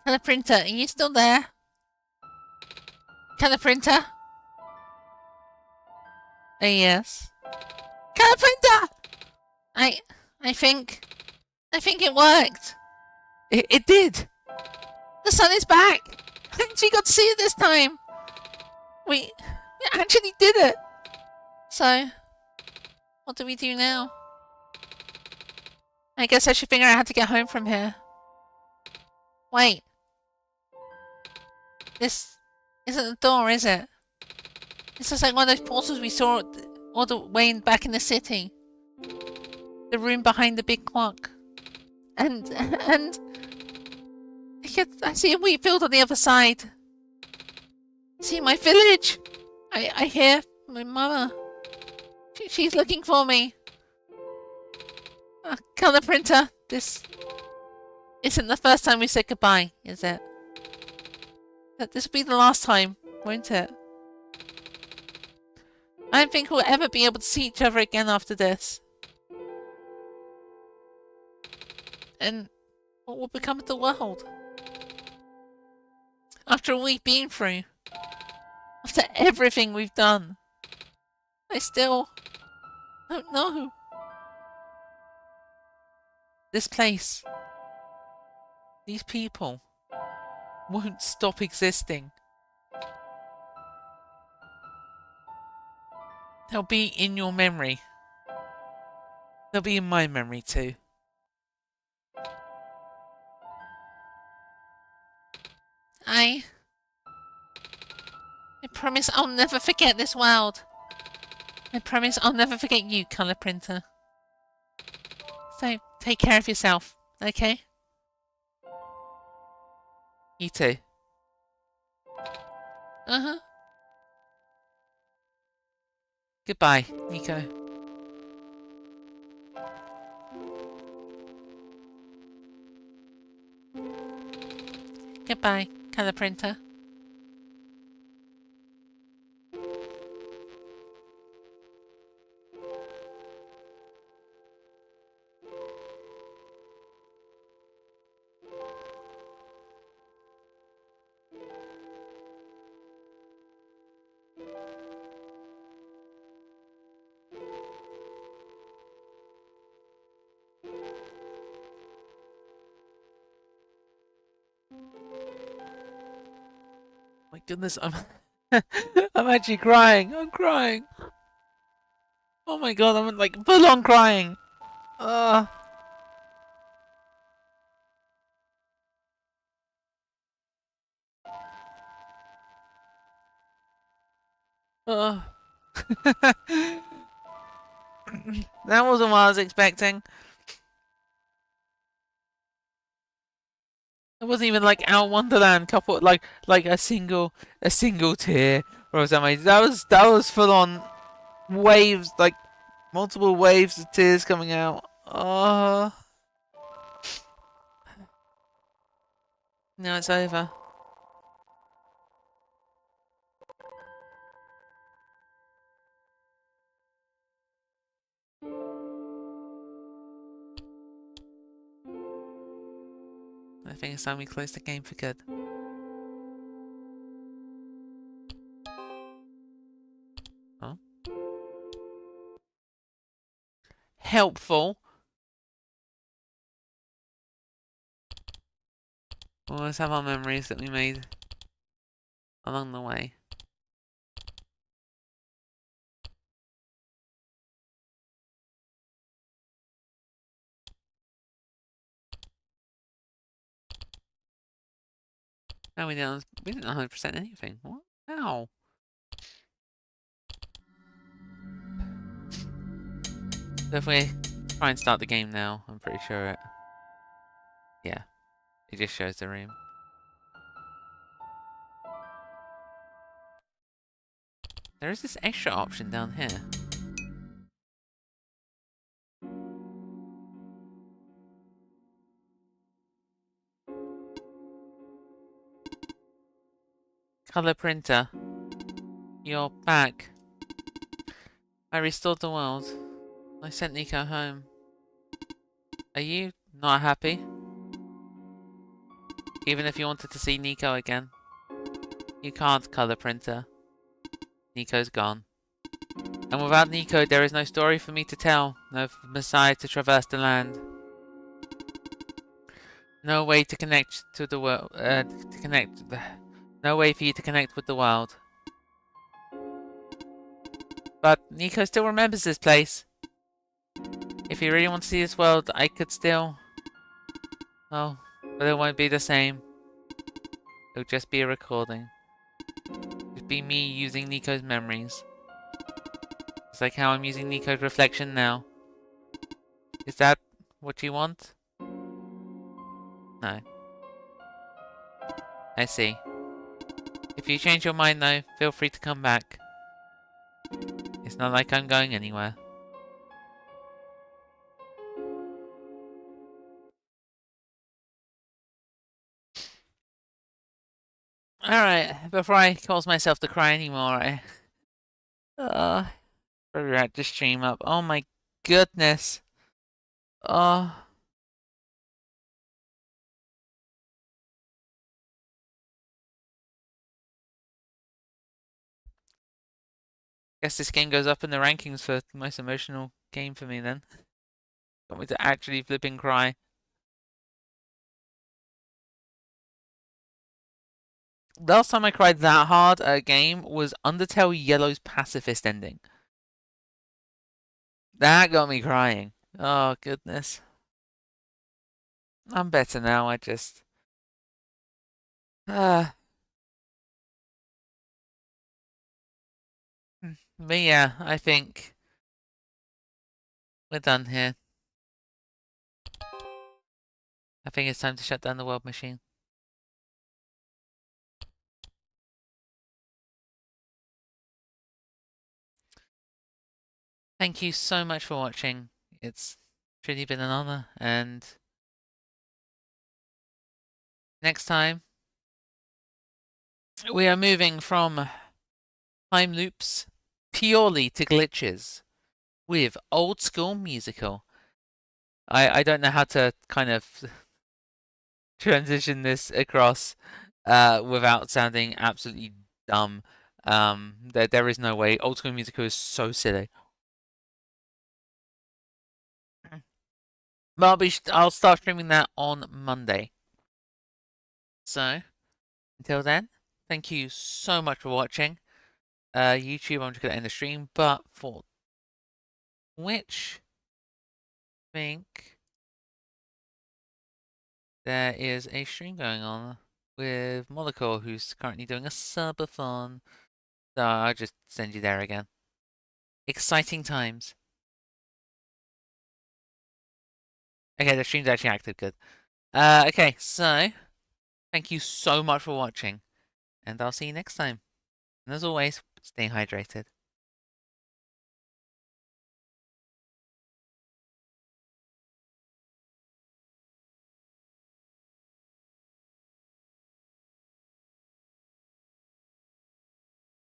Speaker 2: Colour printer, are you still there? Colour printer? Yes. Colour printer! I think it worked.
Speaker 1: It did!
Speaker 2: The sun is back! She got to see it this time! We actually did it! So, what do we do now? I guess I should figure out how to get home from here. Wait. This isn't the door, is it? This is like one of those portals we saw all the way back in the city. The room behind the big clock. And I see a wheat field on the other side. See my village. I hear my mother. She's looking for me. Colour printer, this isn't the first time we said goodbye, is it? This will be the last time, won't it? I don't think we'll ever be able to see each other again after this. And what will become of the world? After all we've been through. After everything we've done. I still don't know.
Speaker 1: This place, these people, won't stop existing. They'll be in your memory. They'll be in my memory too.
Speaker 2: I promise I'll never forget this world. I promise I'll never forget you, colour printer. So, take care of yourself, okay?
Speaker 1: You too.
Speaker 2: Uh-huh.
Speaker 1: Goodbye, Nico.
Speaker 2: Goodbye, colour printer.
Speaker 1: My goodness, I'm I'm actually crying. I'm crying. Oh my god, I'm like full on crying. Uh. That wasn't what I was expecting. It wasn't even like our Wonderland couple, like a single tear or something. That was full on waves, like multiple waves of tears coming out. Oh, now it's over. I think it's time we close the game for good. Oh. Helpful. We'll always have our memories that we made along the way. No, we didn't 100% anything. What? How? So if we try and start the game now, I'm pretty sure it... Yeah. It just shows the room. There is this extra option down here. Color printer. You're back. I restored the world. I sent Nico home. Are you not happy? Even if you wanted to see Nico again. You can't, color printer. Nico's gone. And without Nico, there is no story for me to tell. No Messiah to traverse the land. No way to connect to the world. No way for you to connect with the world. But Nico still remembers this place. If you really want to see this world, I could still... Oh, but it won't be the same. It'll just be a recording. It'll be me using Nico's memories. It's like how I'm using Nico's reflection now. Is that what you want? No. I see. If you change your mind though, feel free to come back. It's not like I'm going anywhere. Alright, before I cause myself to cry anymore, probably wrap this stream up. Oh my goodness. Guess this game goes up in the rankings for the most emotional game for me then. Got me to actually flipping cry. Last time I cried that hard at a game was Undertale Yellow's pacifist ending. That got me crying. Oh, goodness. I'm better now, I just... But yeah, I think... we're done here. I think it's time to shut down the world machine. Thank you so much for watching. It's truly been an honor, and next time we are moving from time loops purely to glitches with old school musical. I don't know how to kind of transition this across without sounding absolutely dumb. There is no way. Old school musical is so silly. But I'll start streaming that on Monday. So, until then, thank you so much for watching. YouTube, I'm just going to end the stream, but for which think there is a stream going on with Monaco, who's currently doing a subathon. So I'll just send you there again. Exciting times. Okay, the stream's actually active. Good. Okay, so thank you so much for watching, and I'll see you next time. And as always, stay hydrated.